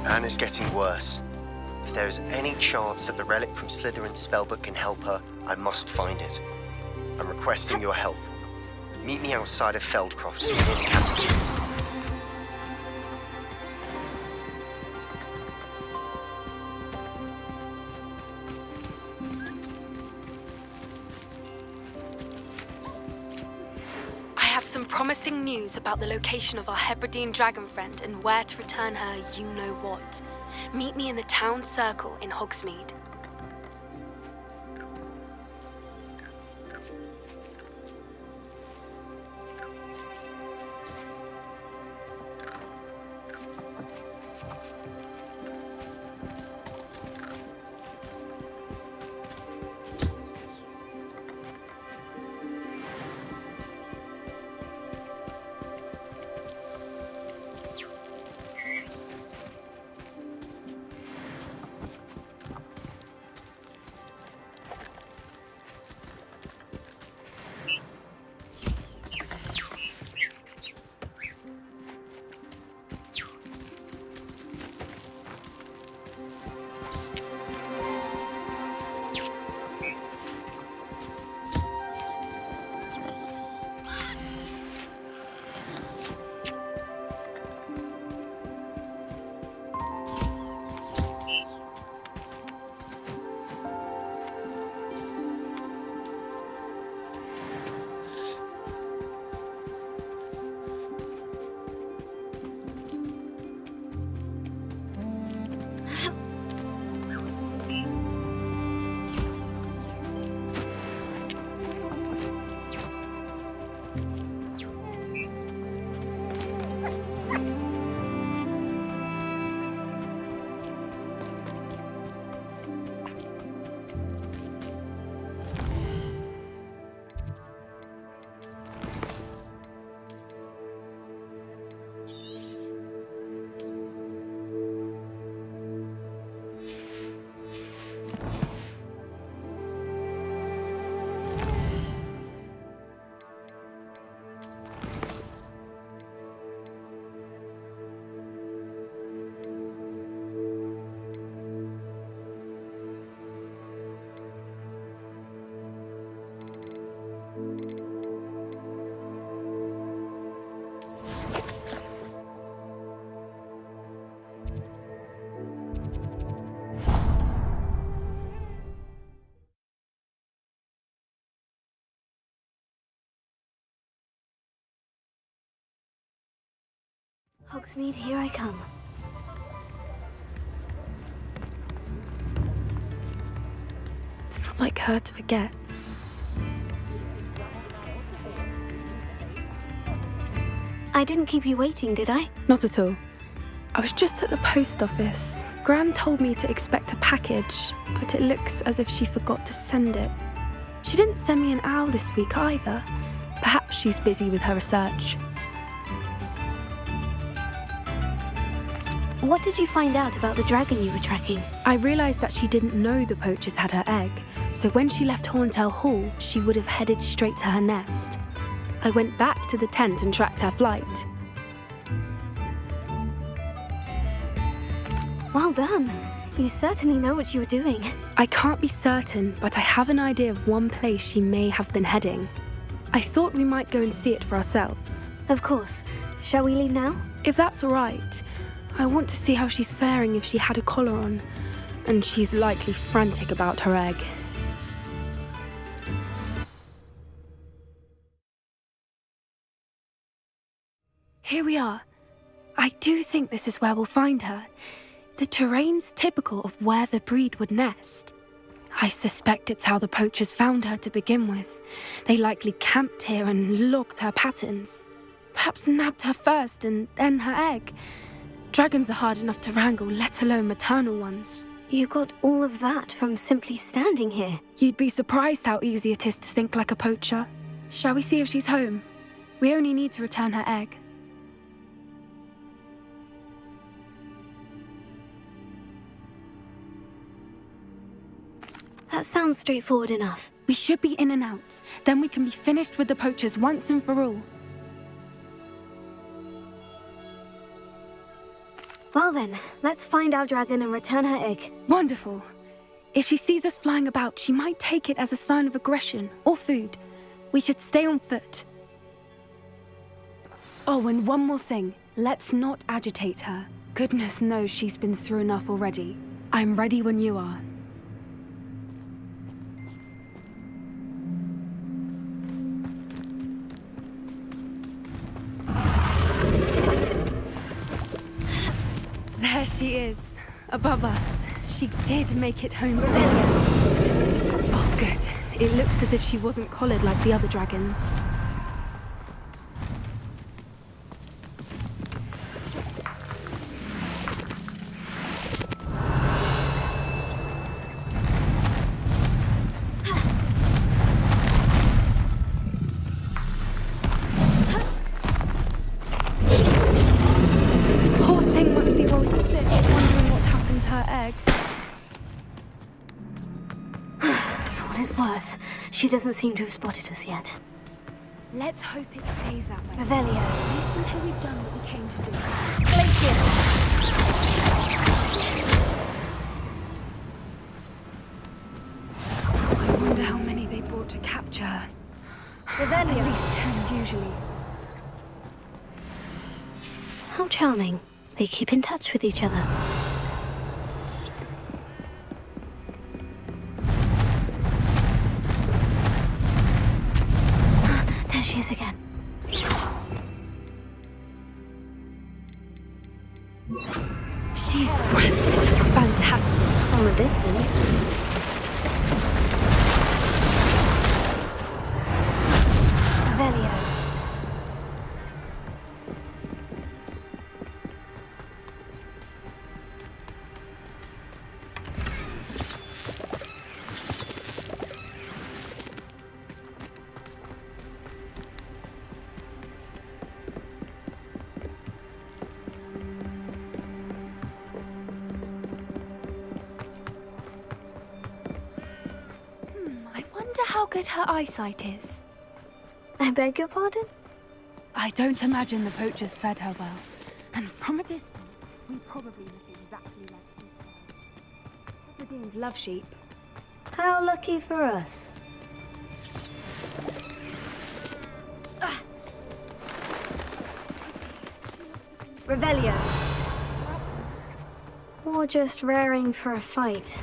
Anna's getting worse. If there is any chance that the relic from Slytherin's spellbook can help her, I must find it. I'm requesting your help. Meet me outside of Feldcroft, near the catacomb. some promising news about the location of our Hebridean dragon friend and where to return her you-know-what. Meet me in the town circle in Hogsmeade. Hogsmeade, here I come. It's not like her to forget. I didn't keep you waiting, did I? Not at all. I was just at the post office. Gran told me to expect a package, but it looks as if she forgot to send it. She didn't send me an owl this week either. Perhaps she's busy with her research. What did you find out about the dragon you were tracking? I realised that she didn't know the poachers had her egg, so when she left Horntail Hall, she would have headed straight to her nest. I went back to the tent and tracked her flight. Well done. You certainly know what you were doing. I can't be certain, but I have an idea of one place she may have been heading. I thought we might go and see it for ourselves. Of course. Shall we leave now? If that's all right. I want to see how she's faring if she had a collar on, and she's likely frantic about her egg. Here we are. I do think this is where we'll find her. The terrain's typical of where the breed would nest. I suspect it's how the poachers found her to begin with. They likely camped here and logged her patterns. Perhaps nabbed her first and then her egg. Dragons are hard enough to wrangle, let alone maternal ones. You got all of that from simply standing here. You'd be surprised how easy it is to think like a poacher. Shall we see if she's home? We only need to return her egg. That sounds straightforward enough. We should be in and out. Then we can be finished with the poachers once and for all. Well then, let's find our dragon and return her egg. Wonderful. If she sees us flying about, she might take it as a sign of aggression or food. We should stay on foot. Oh, and one more thing. Let's not agitate her. Goodness knows she's been through enough already. I'm ready when you are. she is, above us. She did make it home safe. Oh, good. It looks as if she wasn't collared like the other dragons. Poor thing must be worried sick, wondering what happened to her egg. For what it's worth, she doesn't seem to have spotted us yet. Let's hope it stays that way. Revelio. At least until we've done what we came to do. I wonder how many they brought to capture her. Revelio. At least 10 usually. How charming. They keep in touch with each other. There she is again. She's fantastic. From a distance. Revelio. I wonder how good her eyesight is. I beg your pardon? I don't imagine the poachers fed her well. And from a distance, we probably look exactly like sheep. Hebrideans love sheep. How lucky for us. Revelio. Or just raring for a fight.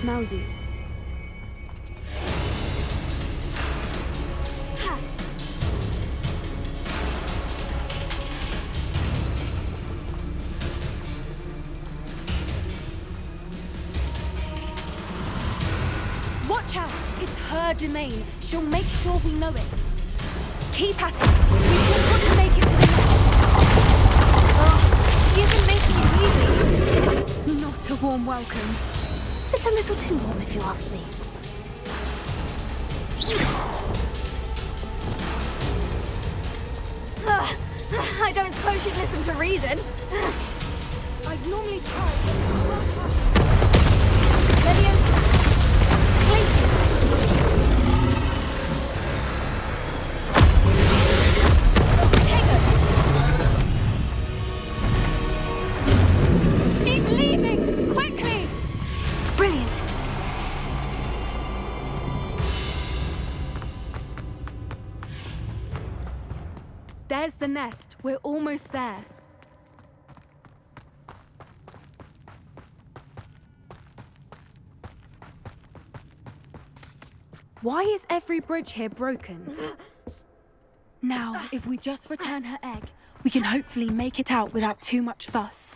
Smell you. Watch out! It's her domain. She'll make sure we know it. Keep at it. We've just got to make it to the nest. Oh, she isn't making it easy. Not a warm welcome. It's a little too warm, if you ask me. I don't suppose you'd listen to reason. I'd normally try. Leviosa. Places. She's leaving! Quickly! Brilliant. There's the nest. We're almost there. Why is every bridge here broken? Now, if we just return her egg, we can hopefully make it out without too much fuss.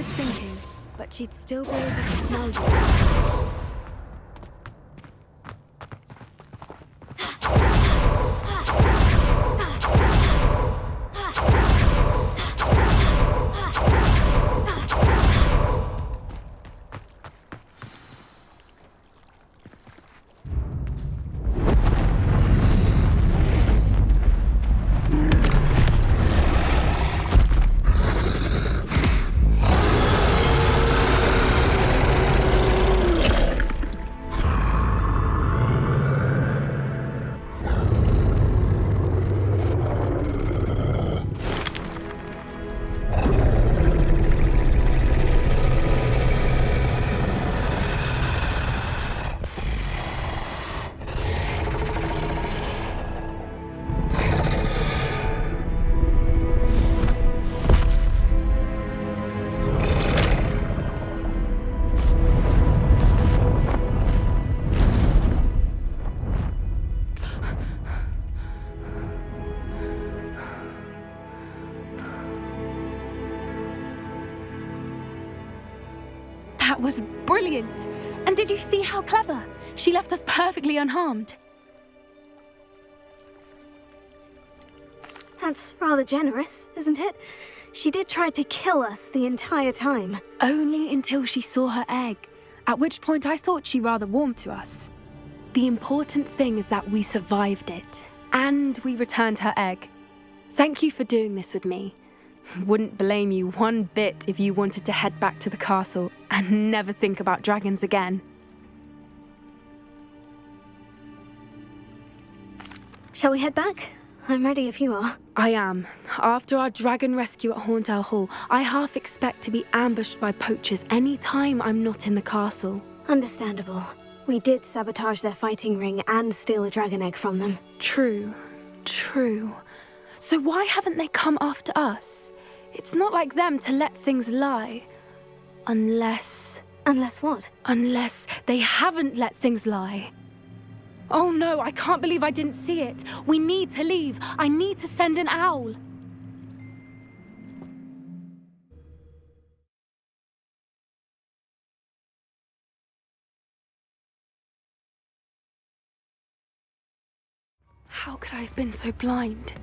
Good thinking, but she'd still be able to smell you. That was brilliant! And did you see how clever? She left us perfectly unharmed. That's rather generous, isn't it? She did try to kill us the entire time. Only until she saw her egg, at which point I thought she rather warmed to us. The important thing is that we survived it, and we returned her egg. Thank you for doing this with me. Wouldn't blame you one bit if you wanted to head back to the castle and never think about dragons again. Shall we head back? I'm ready if you are. I am. After our dragon rescue at Hauntowl Hall, I half expect to be ambushed by poachers any time I'm not in the castle. Understandable. We did sabotage their fighting ring and steal a dragon egg from them. True. So why haven't they come after us? It's not like them to let things lie. Unless... Unless what? Unless they haven't let things lie. Oh no, I can't believe I didn't see it. We need to leave. I need to send an owl. How could I have been so blind?